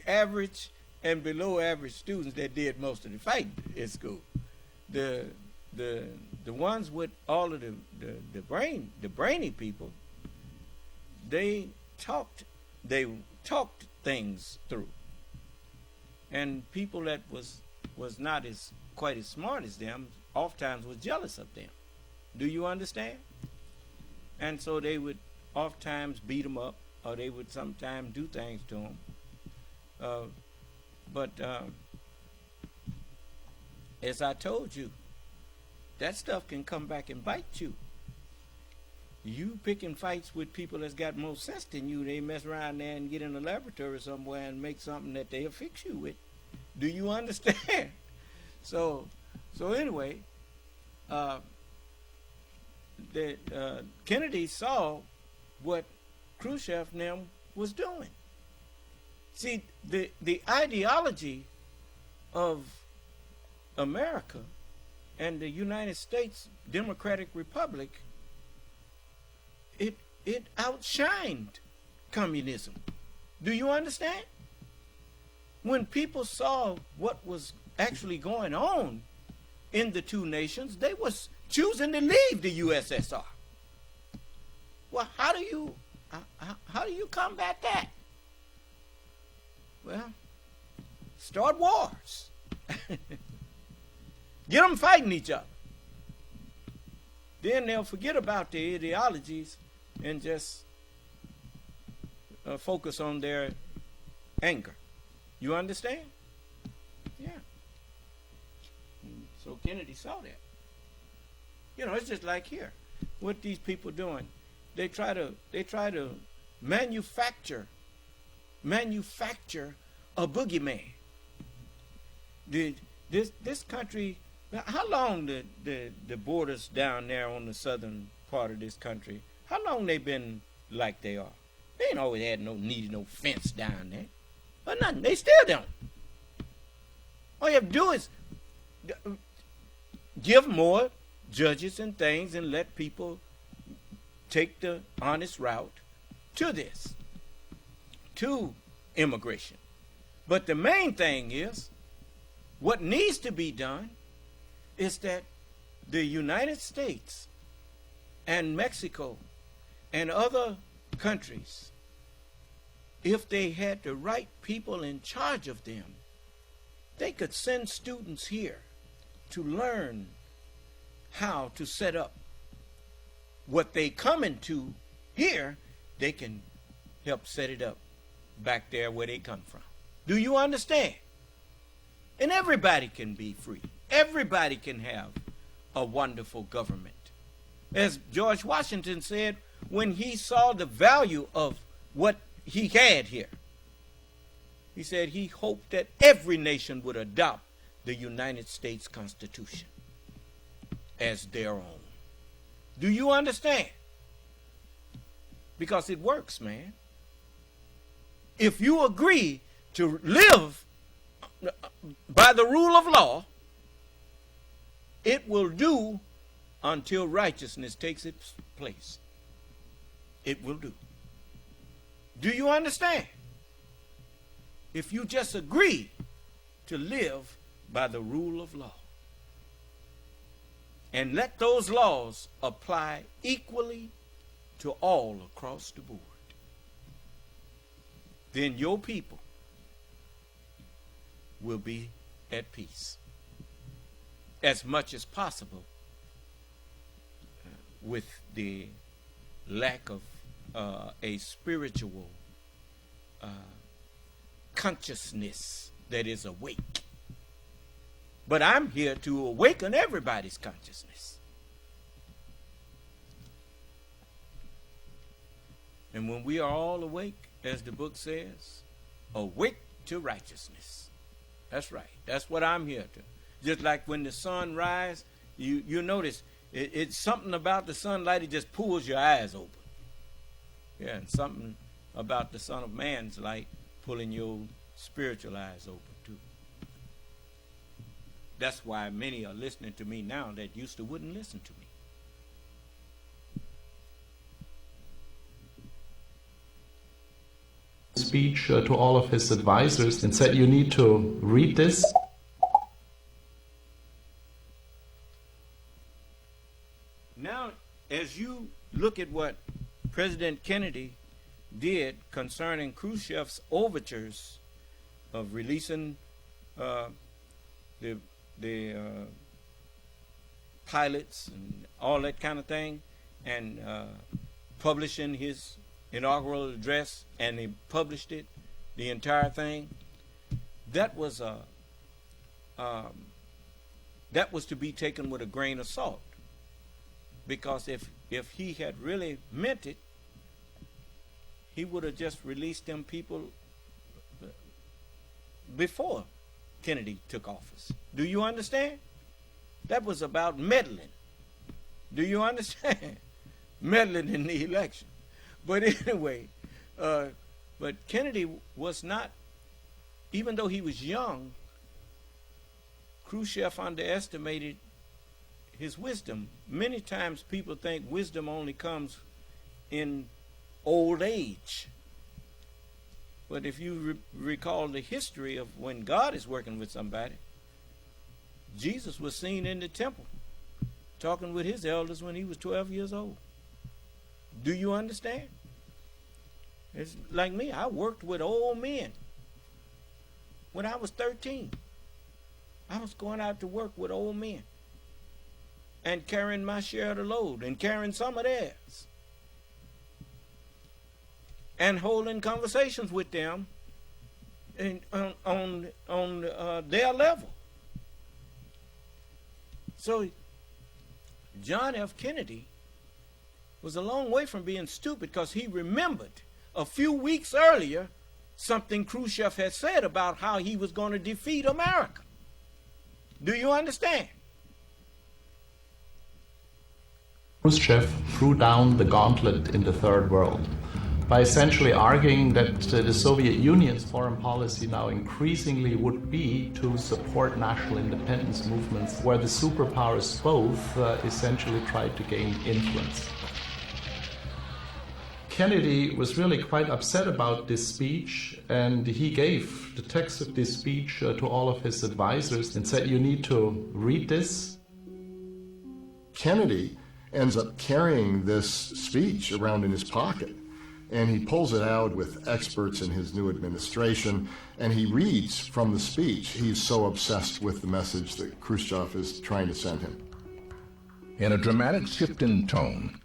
average and below average students that did most of the fighting in school. The ones with all of the brainy people, they talked things through. And people that was not quite as smart as them oftentimes was jealous of them. Do you understand? And so they would oftentimes beat them up, or they would sometimes do things to them. But as I told you, that stuff can come back and bite you. You picking fights with people that's got more sense than you, they mess around there and get in a laboratory somewhere and make something that they'll fix you with. Do you understand? So anyway, Kennedy saw what Khrushchev and them was doing. See, the ideology of America and the United States Democratic Republic, it outshined communism. Do you understand? When people saw what was actually going on in the two nations, they was choosing to leave the USSR. Well, how do you combat that? Well, start wars. Get them fighting each other. Then they'll forget about their ideologies and just focus on their anger. You understand? Yeah. So Kennedy saw that. You know, it's just like here. What these people doing? They try to manufacture a boogeyman. This country, how long the borders down there on the southern part of this country, how long they been like they are? They ain't always had needed no fence down there. Or nothing. They still don't. All you have to do is give more judges and things and let people take the honest route to immigration. But the main thing is, what needs to be done is that the United States and Mexico and other countries, if they had the right people in charge of them, they could send students here to learn how to set up what they come into here. They can help set it up back there where they come from. Do you understand? And everybody can be free. Everybody can have a wonderful government. As George Washington said when he saw the value of what he had here, he said he hoped that every nation would adopt the United States Constitution. as their own. Do you understand? Because it works, man. If you agree to live by the rule of law, it will do until righteousness takes its place. It will do. Do you understand? If you just agree to live by the rule of law and let those laws apply equally to all across the board, then your people will be at peace as much as possible with the lack of a spiritual consciousness that is awake. But I'm here to awaken everybody's consciousness. And when we are all awake, as the book says, awake to righteousness. That's right. That's what I'm here to. Just like when the sun rises, you notice it's something about the sunlight, it just pulls your eyes open. Yeah, and something about the Son of Man's light pulling your spiritual eyes open too. That's why many are listening to me now that used to wouldn't listen to me. Speech to all of his advisors and said, you need to read this. Now, as you look at what President Kennedy did concerning Khrushchev's overtures of releasing the pilots and all that kind of thing, and publishing his inaugural address, and he published it, the entire thing. That was to be taken with a grain of salt, because if he had really meant it, he would have just released them people before Kennedy took office. Do you understand? That was about meddling. Do you understand? Meddling in the election. But anyway, but Kennedy was not, even though he was young, Khrushchev underestimated his wisdom. Many times people think wisdom only comes in old age. But if you recall the history of when God is working with somebody, Jesus was seen in the temple talking with his elders when he was 12 years old. Do you understand? It's like me. I worked with old men when I was 13. I was going out to work with old men and carrying my share of the load and carrying some of theirs and holding conversations with them on their level. So John F. Kennedy was a long way from being stupid, because he remembered a few weeks earlier something Khrushchev had said about how he was going to defeat America. Do you understand? Khrushchev threw down the gauntlet in the Third World by essentially arguing that the Soviet Union's foreign policy now increasingly would be to support national independence movements where the superpowers both essentially tried to gain influence. Kennedy was really quite upset about this speech, and he gave the text of this speech to all of his advisors and said, you need to read this. Kennedy ends up carrying this speech around in his pocket, and he pulls it out with experts in his new administration, and he reads from the speech. He's so obsessed with the message that Khrushchev is trying to send him. In a dramatic shift in tone,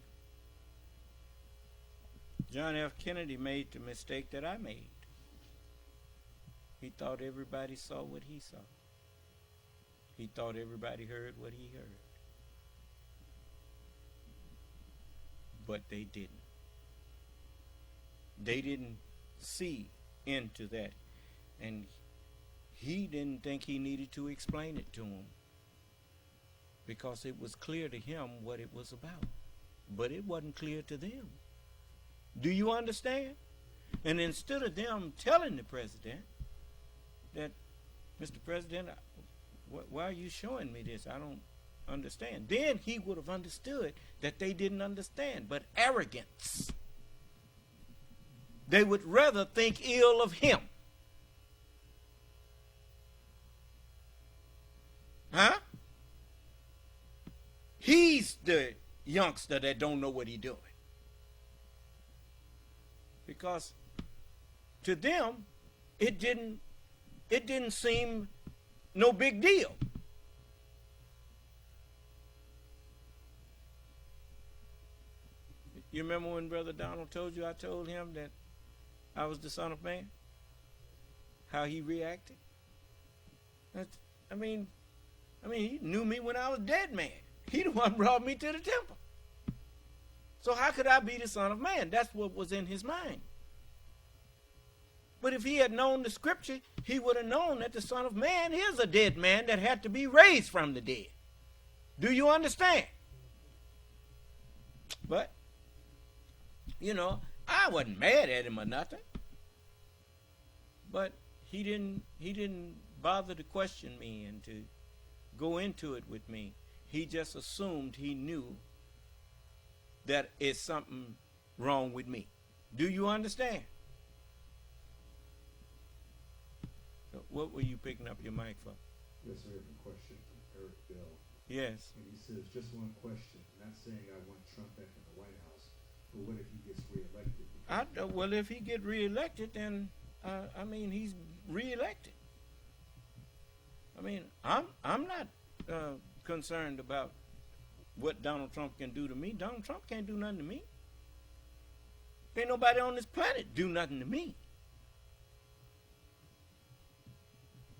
John F. Kennedy made the mistake that I made. He thought everybody saw what he saw. He thought everybody heard what he heard. But they didn't. They didn't see into that. And he didn't think he needed to explain it to them, because it was clear to him what it was about. But it wasn't clear to them. Do you understand? And instead of them telling the president that, Mr. President, why are you showing me this? I don't understand. Then he would have understood that they didn't understand. But arrogance. They would rather think ill of him. Huh? He's the youngster that don't know what he's doing. Because to them, it didn't seem no big deal. You remember when Brother Donald told you I told him that I was the Son of Man? How he reacted? I mean, he knew me when I was dead man. He the one brought me to the temple. So how could I be the Son of Man? That's what was in his mind. But if he had known the scripture, he would have known that the Son of Man is a dead man that had to be raised from the dead. Do you understand? But, I wasn't mad at him or nothing. But he didn't bother to question me and to go into it with me. He just assumed he knew that it's something wrong with me. Do you understand? What were you picking up your mic for? Yes, sir. A question from Eric Bell. Yes. And he says, just one question. Not saying I want Trump back in the White House, but what if he gets reelected? Well, if he get reelected, then he's reelected. I'm not concerned about what Donald Trump can do to me. Donald Trump can't do nothing to me. Ain't nobody on this planet do nothing to me.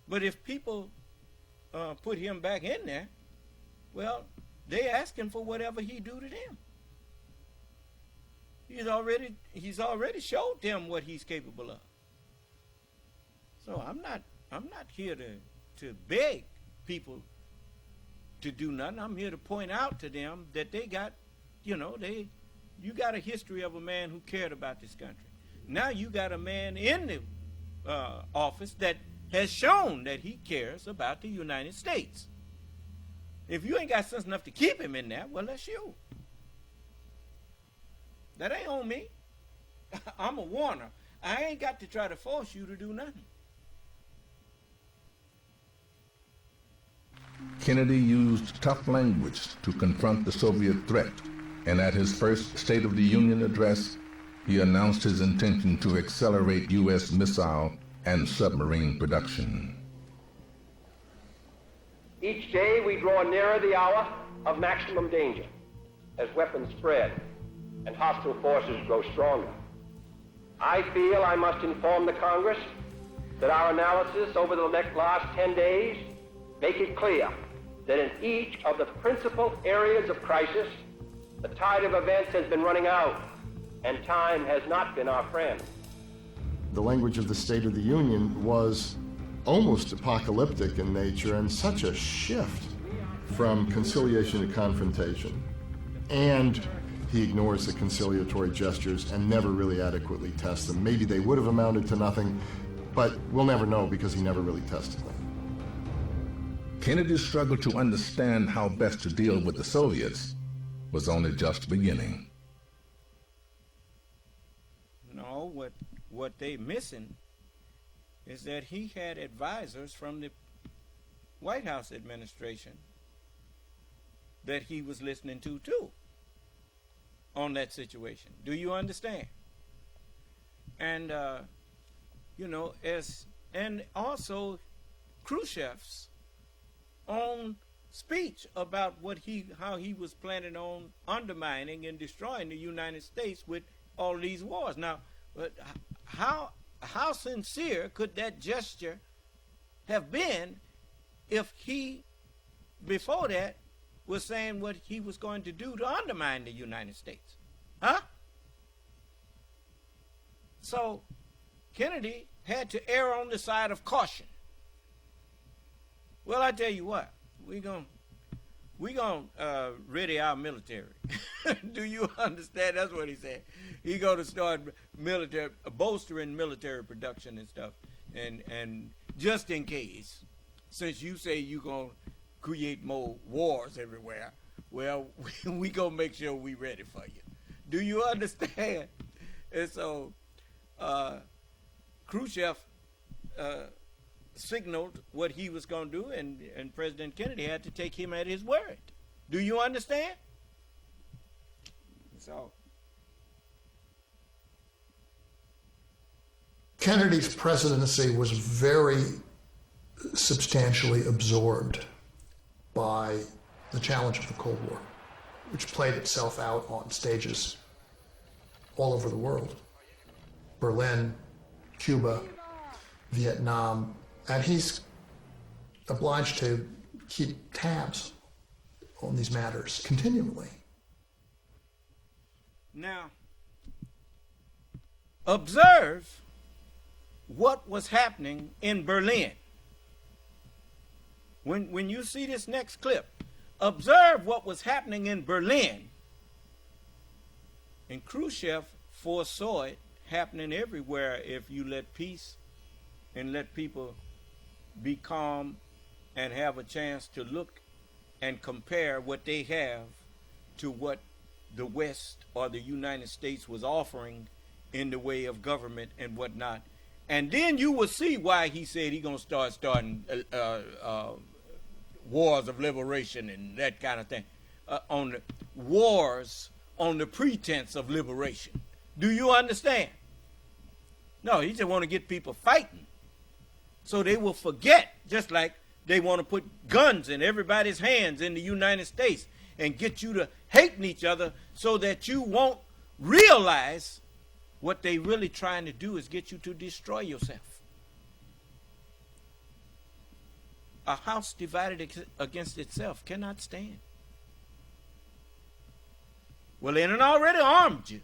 But if people put him back in there, well, they asking for whatever he do to them. He's already showed them what he's capable of. So I'm not here to beg people to do nothing. I'm here to point out to them that they got, you got a history of a man who cared about this country. Now you got a man in the office that has shown that he cares about the United States. If you ain't got sense enough to keep him in there, well, that's you. That ain't on me. I'm a warner. I ain't got to try to force you to do nothing. Kennedy used tough language to confront the Soviet threat, and at his first State of the Union address, he announced his intention to accelerate U.S. missile and submarine production. Each day we draw nearer the hour of maximum danger as weapons spread and hostile forces grow stronger. I feel I must inform the Congress that our analysis over the last 10 days make it clear that in each of the principal areas of crisis, the tide of events has been running out and time has not been our friend. The language of the State of the Union was almost apocalyptic in nature and such a shift from conciliation to confrontation. And he ignores the conciliatory gestures and never really adequately tests them. Maybe they would have amounted to nothing, but we'll never know because he never really tested them. Kennedy's struggle to understand how best to deal with the Soviets was only just beginning. No, what they missing is that he had advisors from the White House administration that he was listening to too on that situation. Do you understand? And and also Khrushchev's own speech about how he was planning on undermining and destroying the United States with all these wars. Now, but how sincere could that gesture have been if he, before that, was saying what he was going to do to undermine the United States? Huh? So Kennedy had to err on the side of caution. Well, I tell you what, we're we going to ready our military. Do you understand? That's what he said. He going to start bolstering military production and stuff. And just in case, since you say you going to create more wars everywhere, well, we going to make sure we ready for you. Do you understand? And so Khrushchev signaled what he was going to do, and President Kennedy had to take him at his word. Do you understand? So Kennedy's presidency was very substantially absorbed by the challenge of the Cold War, which played itself out on stages all over the world. Berlin, Cuba, Vietnam, and he's obliged to keep tabs on these matters continually. Now, observe what was happening in Berlin. When you see this next clip, observe what was happening in Berlin. And Khrushchev foresaw it happening everywhere if you let peace and let people be calm and have a chance to look and compare what they have to what the West or the United States was offering in the way of government and whatnot. And then you will see why he said he's going to starting wars of liberation and that kind of thing. On the wars on the pretense of liberation. Do you understand? No, he just want to get people fighting so they will forget, just like they want to put guns in everybody's hands in the United States and get you to hating each other so that you won't realize what they really trying to do is get you to destroy yourself. A house divided against itself cannot stand. Well, they done already armed you.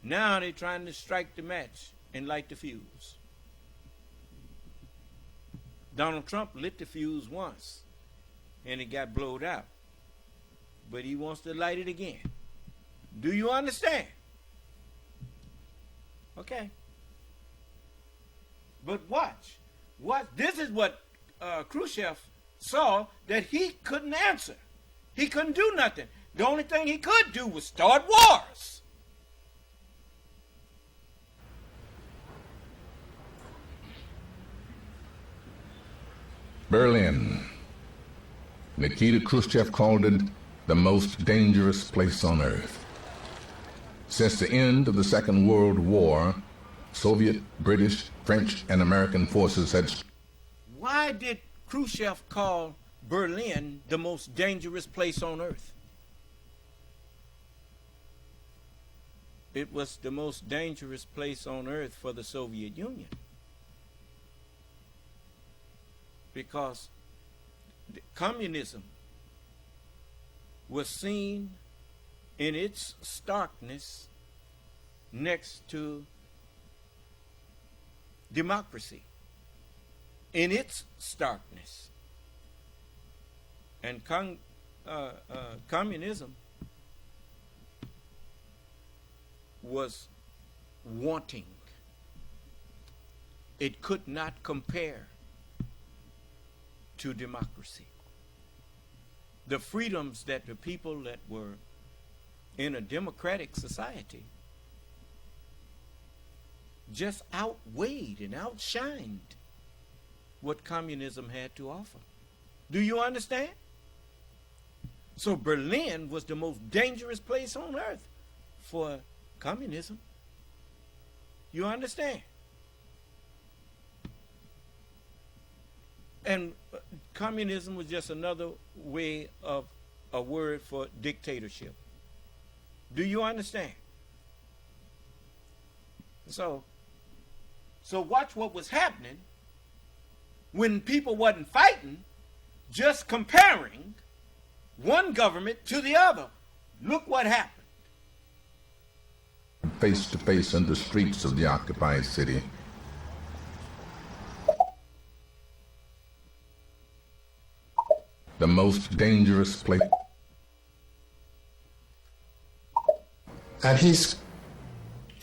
Now they're trying to strike the match and light the fuse. Donald Trump lit the fuse once and it got blowed out. But he wants to light it again. Do you understand? Okay. But watch. This is what Khrushchev saw that he couldn't answer. He couldn't do nothing. The only thing he could do was start wars. Berlin. Nikita Khrushchev called it the most dangerous place on earth. Since the end of the Second World War, Soviet, British, French, and American forces had... Why did Khrushchev call Berlin the most dangerous place on earth? It was the most dangerous place on earth for the Soviet Union. Because communism was seen in its starkness next to democracy, in its starkness. And communism was wanting. It could not compare to democracy. The freedoms that the people that were in a democratic society just outweighed and outshined what communism had to offer. Do you understand? So Berlin was the most dangerous place on earth for communism. You understand? And communism was just another way of a word for dictatorship. Do you understand? So watch what was happening when people wasn't fighting, just comparing one government to the other. Look what happened. Face to face in the streets of the occupied city. the most dangerous place. And he's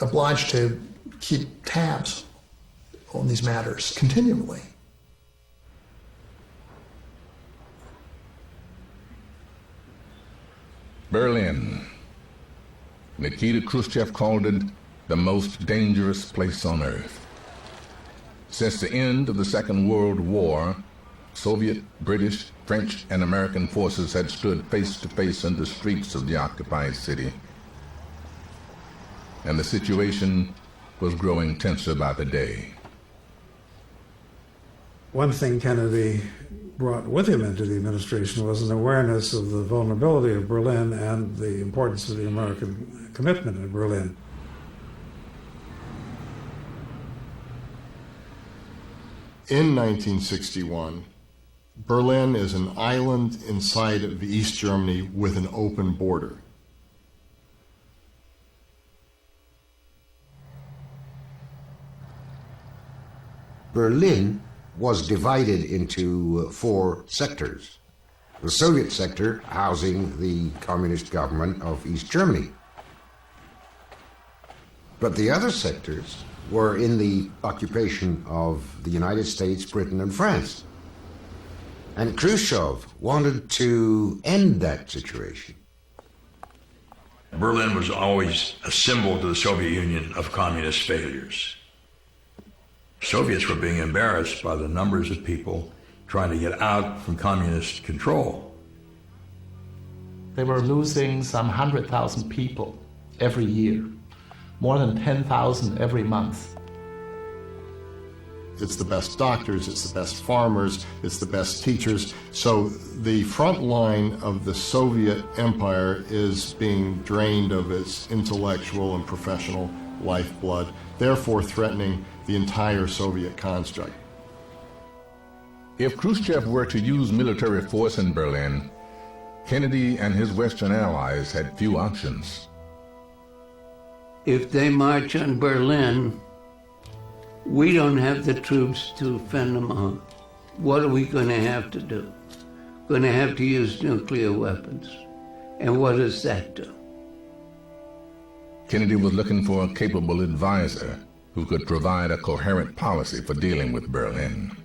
obliged to keep tabs on these matters continually. Berlin. Nikita Khrushchev called it the most dangerous place on earth. Since the end of the Second World War, Soviet, British, French, and American forces had stood face to face in the streets of the occupied city. And the situation was growing tenser by the day. One thing Kennedy brought with him into the administration was an awareness of the vulnerability of Berlin and the importance of the American commitment in Berlin. In 1961, Berlin is an island inside of East Germany with an open border. Berlin was divided into 4 sectors. The Soviet sector housing the communist government of East Germany. But the other sectors were in the occupation of the United States, Britain, and France. And Khrushchev wanted to end that situation. Berlin was always a symbol to the Soviet Union of communist failures. Soviets were being embarrassed by the numbers of people trying to get out from communist control. They were losing some 100,000 people every year, more than 10,000 every month. It's the best doctors, it's the best farmers, it's the best teachers. So the front line of the Soviet empire is being drained of its intellectual and professional lifeblood, therefore threatening the entire Soviet construct. If Khrushchev were to use military force in Berlin, Kennedy and his Western allies had few options. If they march on Berlin, we don't have the troops to fend them off. What are we going to have to do? Going to have to use nuclear weapons. And what does that do? Kennedy was looking for a capable advisor who could provide a coherent policy for dealing with Berlin.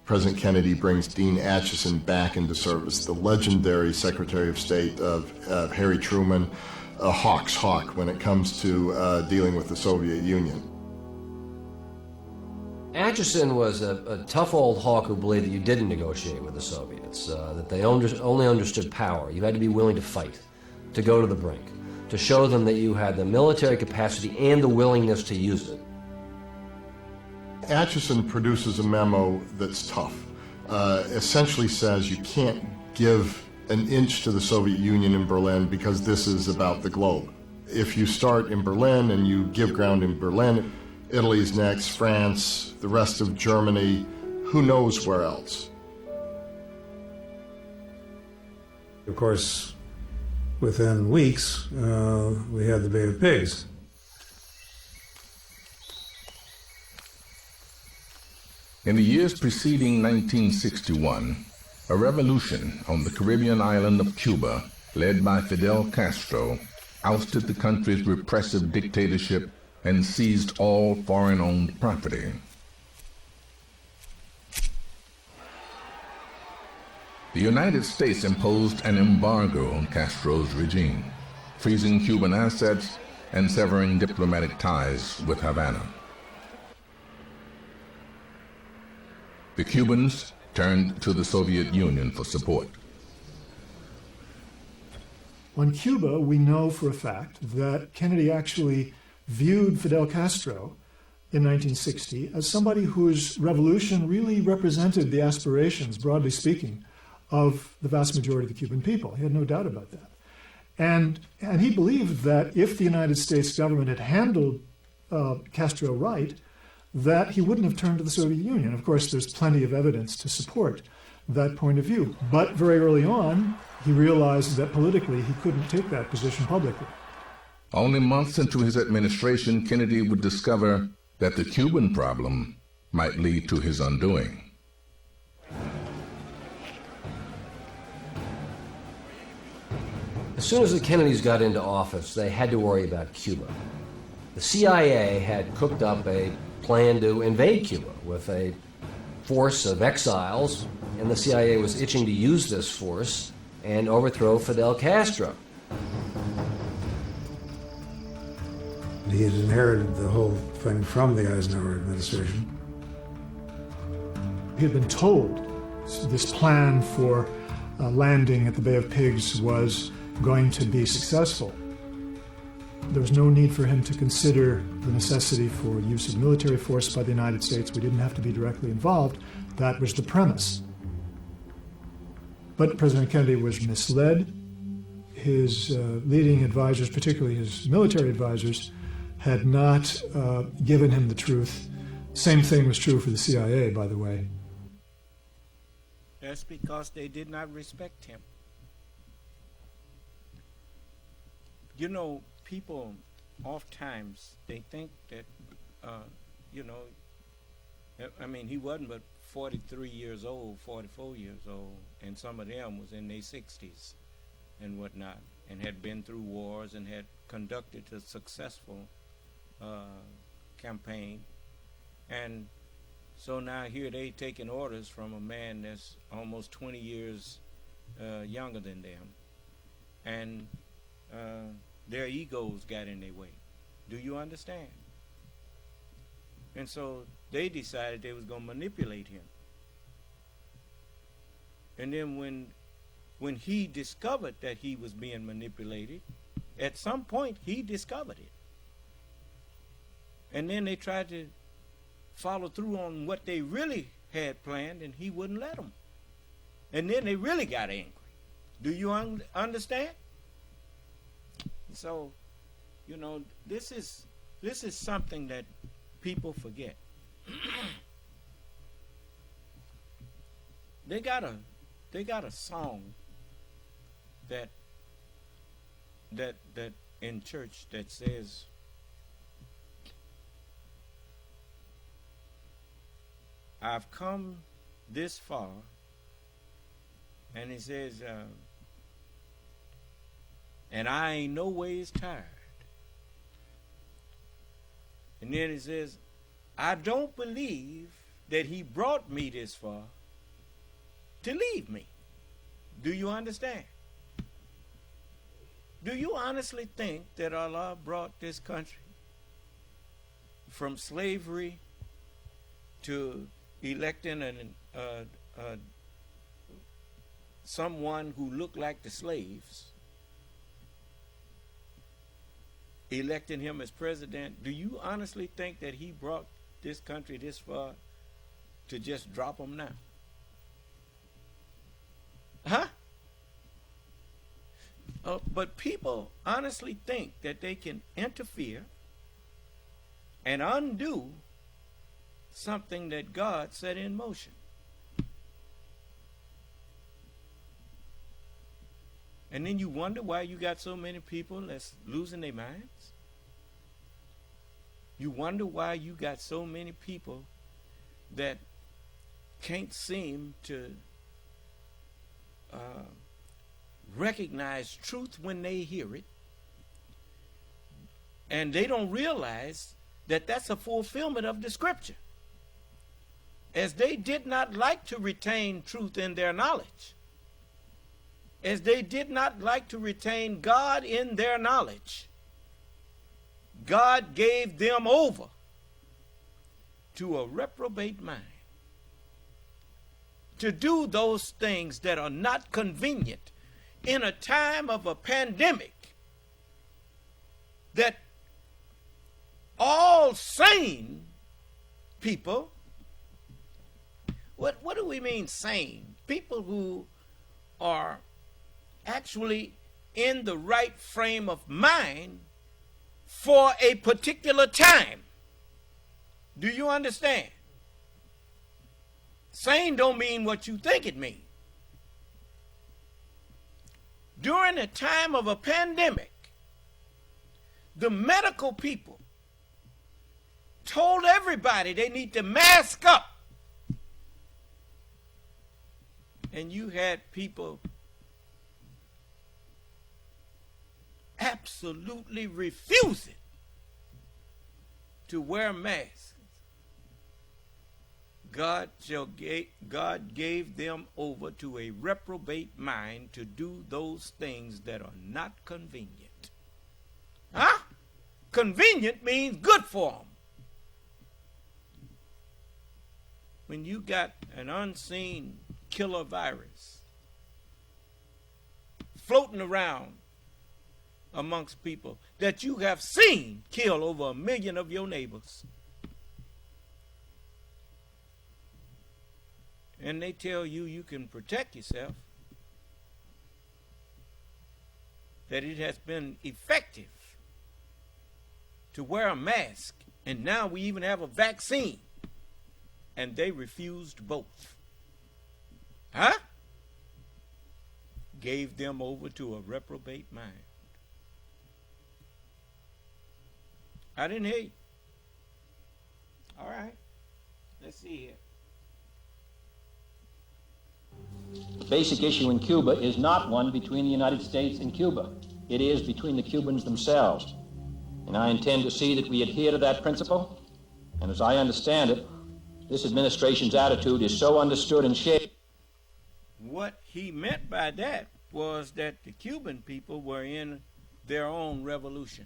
President Kennedy brings Dean Acheson back into service, the legendary Secretary of State of Harry Truman, a hawk's hawk when it comes to dealing with the Soviet Union. Acheson was a tough old hawk who believed that you didn't negotiate with the Soviets, that they only understood power. You had to be willing to fight, to go to the brink, to show them that you had the military capacity and the willingness to use it. Acheson produces a memo that's tough. Essentially says you can't give an inch to the Soviet Union in Berlin because this is about the globe. If you start in Berlin and you give ground in Berlin, Italy's next, France, the rest of Germany, who knows where else? Of course, within weeks, we had the Bay of Pigs. In the years preceding 1961, a revolution on the Caribbean island of Cuba, led by Fidel Castro, ousted the country's repressive dictatorship and seized all foreign-owned property. The United States imposed an embargo on Castro's regime, freezing Cuban assets and severing diplomatic ties with Havana. The Cubans turned to the Soviet Union for support. On Cuba, we know for a fact that Kennedy actually viewed Fidel Castro in 1960 as somebody whose revolution really represented the aspirations, broadly speaking, of the vast majority of the Cuban people. He had no doubt about that. And he believed that if the United States government had handled Castro right, that he wouldn't have turned to the Soviet Union. Of course, there's plenty of evidence to support that point of view. But very early on, he realized that politically he couldn't take that position publicly. Only months into his administration, Kennedy would discover that the Cuban problem might lead to his undoing. As soon as the Kennedys got into office, they had to worry about Cuba. The CIA had cooked up a plan to invade Cuba with a force of exiles, and the CIA was itching to use this force and overthrow Fidel Castro. He had inherited the whole thing from the Eisenhower administration. He had been told this plan for landing at the Bay of Pigs was going to be successful. There was no need for him to consider the necessity for use of military force by the United States. We didn't have to be directly involved. That was the premise. But President Kennedy was misled. His leading advisors, particularly his military advisors, had not given him the truth. Same thing was true for the CIA, by the way. That's because they did not respect him. You know, people oftentimes, they think that, I mean, he wasn't but 43 years old, 44 years old, and some of them was in their 60s and whatnot, and had been through wars and had conducted a successful campaign. And so now here they taking orders from a man that's almost 20 years younger than them. And their egos got in their way. Do you understand? And so they decided they was going to manipulate him. And then when he discovered that he was being manipulated, at some point he discovered it. And then they tried to follow through on what they really had planned, and he wouldn't let them. And then they really got angry. Do you understand? So, you know, this is something that people forget. They got a song that in church that says, I've come this far, and it says, and I ain't no ways tired. And then it says, I don't believe that he brought me this far to leave me. Do you understand? Do you honestly think that Allah brought this country from slavery to electing someone who looked like the slaves, electing him as president? Do you honestly think that he brought this country this far to just drop them now? Huh? But people honestly think that they can interfere and undo something that God set in motion. And then you wonder why you got so many people that's losing their minds. You wonder why you got so many people that can't seem to recognize truth when they hear it. And they don't realize that that's a fulfillment of the scripture. As they did not like to retain truth in their knowledge, as they did not like to retain God in their knowledge, God gave them over to a reprobate mind to do those things that are not convenient in a time of a pandemic that all sane people, what do we mean sane? People who are actually in the right frame of mind for a particular time. Do you understand? Sane don't mean what you think it means. During a time of a pandemic, the medical people told everybody they need to mask up. And you had people absolutely refusing to wear masks, God gave them over to a reprobate mind to do those things that are not convenient. Huh? Convenient means good for them. When you got an unseen killer virus floating around amongst people that you have seen kill over 1 million of your neighbors, and they tell you you can protect yourself, that it has been effective to wear a mask, and now we even have a vaccine, and they refused both. Huh? Gave them over to a reprobate mind. I didn't hear you. All right. Let's see here. The basic issue in Cuba is not one between the United States and Cuba. It is between the Cubans themselves. And I intend to see that we adhere to that principle. And as I understand it, this administration's attitude is so understood and shared. What he meant by that was that the Cuban people were in their own revolution,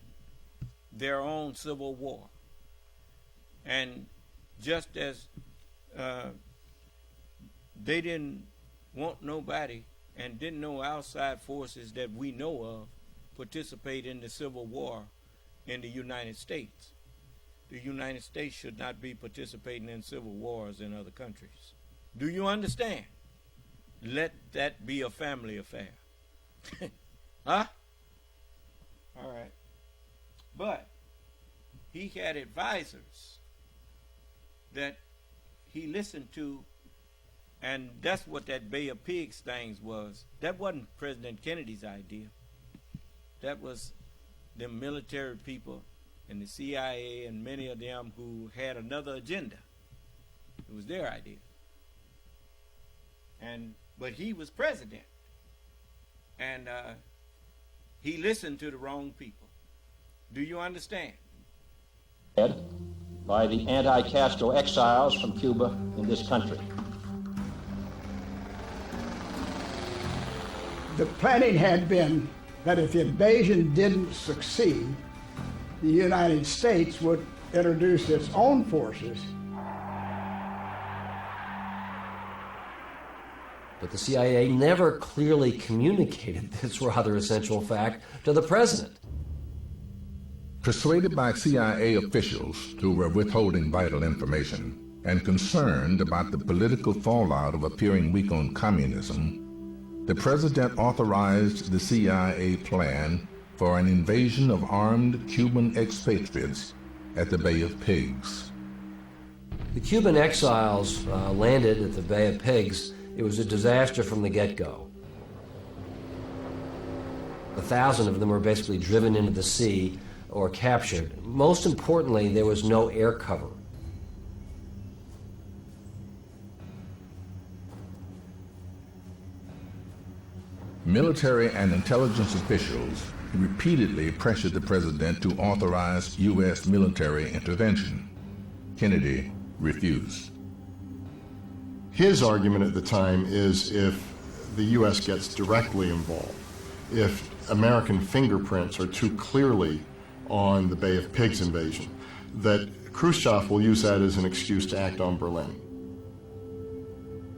their own civil war. And just as they didn't want nobody and didn't know outside forces that we know of participate in the civil war in the United States, the United States should not be participating in civil wars in other countries. Do you understand? Let that be a family affair. Huh? All right. But he had advisors that he listened to, and that's what that Bay of Pigs things was. That wasn't President Kennedy's idea. That was the military people and the CIA and many of them who had another agenda. It was their idea. But he was president, and he listened to the wrong people. Do you understand? By the anti-Castro exiles from Cuba in this country. The planning had been that if the invasion didn't succeed, the United States would introduce its own forces. But the CIA never clearly communicated this rather essential fact to the president. Persuaded by CIA officials who were withholding vital information and concerned about the political fallout of appearing weak on communism, the president authorized the CIA plan for an invasion of armed Cuban expatriates at the Bay of Pigs. The Cuban exiles landed at the Bay of Pigs. It was a disaster from the get-go. 1,000 of them were basically driven into the sea or captured. Most importantly, there was no air cover. Military and intelligence officials repeatedly pressured the president to authorize U.S. military intervention. Kennedy refused. His argument at the time is if the U.S. gets directly involved, if American fingerprints are too clearly on the Bay of Pigs invasion, that Khrushchev will use that as an excuse to act on Berlin.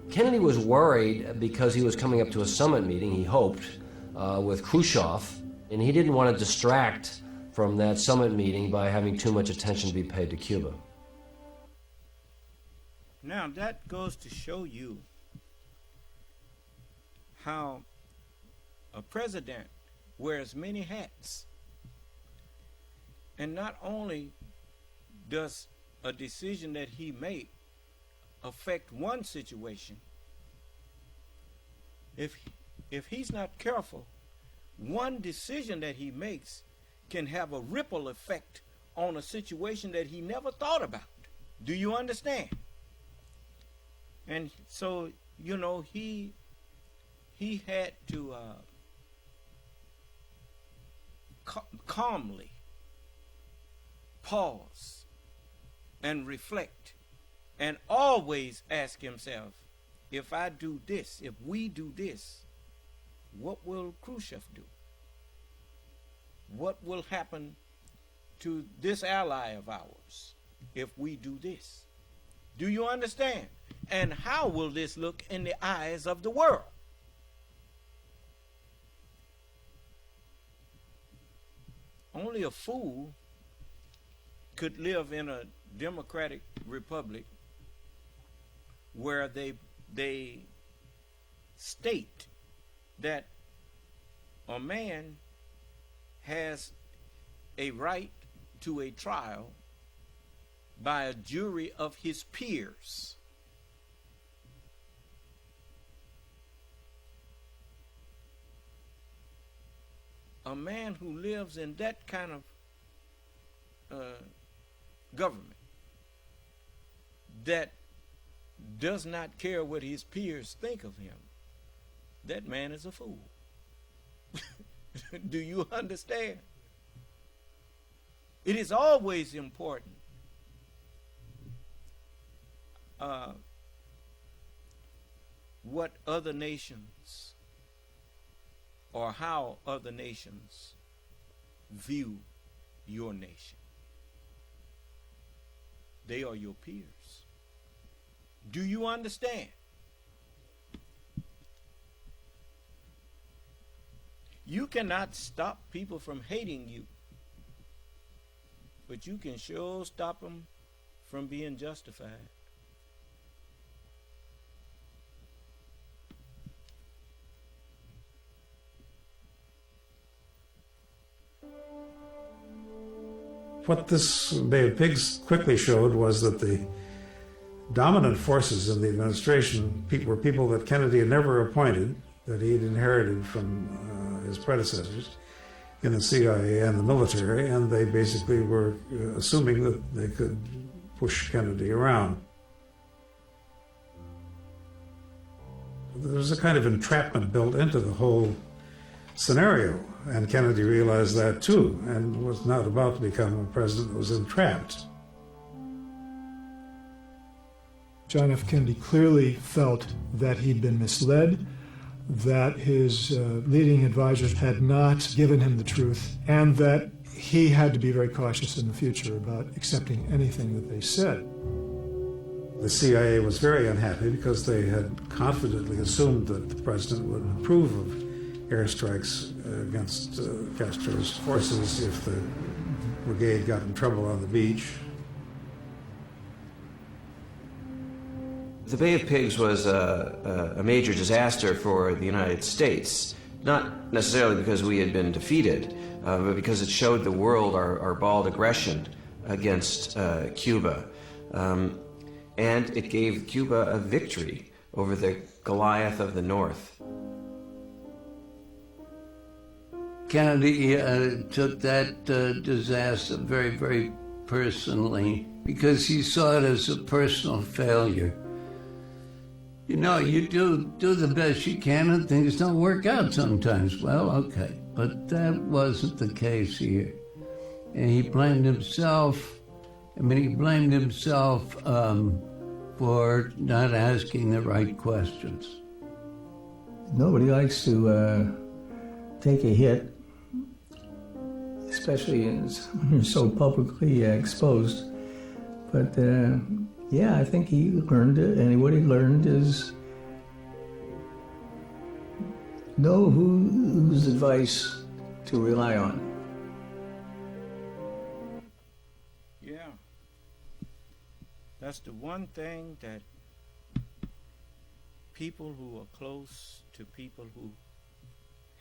Kennedy was worried because he was coming up to a summit meeting, he hoped, with Khrushchev, and he didn't want to distract from that summit meeting by having too much attention to be paid to Cuba. Now that goes to show you how a president wears many hats. And not only does a decision that he made affect one situation, if he's not careful, one decision that he makes can have a ripple effect on a situation that he never thought about. Do you understand? And so, you know, he had to calmly pause and reflect and always ask himself, if I do this, if we do this, what will Khrushchev do? What will happen to this ally of ours if we do this? Do you understand? And how will this look in the eyes of the world? Only a fool could live in a democratic republic where they state that a man has a right to a trial by a jury of his peers. A man who lives in that kind of government that does not care what his peers think of him, that man is a fool. Do you understand? It is always important what other nations or how other nations view your nation. They are your peers. Do you understand? You cannot stop people from hating you, but you can sure stop them from being justified. What this Bay of Pigs quickly showed was that the dominant forces in the administration were people that Kennedy had never appointed, that he had inherited from his predecessors in the CIA and the military, and they basically were assuming that they could push Kennedy around. There was a kind of entrapment built into the whole scenario, and Kennedy realized that too, and was not about to become a president that was entrapped. John F. Kennedy clearly felt that he'd been misled, that his leading advisors had not given him the truth, and that he had to be very cautious in the future about accepting anything that they said. The CIA was very unhappy because they had confidently assumed that the president would approve of airstrikes against Castro's forces if the brigade got in trouble on the beach. The Bay of Pigs was a major disaster for the United States, not necessarily because we had been defeated, but because it showed the world our bald aggression against Cuba. And it gave Cuba a victory over the Goliath of the North. Kennedy took that disaster very, very personally because he saw it as a personal failure. You know, you do the best you can and things don't work out sometimes. Well, okay, but that wasn't the case here. And he blamed himself. He blamed himself for not asking the right questions. Nobody likes to take a hit, especially when you're so publicly exposed. But yeah, I think he learned it, and what he learned is know whose advice to rely on. Yeah. That's the one thing that people who are close to people who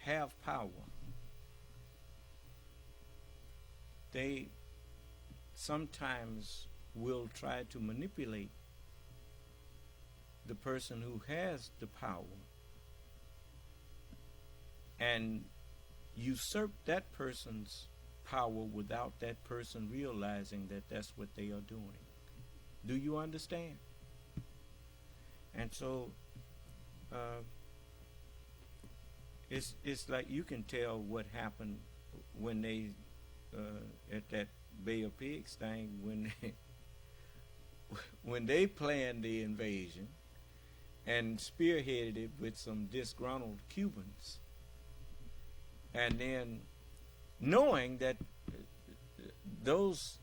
have power, they sometimes will try to manipulate the person who has the power and usurp that person's power without that person realizing that that's what they are doing. Do you understand? And so it's like you can tell what happened when they at that Bay of Pigs thing, when they planned the invasion and spearheaded it with some disgruntled Cubans, and then knowing that those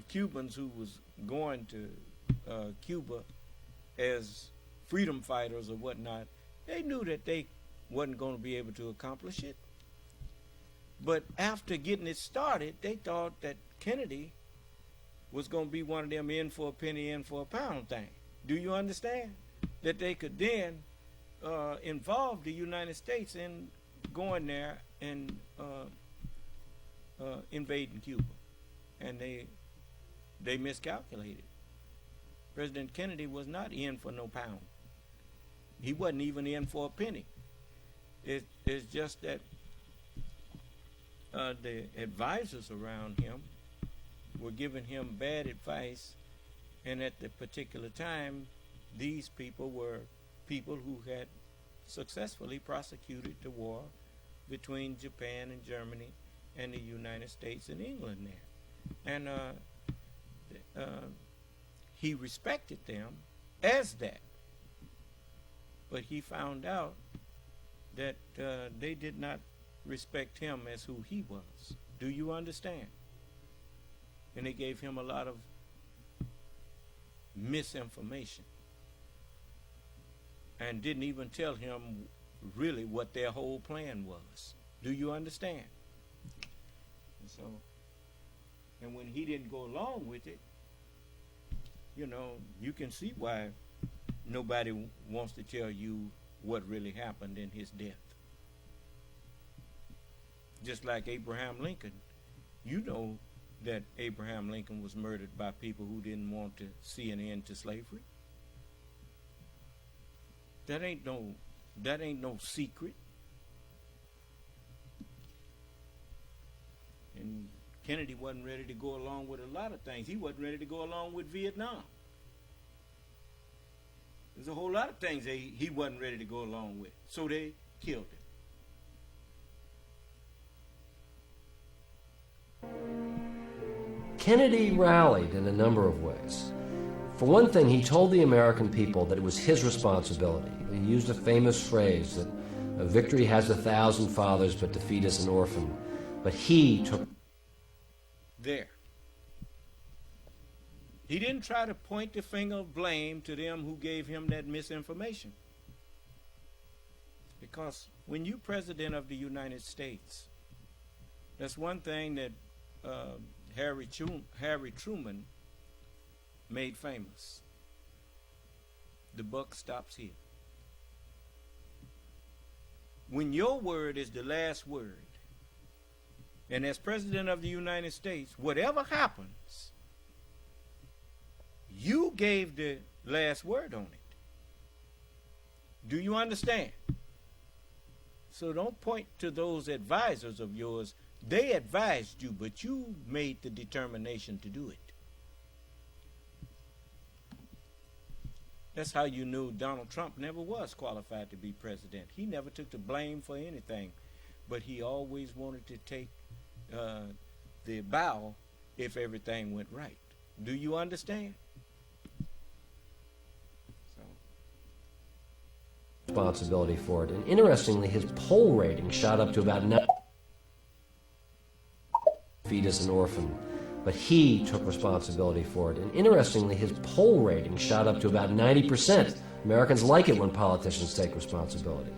Cubans who was going to Cuba as freedom fighters or whatnot, they knew that they wasn't going to be able to accomplish it. But after getting it started, they thought that Kennedy was going to be one of them in for a penny, in for a pound thing. Do you understand? That they could then involve the United States in going there and invading Cuba. And they miscalculated. President Kennedy was not in for no pound. He wasn't even in for a penny. It's just that the advisors around him were giving him bad advice, and at the particular time, these people were people who had successfully prosecuted the war between Japan and Germany and the United States and England there. And he respected them as that. But he found out that they did not respect him as who he was. Do you understand? And they gave him a lot of misinformation and didn't even tell him really what their whole plan was. Do you understand? And so, and when he didn't go along with it, you know, you can see why nobody wants to tell you what really happened in his death. Just like Abraham Lincoln, you know that Abraham Lincoln was murdered by people who didn't want to see an end to slavery. That ain't no secret. And Kennedy wasn't ready to go along with a lot of things. He wasn't ready to go along with Vietnam. There's a whole lot of things he wasn't ready to go along with. So they killed him. Kennedy rallied in a number of ways. For one thing, he told the American people that it was his responsibility. He used a famous phrase that a victory has 1,000 fathers, but defeat is an orphan. But he took... There. He didn't try to point the finger of blame to them who gave him that misinformation. Because when you're President of the United States, that's one thing that Harry Truman made famous. The buck stops here. When your word is the last word, and as President of the United States, whatever happens, you gave the last word on it. Do you understand? So don't point to those advisors of yours. They advised you, but you made the determination to do it. That's how you knew Donald Trump never was qualified to be president. He never took the blame for anything, but he always wanted to take the bow if everything went right. Do you understand? Responsibility for it. And interestingly, his poll rating shot up to about 9 feet as an orphan. But he took responsibility for it. And interestingly, his poll rating shot up to about 90%. Americans like it when politicians take responsibility.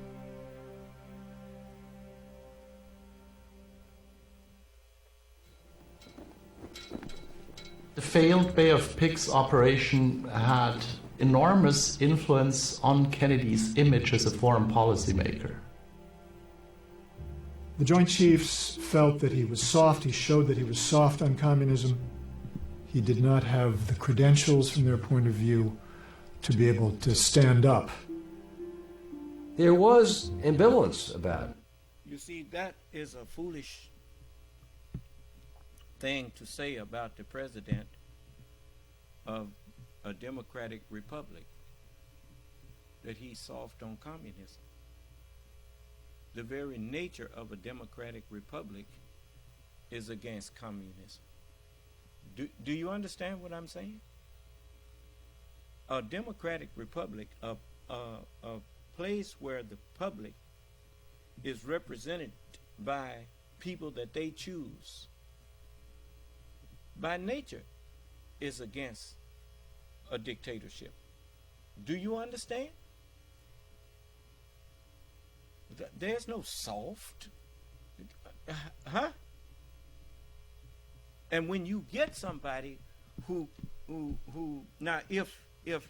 The failed Bay of Pigs operation had enormous influence on Kennedy's image as a foreign policymaker. The Joint Chiefs felt that he was soft. He showed that he was soft on communism. He did not have the credentials from their point of view to be able to stand up. There was ambivalence about it. You see, that is a foolish thing to say about the president of a democratic republic, that he's soft on communism. the very nature of a democratic republic is against communism. Do you understand what I'm saying? A democratic republic, a place where the public is represented by people that they choose, by nature is against a dictatorship. Do you understand? There's no soft. Huh? And when you get somebody who now if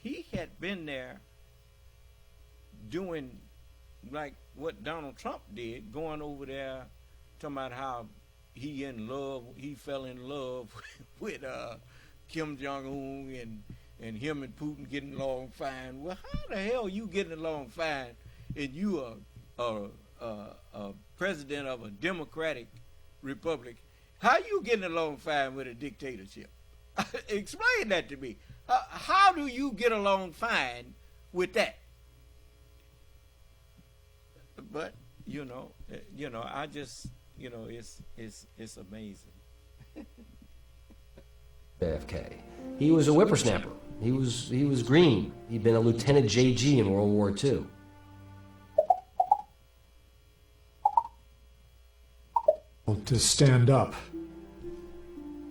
he had been there doing like what Donald Trump did, going over there talking about how he fell in love with Kim Jong-un and him and Putin getting along fine. Well, how the hell you getting along fine and you are president of a democratic republic? How you getting along fine with a dictatorship? Explain that to me. How do you get along fine with that? But I just it's amazing. JFK. He was a whippersnapper. He was green. He'd been a Lieutenant JG in World War II. To stand up.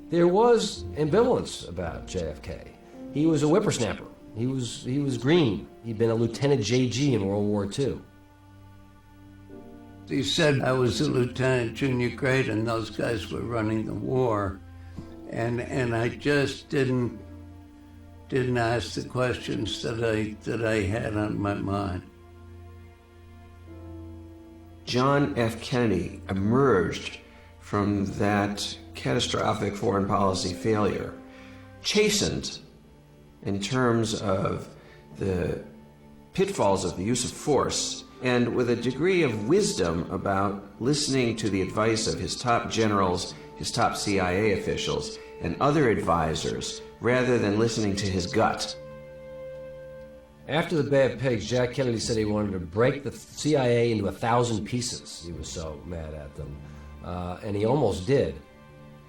There was ambivalence about JFK. He was a whippersnapper. He was green. He'd been a Lieutenant JG in World War II. He said I was a lieutenant junior grade and those guys were running the war. And I just didn't ask the questions that I had on my mind. John F. Kennedy emerged from that catastrophic foreign policy failure, chastened in terms of the pitfalls of the use of force, and with a degree of wisdom about listening to the advice of his top generals, his top CIA officials, and other advisors, rather than listening to his gut. After the Bay of Pigs, Jack Kennedy said he wanted to break the CIA into 1,000 pieces. He was so mad at them. And he almost did.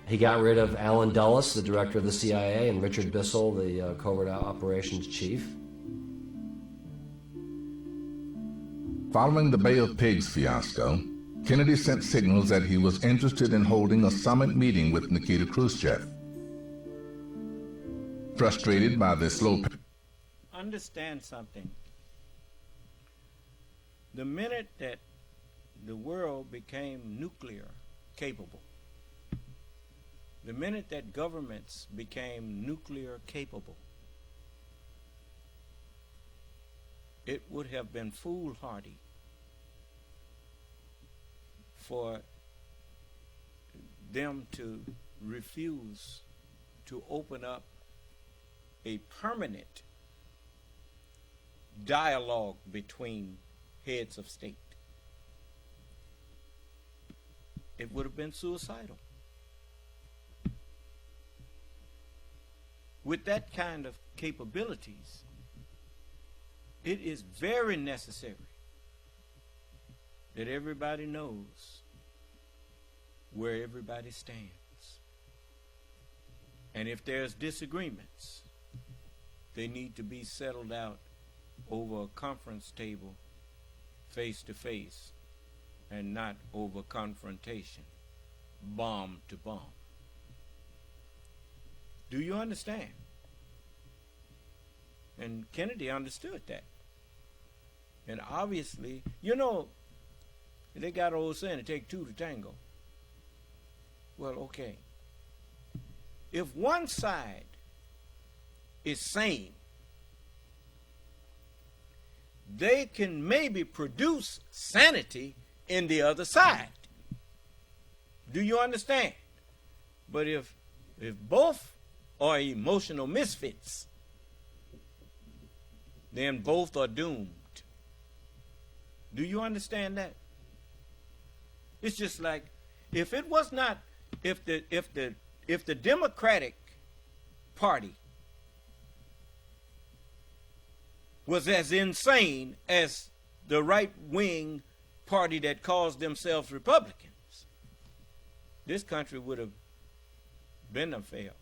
He got rid of Alan Dulles, the director of the CIA, and Richard Bissell, the covert operations chief. Following the Bay of Pigs fiasco, Kennedy sent signals that he was interested in holding a summit meeting with Nikita Khrushchev. Frustrated by the slow... Understand something. The minute that the world became nuclear capable, the minute that governments became nuclear capable, it would have been foolhardy for them to refuse to open up a permanent dialogue between heads of state. It would have been suicidal. With that kind of capabilities, it is very necessary that everybody knows where everybody stands. And if there's disagreements, they need to be settled out over a conference table, face to face, and not over confrontation, bomb to bomb. Do you understand? And Kennedy understood that. And obviously, they got an old saying, it takes two to tango. Well, okay. If one side is sane, they can maybe produce sanity in the other side. Do you understand? But if both are emotional misfits, then both are doomed. Do you understand that? It's just like if it was not, if the Democratic Party was as insane as the right-wing party that calls themselves Republicans, this country would have been a fail.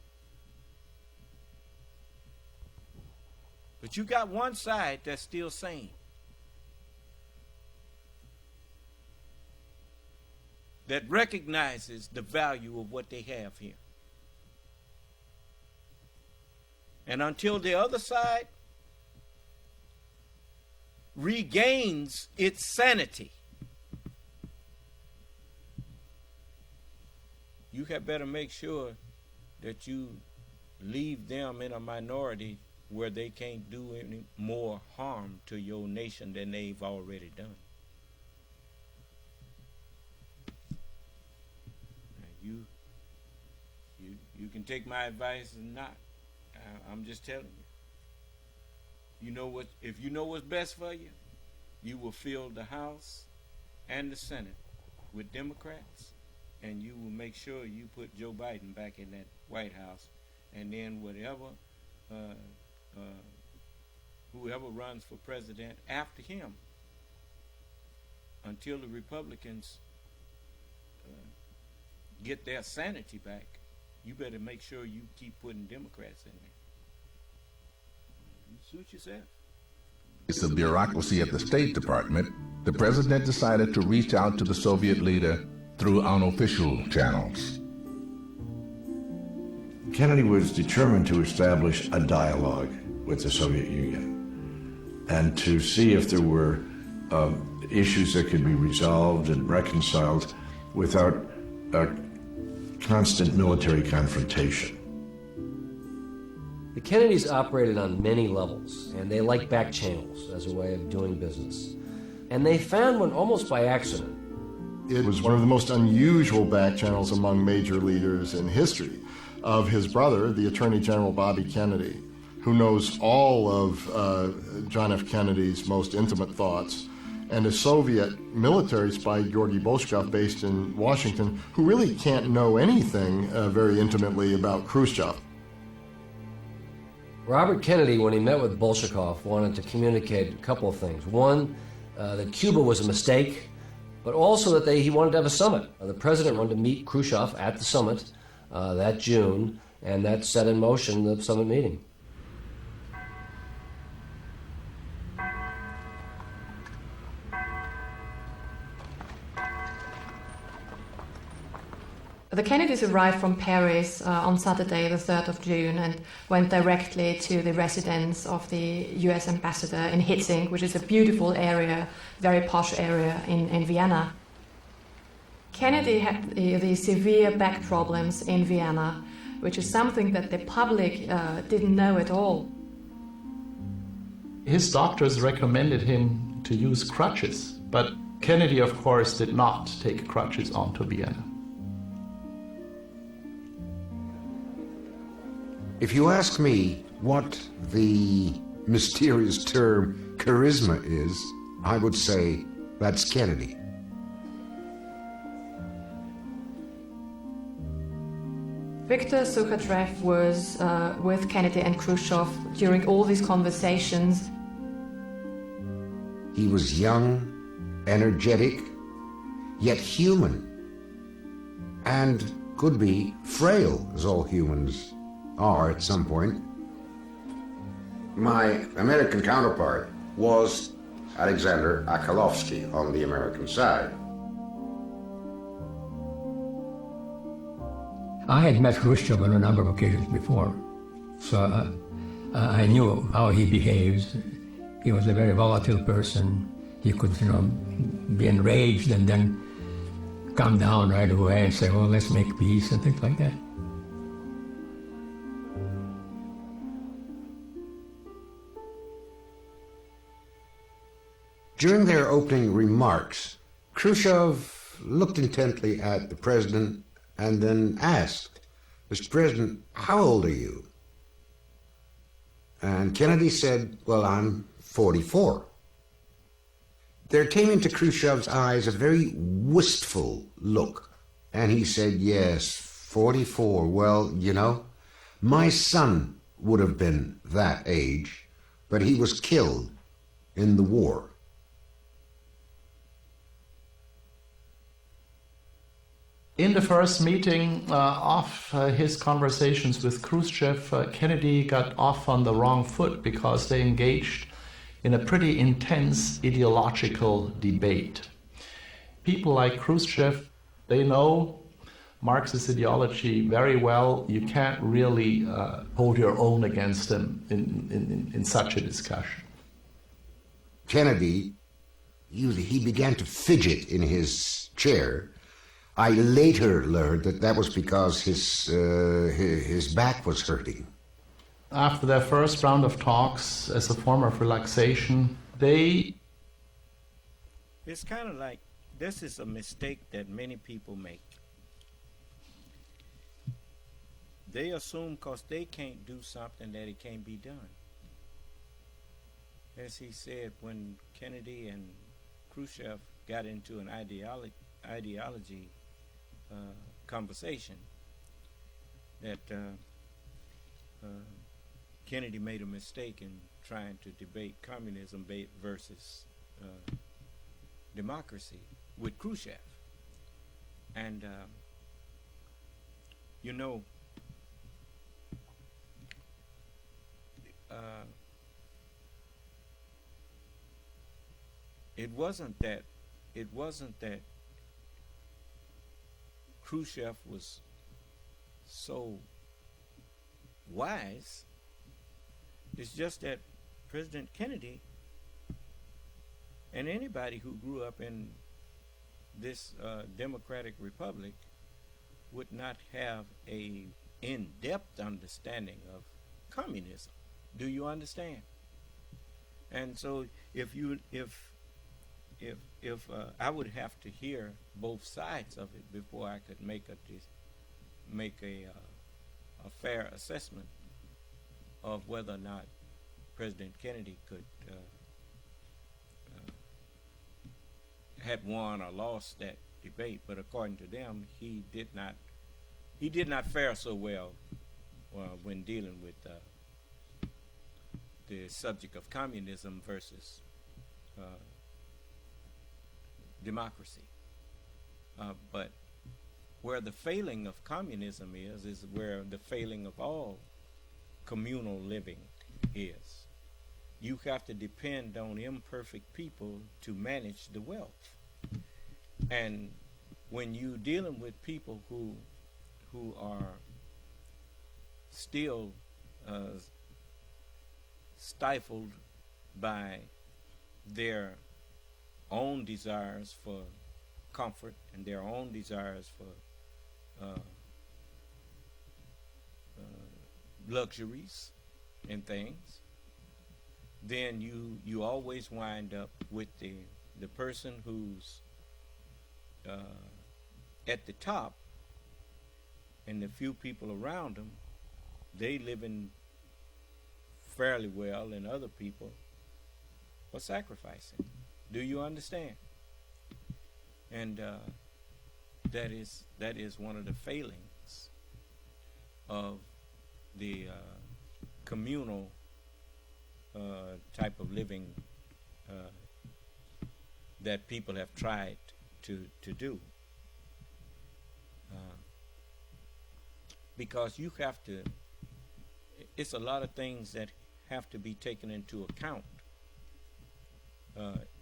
But you got one side that's still sane, that recognizes the value of what they have here. And until the other side regains its sanity, you had better make sure that you leave them in a minority where they can't do any more harm to your nation than they've already done. Now you can take my advice or not. I'm just telling you. You know what? If you know what's best for you, you will fill the House and the Senate with Democrats, and you will make sure you put Joe Biden back in that White House, and then whoever runs for president after him, until the Republicans get their sanity back, you better make sure you keep putting Democrats in there. You suit yourself. It's the bureaucracy at the State Department. The president decided to reach out to the Soviet leader through unofficial channels. Kennedy was determined to establish a dialogue with the Soviet Union and to see if there were issues that could be resolved and reconciled without a constant military confrontation. The Kennedys operated on many levels, and they liked back channels as a way of doing business. And they found one almost by accident. It was one of the most unusual back channels among major leaders in history of his brother, the Attorney General Bobby Kennedy, who knows all of John F. Kennedy's most intimate thoughts, and a Soviet military spy, Georgy Bolshakov, based in Washington, who really can't know anything very intimately about Khrushchev. Robert Kennedy, when he met with Bolshakov, wanted to communicate a couple of things. One, that Cuba was a mistake, but also that he wanted to have a summit. The president wanted to meet Khrushchev at the summit that June, and that set in motion the summit meeting. The Kennedys arrived from Paris on Saturday, the 3rd of June, and went directly to the residence of the US ambassador in Hitzing, which is a beautiful area, very posh area in Vienna. Kennedy had the severe back problems in Vienna, which is something that the public didn't know at all. His doctors recommended him to use crutches, but Kennedy, of course, did not take crutches onto Vienna. If you ask me what the mysterious term charisma is, I would say that's Kennedy. Viktor Sukhatrev was with Kennedy and Khrushchev during all these conversations. He was young, energetic, yet human, and could be frail, as all humans are at some point. My American counterpart was Alexander Akalovsky on the American side. I had met Khrushchev on a number of occasions before, so I knew how he behaves. He was a very volatile person. He could, be enraged and then calm down right away and say, well, let's make peace and things like that. During their opening remarks, Khrushchev looked intently at the president and then asked, Mr. President, how old are you? And Kennedy said, well, I'm 44. There came into Khrushchev's eyes a very wistful look, and he said, yes, 44. Well, my son would have been that age, but he was killed in the war. In the first meeting of his conversations with Khrushchev, Kennedy got off on the wrong foot because they engaged in a pretty intense ideological debate. People like Khrushchev, they know Marxist ideology very well. You can't really hold your own against them in such a discussion. Kennedy, he began to fidget in his chair. I later learned that that was because his back was hurting. After their first round of talks, as a form of relaxation, it's kind of like, this is a mistake that many people make. They assume because they can't do something that it can't be done. As he said, when Kennedy and Khrushchev got into an ideology conversation, that Kennedy made a mistake in trying to debate communism versus democracy with Khrushchev. And you know, it wasn't that Khrushchev was so wise. It's just that President Kennedy and anybody who grew up in this democratic republic would not have a in-depth understanding of communism. Do you understand? And so if I would have to hear both sides of it before I could make a fair assessment of whether or not President Kennedy could had won or lost that debate. But according to them, he did not fare so well when dealing with the subject of communism versus democracy. But where the failing of communism is where the failing of all communal living is. You have to depend on imperfect people to manage the wealth. And when you're dealing with people who are still stifled by their own desires for comfort and their own desires for luxuries and things, then you always wind up with the person who's at the top, and the few people around them, they living fairly well, and other people are sacrificing. Do you understand? And that is one of the failings of the communal type of living that people have tried to do. Because you have to, it's a lot of things that have to be taken into account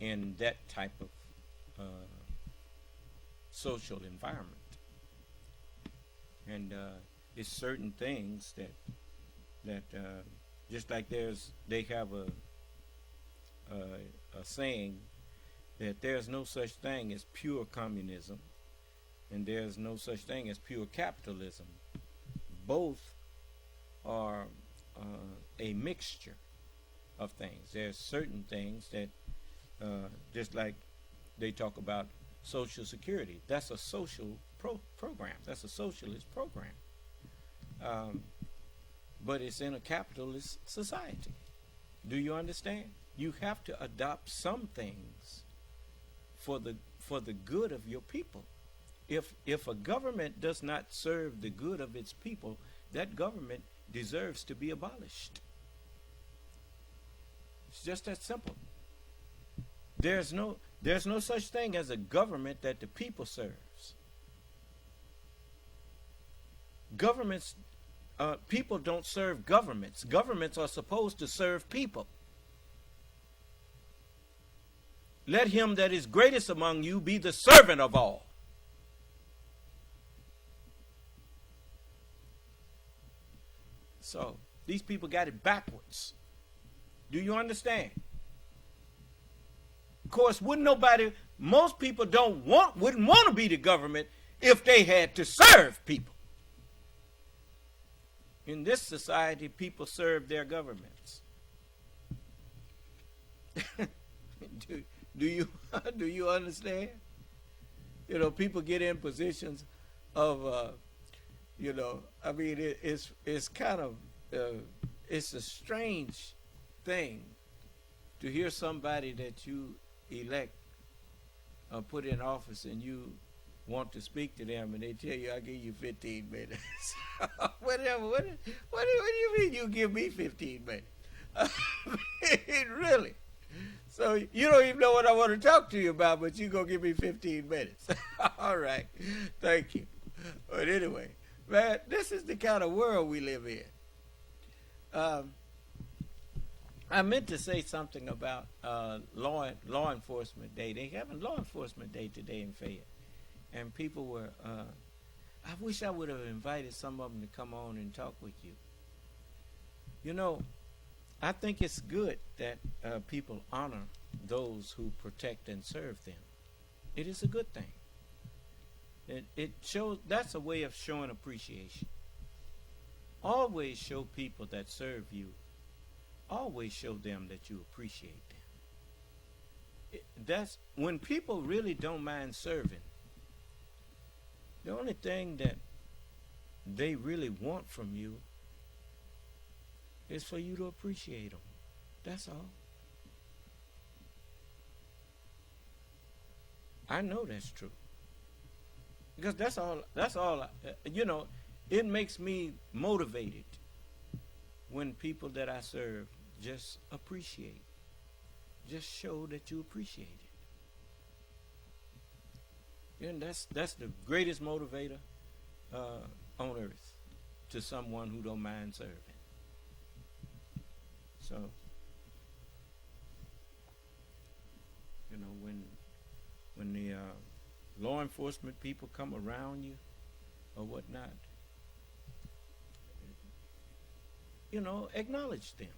in that type of social environment. And it's certain things that just like they have a saying that there's no such thing as pure communism and there's no such thing as pure capitalism. Both are a mixture of things. There's certain things that just like they talk about Social Security, that's a social program. That's a socialist program. But it's in a capitalist society. Do you understand? You have to adopt some things for the good of your people. If a government does not serve the good of its people, that government deserves to be abolished. It's just that simple. There's no such thing as a government that the people serves. governments, people don't serve governments. Governments are supposed to serve people. Let him that is greatest among you be the servant of all. So these people got it backwards. Do you understand? Of course, most people wouldn't want to be the government if they had to serve people. In this society, people serve their governments. Do you understand? You know, people get in positions of, it's kind of, it's a strange thing to hear somebody that you elect or put in office and you want to speak to them and they tell you, I'll give you 15 minutes. Whatever. What do you mean you give me 15 minutes? Really? So you don't even know what I want to talk to you about, but you're going to give me 15 minutes. All right. Thank you. But anyway, man, this is the kind of world we live in. I meant to say something about law enforcement day. They having law enforcement day today in Fayette. And people were, I wish I would have invited some of them to come on and talk with you. You know, I think it's good that people honor those who protect and serve them. It is a good thing. It shows, that's a way of showing appreciation. Always show people that serve you. Always show them that you appreciate them. That's when people really don't mind serving. The only thing that they really want from you is for you to appreciate them. That's all. I know that's true. Because that's all, it makes me motivated when people that I serve just appreciate. Just show that you appreciate it. And that's the greatest motivator on earth to someone who don't mind serving. So, when the law enforcement people come around you or whatnot, acknowledge them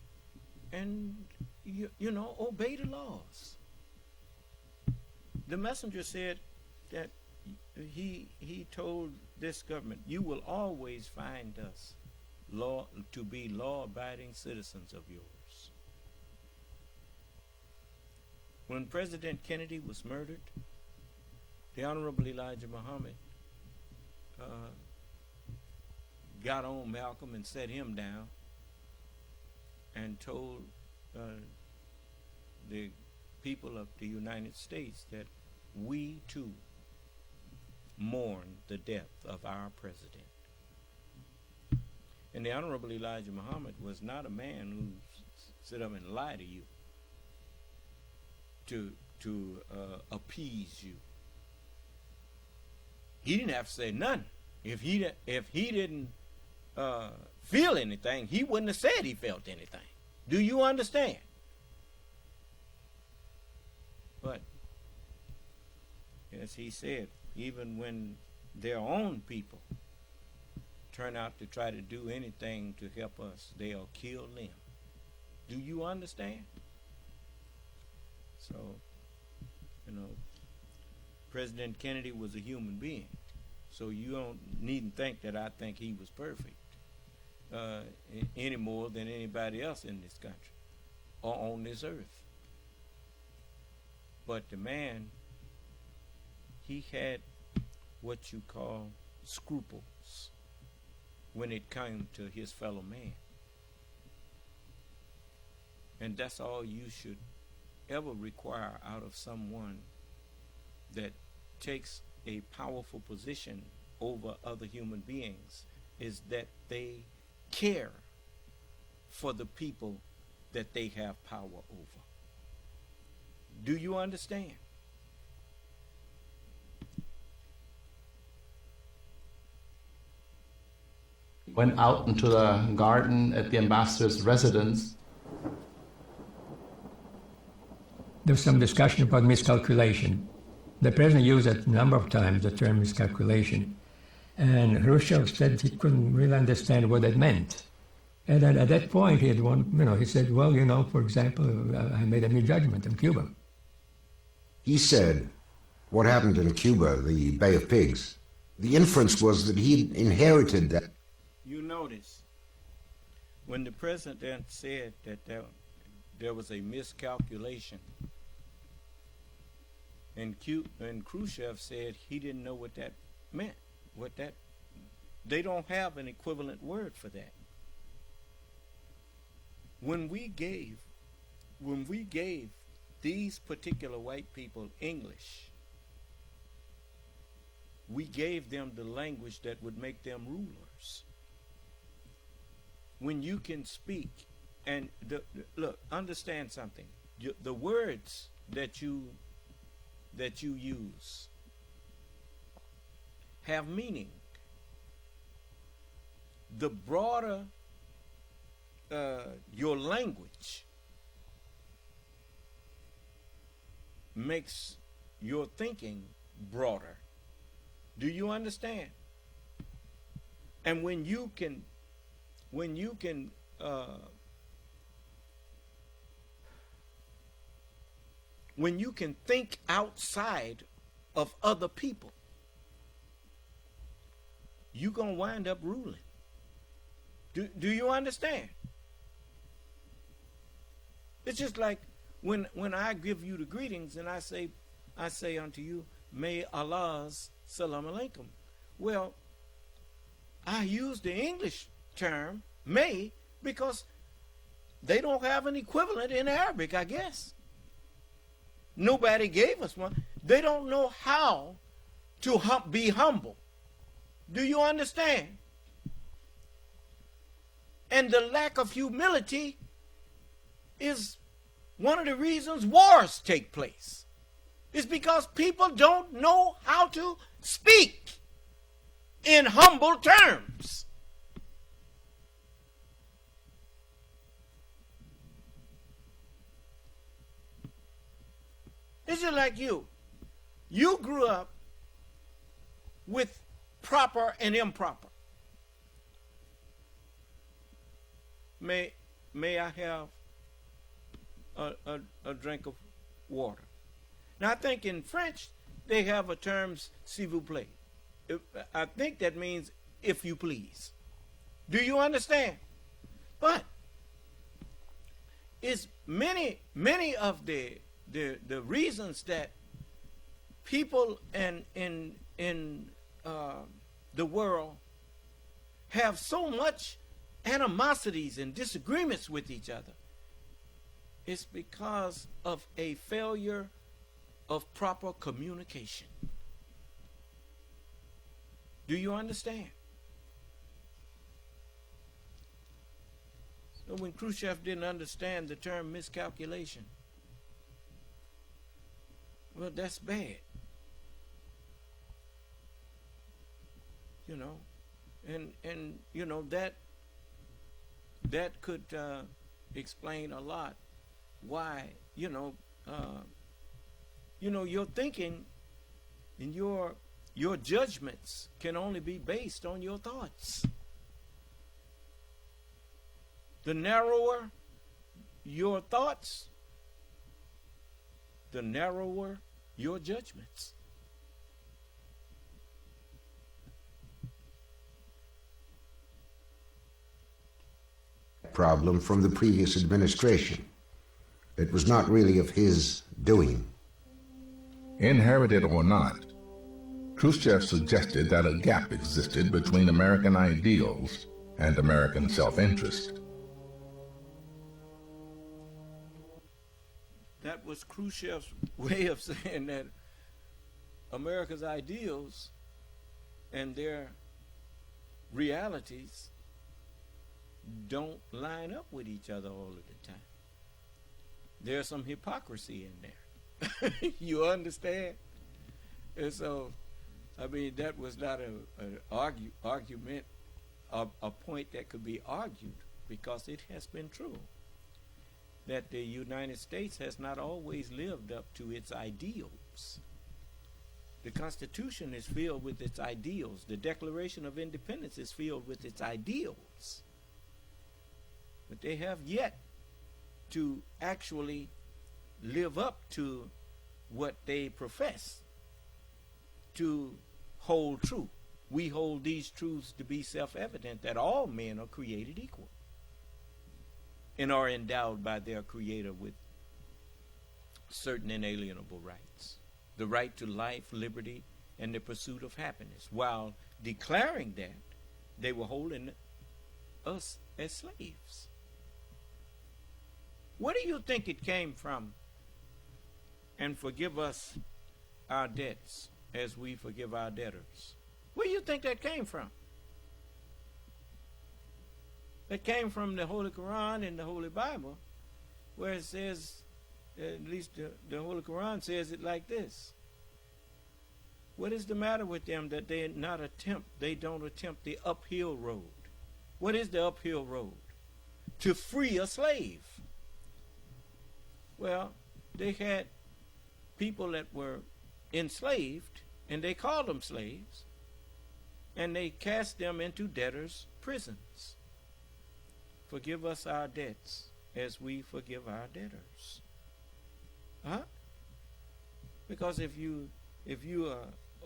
and obey the laws. The messenger said that he told this government, you will always find us to be law-abiding citizens of yours. When President Kennedy was murdered, the Honorable Elijah Muhammad got on Malcolm and set him down and told the people of the United States that we too mourn the death of our president. And the Honorable Elijah Muhammad was not a man who sit up and lie to you to appease you. He didn't have to say nothing. If he didn't feel anything, he wouldn't have said he felt anything. Do you understand? But as he said, even when their own people turn out to try to do anything to help us, they'll kill them. Do you understand? So, President Kennedy was a human being. So you don't needn't think that I think he was perfect any more than anybody else in this country or on this earth. But the man, he had what you call scruples when it came to his fellow man. And that's all you should ever require out of someone that takes a powerful position over other human beings, is that they care for the people that they have power over. Do you understand? went out into the garden at the ambassador's residence. There was some discussion about miscalculation. The president used it a number of times, the term miscalculation. And Khrushchev said he couldn't really understand what it meant. And then at that point, he said, well, for example, I made a misjudgment in Cuba. He said, what happened in Cuba, the Bay of Pigs, the inference was that he inherited that. You notice, when the president said that there was a miscalculation, and Khrushchev said he didn't know what that meant, they don't have an equivalent word for that. When we gave these particular white people English, we gave them the language that would make them rulers. When you can speak, and look, understand something. The words that you use have meaning. The broader your language makes your thinking broader. Do you understand? And when you can think outside of other people, you're gonna wind up ruling. Do you understand? It's just like when I give you the greetings and I say unto you, may Allah's salam alaikum. Well, I use the English term may because they don't have an equivalent in Arabic, I guess. Nobody gave us one. They don't know how to be humble. Do you understand? And the lack of humility is one of the reasons wars take place. It's because people don't know how to speak in humble terms. It's just like you. You grew up with proper and improper. May I have a drink of water? Now I think in French they have a term s'il vous plaît. I think that means if you please. Do you understand? But it's many of the reasons that people in the world have so much animosities and disagreements with each other. It's because of a failure of proper communication. Do you understand? So when Khrushchev didn't understand the term miscalculation, well, that's bad. And that could explain a lot why your thinking and your judgments can only be based on your thoughts. The narrower your thoughts, the narrower your judgments. Problem from the previous administration. It was not really of his doing. Inherited or not, Khrushchev suggested that a gap existed between American ideals and American self-interest. That was Khrushchev's way of saying that America's ideals and their realities don't line up with each other all of the time. There's some hypocrisy in there. You understand? And so, I mean, that was not an argument a point that could be argued, because it has been true that the United States has not always lived up to its ideals. The Constitution is filled with its ideals. The Declaration of Independence is filled with its ideals. But they have yet to actually live up to what they profess to hold true. We hold these truths to be self-evident, that all men are created equal and are endowed by their Creator with certain inalienable rights. The right to life, liberty, and the pursuit of happiness. While declaring that, they were holding us as slaves. Where do you think it came from? And forgive us our debts as we forgive our debtors. Where do you think that came from? That came from the Holy Quran and the Holy Bible, where it says, at least the Holy Quran says it like this: what is the matter with them that they don't attempt the uphill road? What is the uphill road? To free a slave. Well, they had people that were enslaved, and they called them slaves, and they cast them into debtors' prisons. Forgive us our debts as we forgive our debtors. Huh? Because if you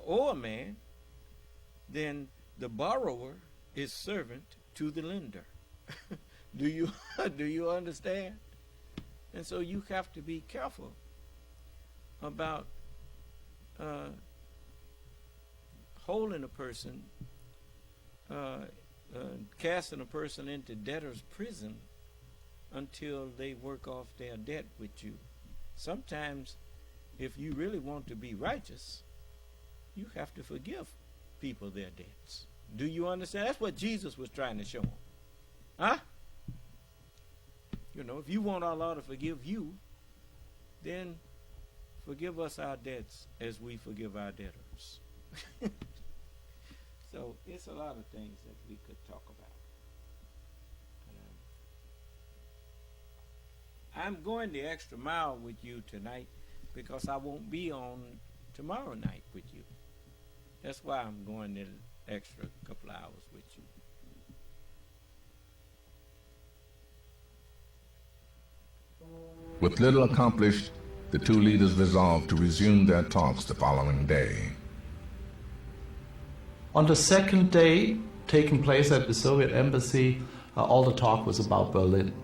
owe a man, then the borrower is servant to the lender. Do you understand? And so you have to be careful about holding a person, casting a person into debtor's prison until they work off their debt with you. Sometimes, if you really want to be righteous, you have to forgive people their debts. Do you understand? That's what Jesus was trying to show them. Huh? You know, if you want Allah to forgive you, then forgive us our debts as we forgive our debtors. So it's a lot of things that we could talk about. I'm going the extra mile with you tonight because I won't be on tomorrow night with you. That's why I'm going the extra couple hours with you. With little accomplished, the two leaders resolved to resume their talks the following day. On the second day, taking place at the Soviet embassy, all the talk was about Berlin.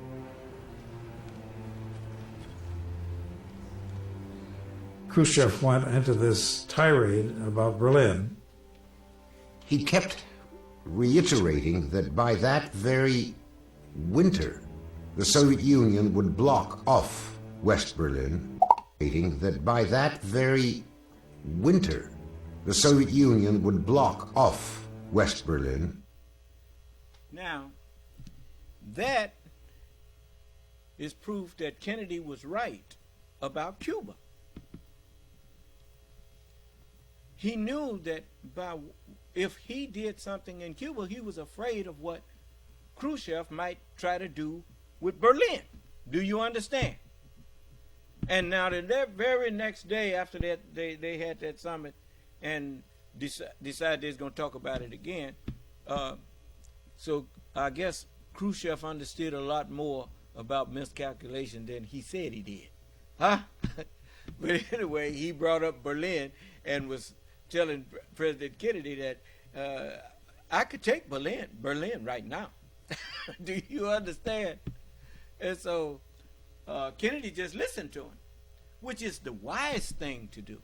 Khrushchev went into this tirade about Berlin. He kept reiterating that by that very winter, the Soviet Union would block off West Berlin, stating that by that very winter, the Soviet Union would block off West Berlin. Now, that is proof that Kennedy was right about Cuba. He knew that if he did something in Cuba, he was afraid of what Khrushchev might try to do with Berlin. Do you understand? And now the very next day after that, they had that summit and decided they was going to talk about it again. So I guess Khrushchev understood a lot more about miscalculation than he said he did. Huh? But anyway, he brought up Berlin and was telling President Kennedy that I could take Berlin right now. Do you understand? And so Kennedy just listened to him, which is the wise thing to do.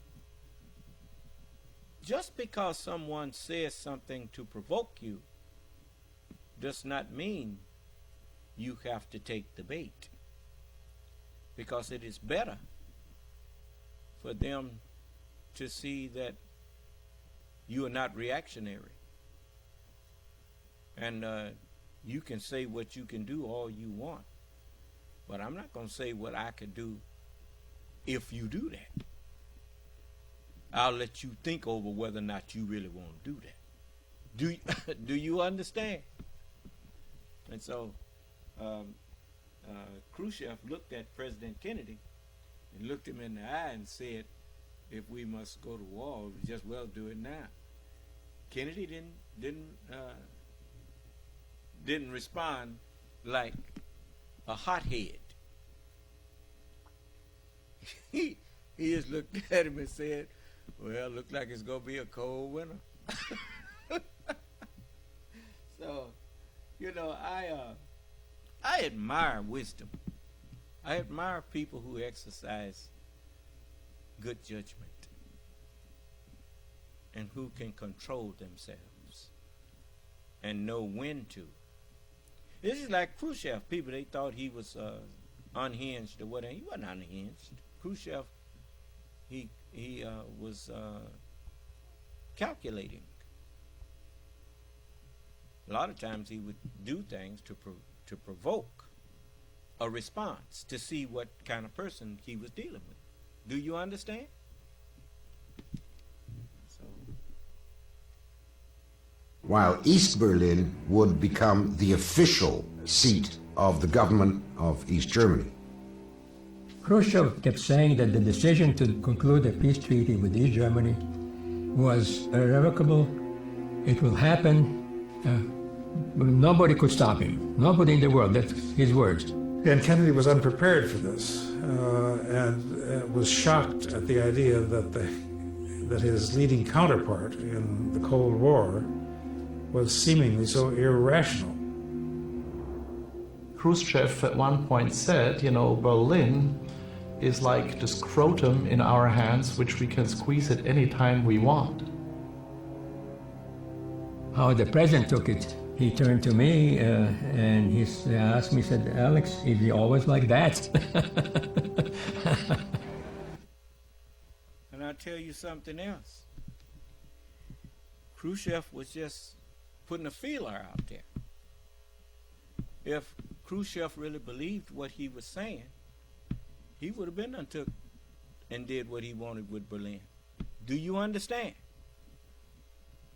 Just because someone says something to provoke you does not mean you have to take the bait, because it is better for them to see that you are not reactionary. And you can say what you can do all you want, but I'm not going to say what I could do if you do that. I'll let you think over whether or not you really want to do that. Do you understand? And so Khrushchev looked at President Kennedy and looked him in the eye and said, if we must go to war, we just well do it now. Kennedy didn't respond like a hothead. He just looked at him and said, well, look like it's gonna be a cold winter. So, I admire wisdom. I admire people who exercise good judgment and who can control themselves and know when to. This is like Khrushchev. People, they thought he was unhinged or whatever. He wasn't unhinged. Khrushchev, he was calculating. A lot of times he would do things to provoke a response, to see what kind of person he was dealing with. Do you understand? So. While East Berlin would become the official seat of the government of East Germany. Khrushchev kept saying that the decision to conclude a peace treaty with East Germany was irrevocable. It will happen. Nobody could stop him. Nobody in the world. That's his words. And Kennedy was unprepared for this and was shocked at the idea that his leading counterpart in the Cold War was seemingly so irrational. Khrushchev at one point said, Berlin is like the scrotum in our hands, which we can squeeze at any time we want. How the president took it, he turned to me and he asked me, said, Alex, is he always like that? And I'll tell you something else. Khrushchev was just putting a feeler out there. If Khrushchev really believed what he was saying, he would have been took and did what he wanted with Berlin. Do you understand?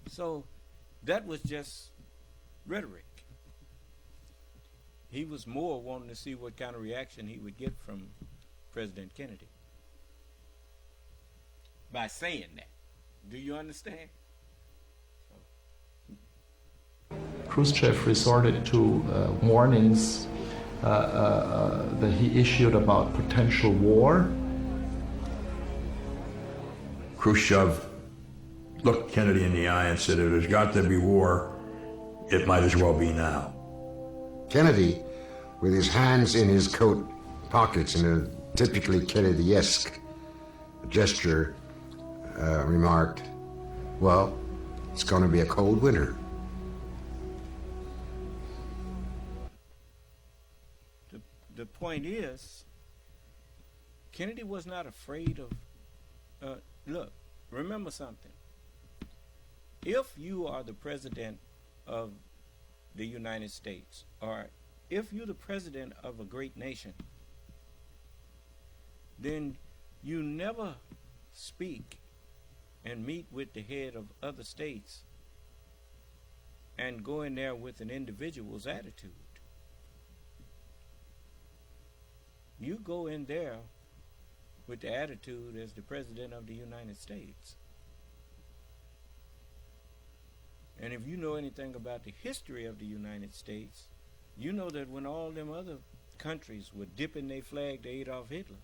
So that was just rhetoric. He was more wanting to see what kind of reaction he would get from President Kennedy by saying that. Do you understand? Khrushchev resorted to warnings that he issued about potential war. Khrushchev looked Kennedy in the eye and said, if there's got to be war, it might as well be now. Kennedy, with his hands in his coat pockets in a typically Kennedy-esque gesture, remarked, well, it's going to be a cold winter. The point is, Kennedy was not afraid of, look, remember something. If you are the president of the United States, or if you're the president of a great nation, then you never speak and meet with the head of other states and go in there with an individual's attitude. You go in there with the attitude as the President of the United States. And if you know anything about the history of the United States, you know that when all them other countries were dipping their flag to Adolf Hitler,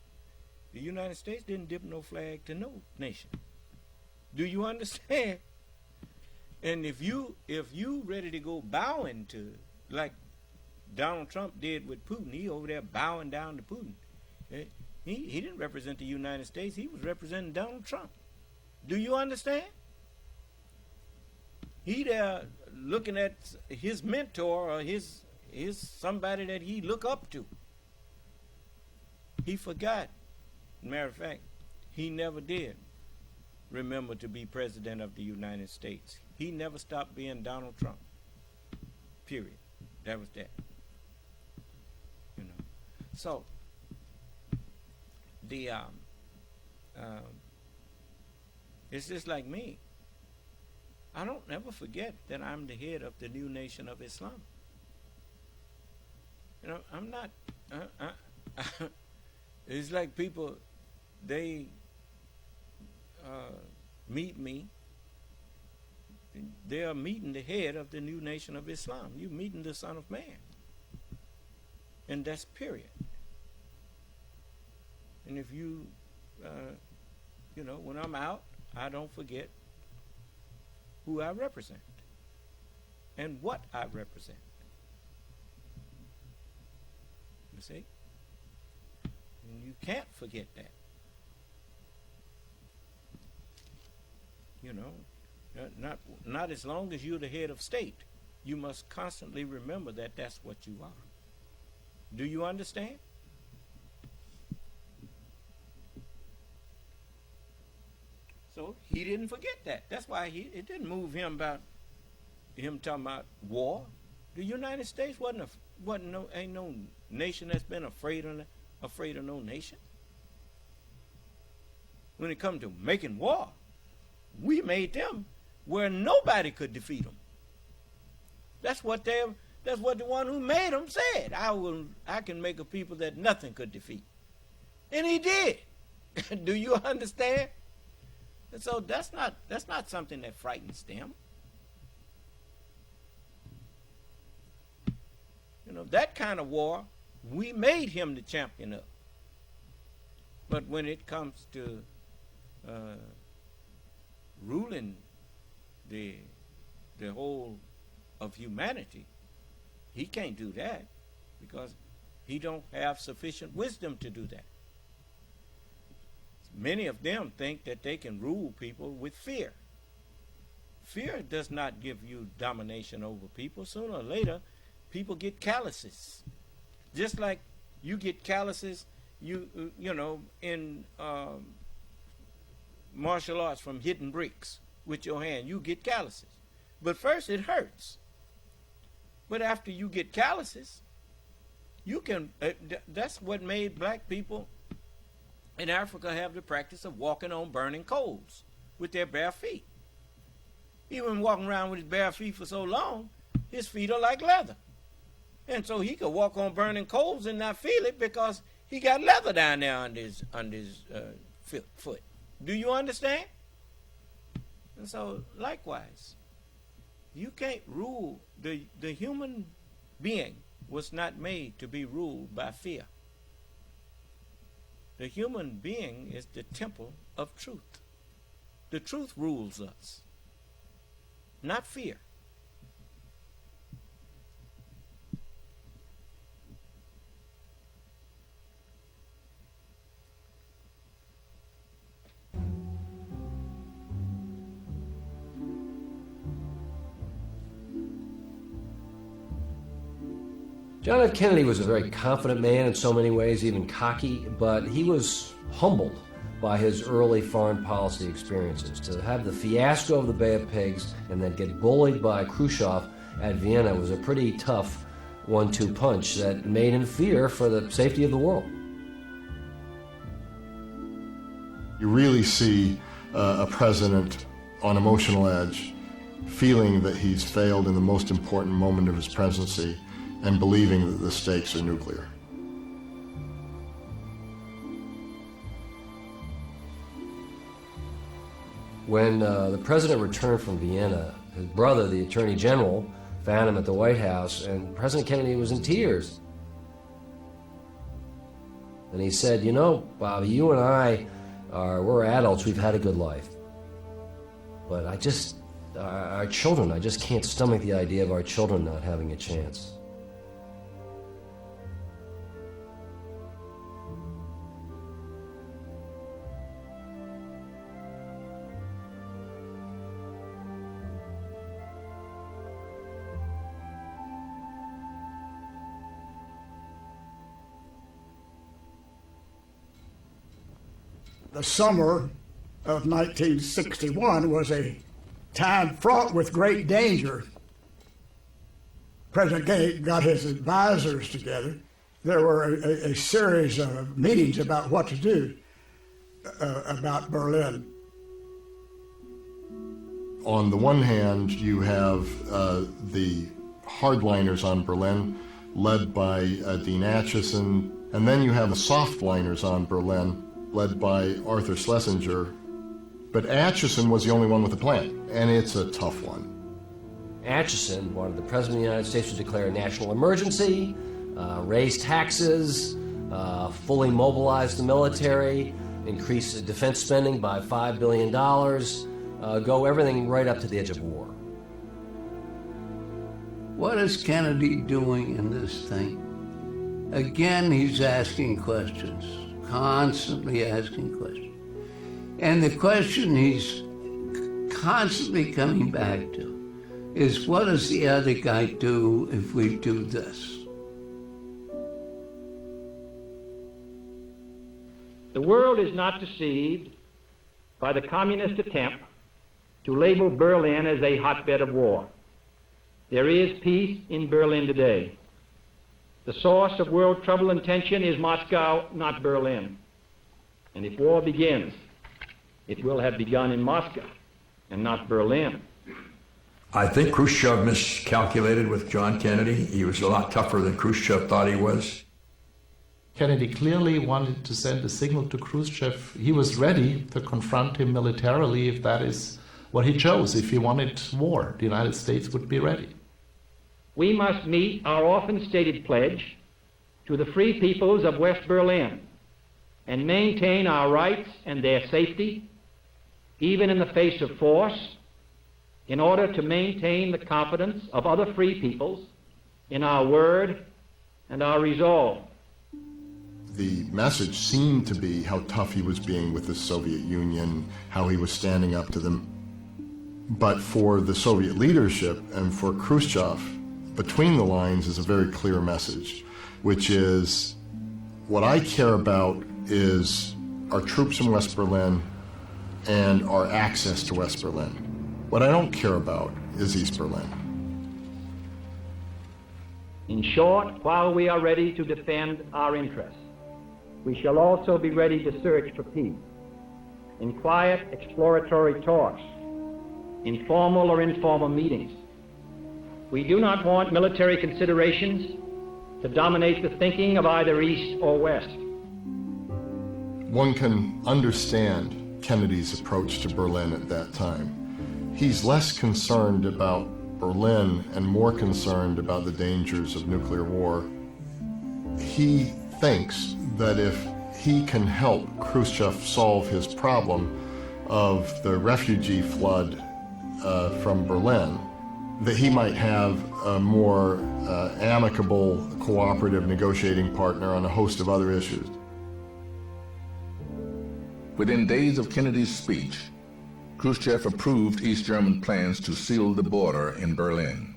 the United States didn't dip no flag to no nation. Do you understand? And if you ready to go bowing to, like Donald Trump did with Putin, he over there bowing down to Putin. He didn't represent the United States. He was representing Donald Trump. Do you understand? He there looking at his mentor or his somebody that he look up to. He forgot. Matter of fact, he never did remember to be president of the United States. He never stopped being Donald Trump. Period. That was that. So it's just like me. I don't never forget that I'm the head of the new nation of Islam. You know, I'm not, it's like people, they meet me. They are meeting the head of the new nation of Islam. You're meeting the Son of Man. And that's period. And if you, you know, when I'm out, I don't forget who I represent and what I represent. You see? And you can't forget that. You know, not as long as you're the head of state. You must constantly remember that that's what you are. Do you understand? So he didn't forget that. That's why it didn't move him about him talking about war. The United States ain't no nation that's been afraid of no nation. When it comes to making war, we made them where nobody could defeat them. That's what the one who made them said. I can make a people that nothing could defeat. And he did. Do you understand? And so that's not something that frightens them. You know, that kind of war, we made him the champion of. But when it comes to ruling the whole of humanity, he can't do that because he don't have sufficient wisdom to do that. Many of them think that they can rule people with fear. Fear does not give you domination over people. Sooner or later, people get calluses. Just like you get calluses, you know, in martial arts from hitting bricks with your hand, you get calluses. But first it hurts. But after you get calluses, you can, that's what made black people in Africa have the practice of walking on burning coals with their bare feet. He been walking around with his bare feet for so long, his feet are like leather. And so he could walk on burning coals and not feel it because he got leather down there on his foot. Do you understand? And so likewise, you can't rule. The human being was not made to be ruled by fear. The human being is the temple of truth. The truth rules us, not fear. John F. Kennedy was a very confident man in so many ways, even cocky, but he was humbled by his early foreign policy experiences. To have the fiasco of the Bay of Pigs and then get bullied by Khrushchev at Vienna was a pretty tough 1-2 punch that made him fear for the safety of the world. You really see a president on emotional edge, feeling that he's failed in the most important moment of his presidency and believing that the stakes are nuclear. When the president returned from Vienna, his brother, the Attorney General, found him at the White House, and President Kennedy was in tears. And he said, "You know, Bobby, you and I we're adults, we've had a good life. But our children, I just can't stomach the idea of our children not having a chance." The summer of 1961 was a time fraught with great danger. President Kennedy got his advisors together. There were a series of meetings about what to do about Berlin. on the one hand, you have the hardliners on Berlin, led by Dean Acheson, and then you have the softliners on Berlin, led by Arthur Schlesinger. But Acheson was the only one with a plan, and it's a tough one. Acheson wanted the President of the United States to declare a national emergency, raise taxes, fully mobilize the military, increase defense spending by $5 billion, go everything right up to the edge of war. What is Kennedy doing in this thing? Again, he's asking questions, constantly asking questions. And the question he's constantly coming back to is, what does the other guy do if we do this? The world is not deceived by the communist attempt to label Berlin as a hotbed of war. There is peace in Berlin today. The source of world trouble and tension is Moscow, not Berlin. And if war begins, it will have begun in Moscow and not Berlin. I think Khrushchev miscalculated with John Kennedy. He was a lot tougher than Khrushchev thought he was. Kennedy clearly wanted to send a signal to Khrushchev. He was ready to confront him militarily if that is what he chose. If he wanted war, the United States would be ready. We must meet our often stated pledge to the free peoples of West Berlin and maintain our rights and their safety, even in the face of force, in order to maintain the confidence of other free peoples in our word and our resolve. The message seemed to be how tough he was being with the Soviet Union, how he was standing up to them. But for the Soviet leadership and for Khrushchev, between the lines is a very clear message, which is, what I care about is our troops in West Berlin and our access to West Berlin. What I don't care about is East Berlin. In short, while we are ready to defend our interests, we shall also be ready to search for peace in quiet exploratory talks, in formal or informal meetings. We do not want military considerations to dominate the thinking of either East or West. One can understand Kennedy's approach to Berlin at that time. He's less concerned about Berlin and more concerned about the dangers of nuclear war. He thinks that if he can help Khrushchev solve his problem of the refugee flood from Berlin, that he might have a more amicable, cooperative negotiating partner on a host of other issues. Within days of Kennedy's speech, Khrushchev approved East German plans to seal the border in Berlin.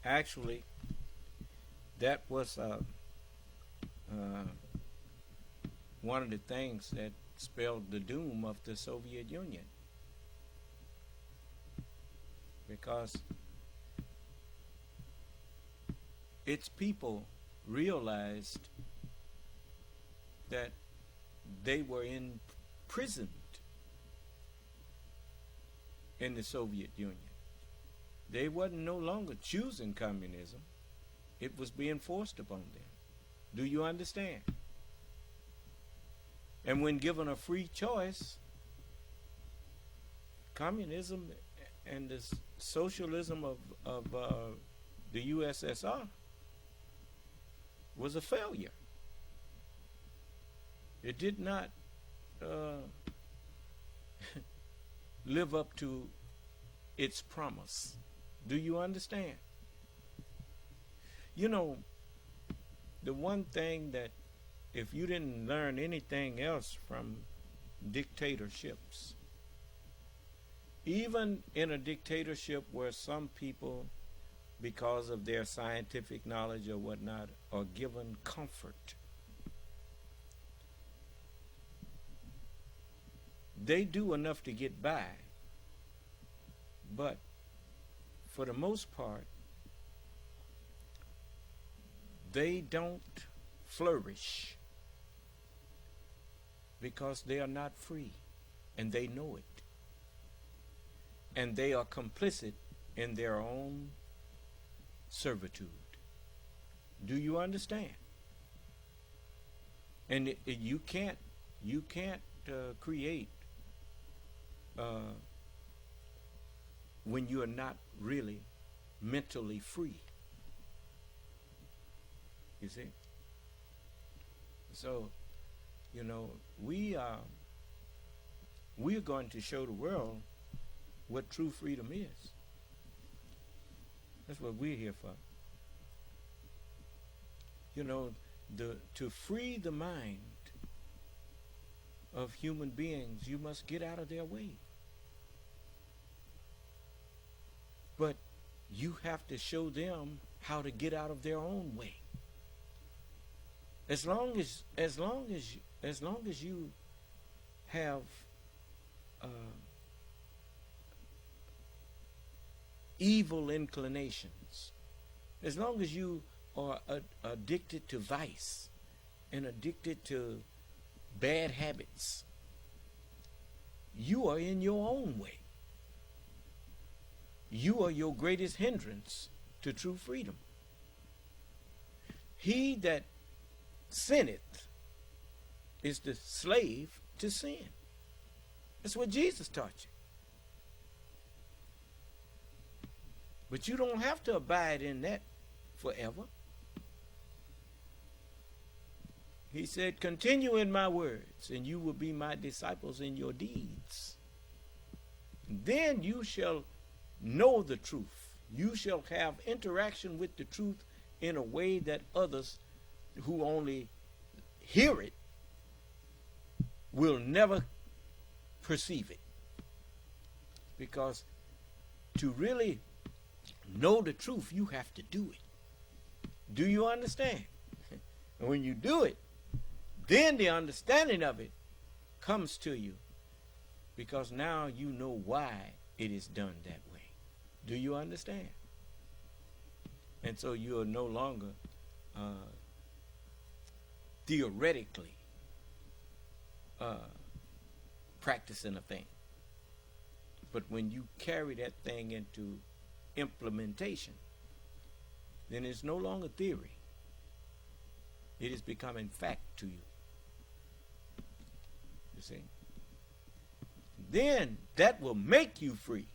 Actually, that was one of the things that spelled the doom of the Soviet Union. Because its people realized that they were imprisoned in the Soviet Union. They wasn't no longer choosing communism. It was being forced upon them. Do you understand? And when given a free choice, communism and the socialism of the USSR was a failure. It did not live up to its promise. Do you understand? You know, the one thing that, if you didn't learn anything else from dictatorships, even in a dictatorship where some people, because of their scientific knowledge or whatnot, are given comfort, they do enough to get by, but for the most part, they don't flourish because they are not free, and they know it. and they are complicit in their own servitude. Do you understand? And you can't create when you are not really mentally free. You see? So, you know, we are going to show the world what true freedom is. That's what we're here for. You know, to free the mind of human beings, you must get out of their way. But you have to show them how to get out of their own way. As long as you have evil inclinations, as long as you are addicted to vice and addicted to bad habits, you are in your own way. You are your greatest hindrance to true freedom. He that sinneth is the slave to sin. That's what Jesus taught you. But you don't have to abide in that forever. He said, continue in my words, and you will be my disciples in your deeds. Then you shall know the truth. You shall have interaction with the truth in a way that others who only hear it will never perceive it. Because to really know the truth, you have to do it. Do you understand? And when you do it, then the understanding of it comes to you, because now you know why it is done that way. Do you understand? And so you are no longer theoretically practicing a thing. But when you carry that thing into implementation, then it's no longer theory. It is becoming fact to you. You see? Then that will make you free.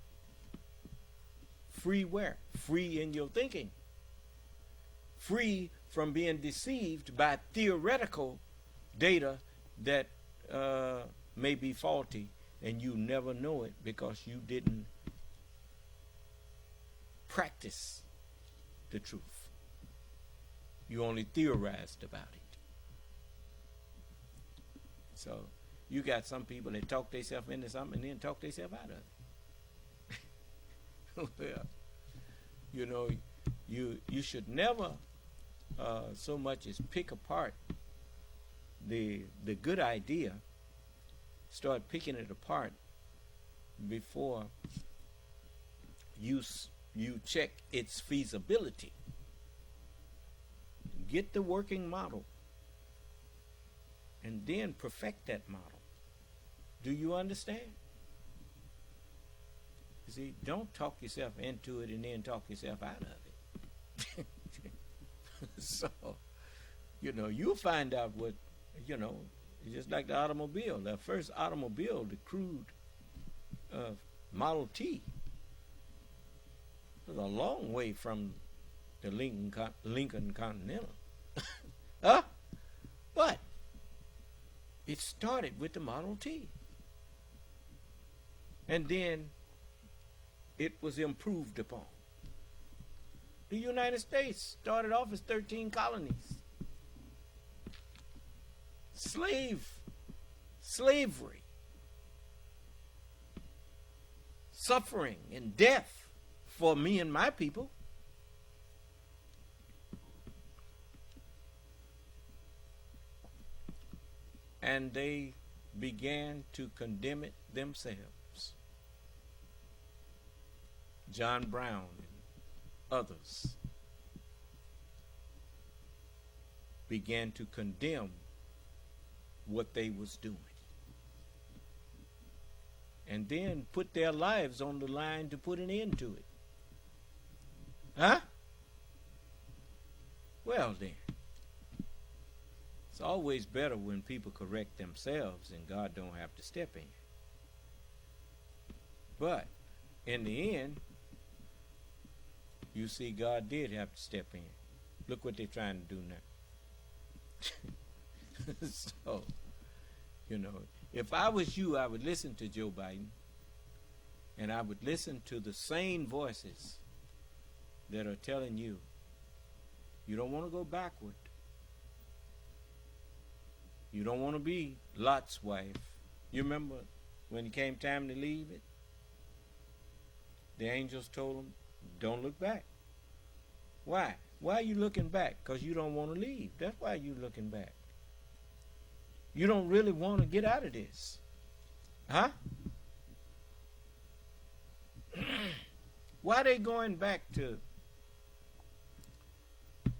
Free where? Free in your thinking. Free from being deceived by theoretical data that may be faulty, and you never know it because you didn't practice the truth. You only theorized about it. So you got some people that talk themselves into something and then talk themselves out of it. Well, you know, you should never so much as pick apart the good idea. Start picking it apart before you check its feasibility. Get the working model and then perfect that model. Do you understand? You see, don't talk yourself into it and then talk yourself out of it. So, you know, you'll find out what, you know, it's just like the automobile. The first automobile, the crude Model T, was a long way from the Lincoln Continental. Huh? But it started with the Model T. And then it was improved upon. The United States started off as 13 colonies. Slavery, suffering, and death for me and my people. And they began to condemn it themselves. John Brown and others began to condemn what they was doing. and then put their lives on the line to put an end to it. Huh? Well then, it's always better when people correct themselves and God don't have to step in. But in the end, you see God did have to step in. Look what they're trying to do now. So, you know, if I was you, I would listen to Joe Biden, and I would listen to the sane voices that are telling you, you don't want to go backward. You don't want to be Lot's wife. You remember when it came time to leave it? The angels told him, don't look back. Why? Why are you looking back? Because you don't want to leave. That's why you're looking back. You don't really want to get out of this. Huh? Why are they going back to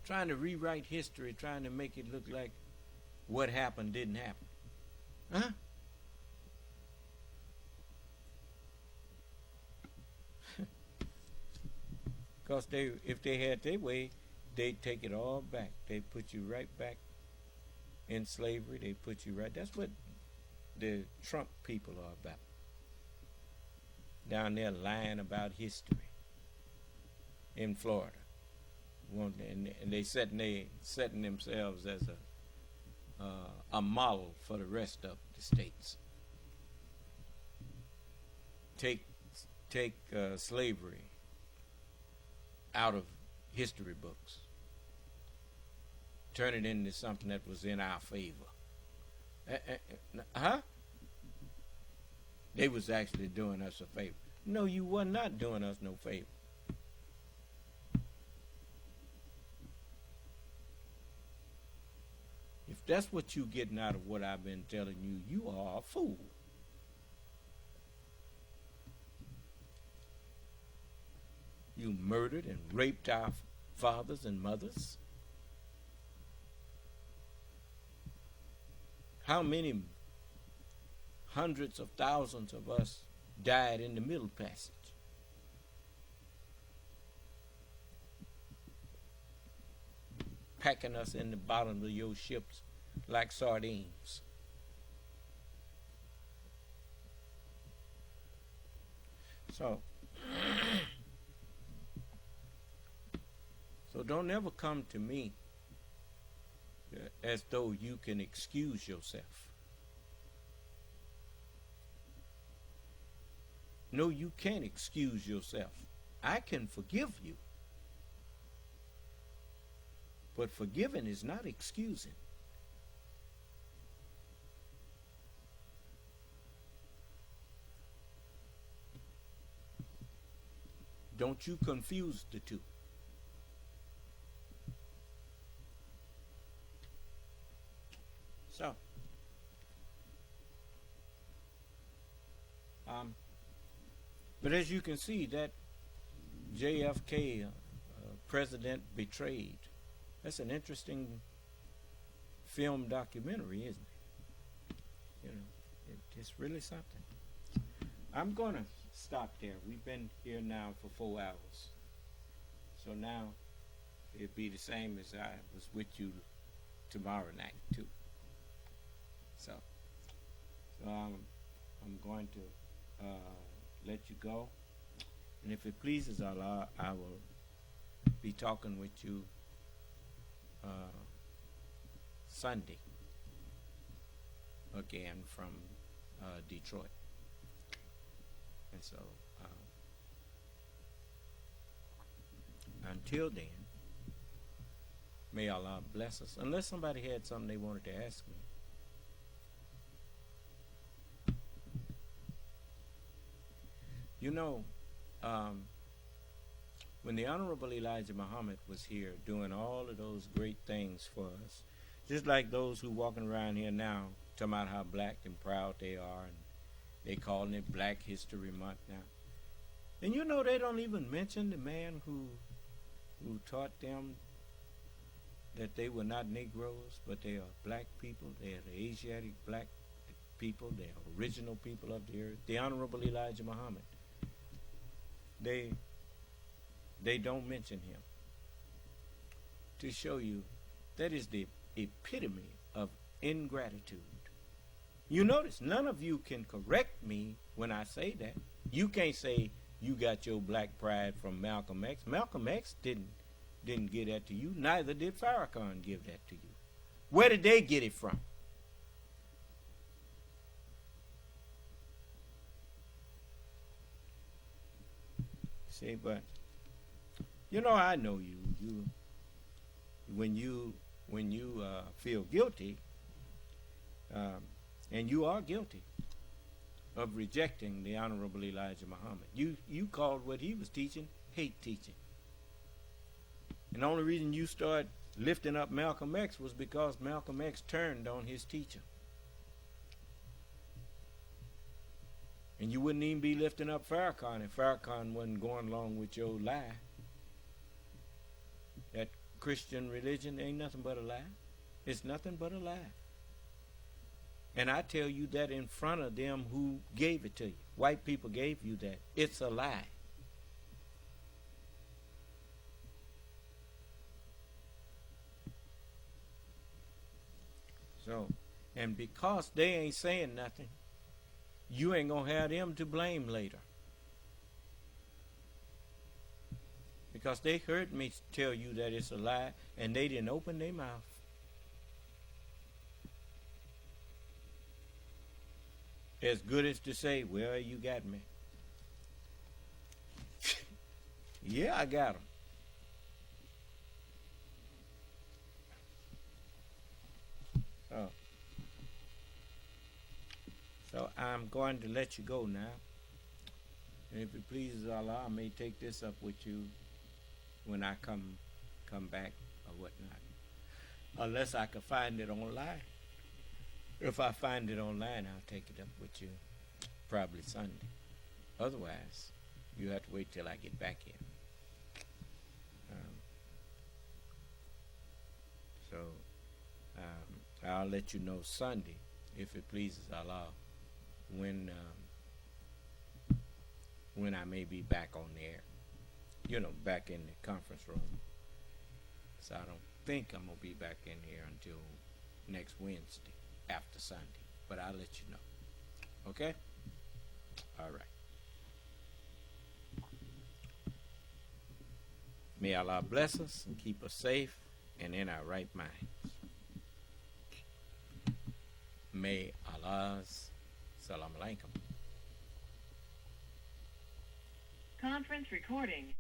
trying to rewrite history, trying to make it look like what happened didn't happen? Huh? Because if they had their way, they'd take it all back. They'd put you right back in slavery. They'd put you right. That's what the Trump people are about. Down there lying about history in Florida. And they setting themselves as a model for the rest of the states. Take slavery out of history books. Turn it into something that was in our favor. Huh? They was actually doing us a favor. No, you were not doing us no favor. If that's what you're getting out of what I've been telling you, you are a fool. You murdered and raped our fathers and mothers. How many hundreds of thousands of us died in the Middle Passage? Packing us in the bottom of your ships like sardines. So don't ever come to me as though you can excuse yourself. No, you can't excuse yourself. I can forgive you. But forgiving is not excusing. Don't you confuse the two. So, but as you can see, that JFK president betrayed. That's an interesting film documentary, isn't it? You know, it's really something. I'm going to stop there. We've been here now for 4 hours. So now it'll be the same as I was with you tomorrow night, too. So I'm going to let you go. And if it pleases Allah, I will be talking with you Sunday again from Detroit. And so until then, may Allah bless us. Unless somebody had something they wanted to ask me. You know, when the Honorable Elijah Muhammad was here doing all of those great things for us, just like those who walking around here now talking about how black and proud they are, and they calling it Black History Month now. And you know they don't even mention the man who taught them that they were not Negroes, but they are black people. They are the Asiatic black people, the original people of the earth, the Honorable Elijah Muhammad, they don't mention him. To show you that is the epitome of ingratitude. You notice none of you can correct me when I say that. You can't say you got your black pride from Malcolm X. Malcolm X didn't give that to you. Neither did Farrakhan give that to you. Where did they get it from? See, but you know, I know you. When you feel guilty, and you are guilty of rejecting the Honorable Elijah Muhammad, you called what he was teaching hate teaching. And the only reason you started lifting up Malcolm X was because Malcolm X turned on his teacher. And you wouldn't even be lifting up Farrakhan if Farrakhan wasn't going along with your lie. That Christian religion ain't nothing but a lie. It's nothing but a lie. And I tell you that in front of them who gave it to you. White people gave you that. It's a lie. So, and because they ain't saying nothing, you ain't gonna have them to blame later. Because they heard me tell you that it's a lie, and they didn't open their mouth. As good as to say, well, you got me. Yeah, I got them. So I'm going to let you go now. And if it pleases Allah, I may take this up with you when I come back or whatnot. Unless I can find it online. If I find it online, I'll take it up with you probably Sunday. Otherwise, you have to wait till I get back here. I'll let you know Sunday, if it pleases Allah, when I may be back on the air. You know, back in the conference room. So I don't think I'm going to be back in here until next Wednesday after Sunday. But I'll let you know. Okay? All right. May Allah bless us and keep us safe and in our right minds. May Allah's Salam Alaikum. Conference recording.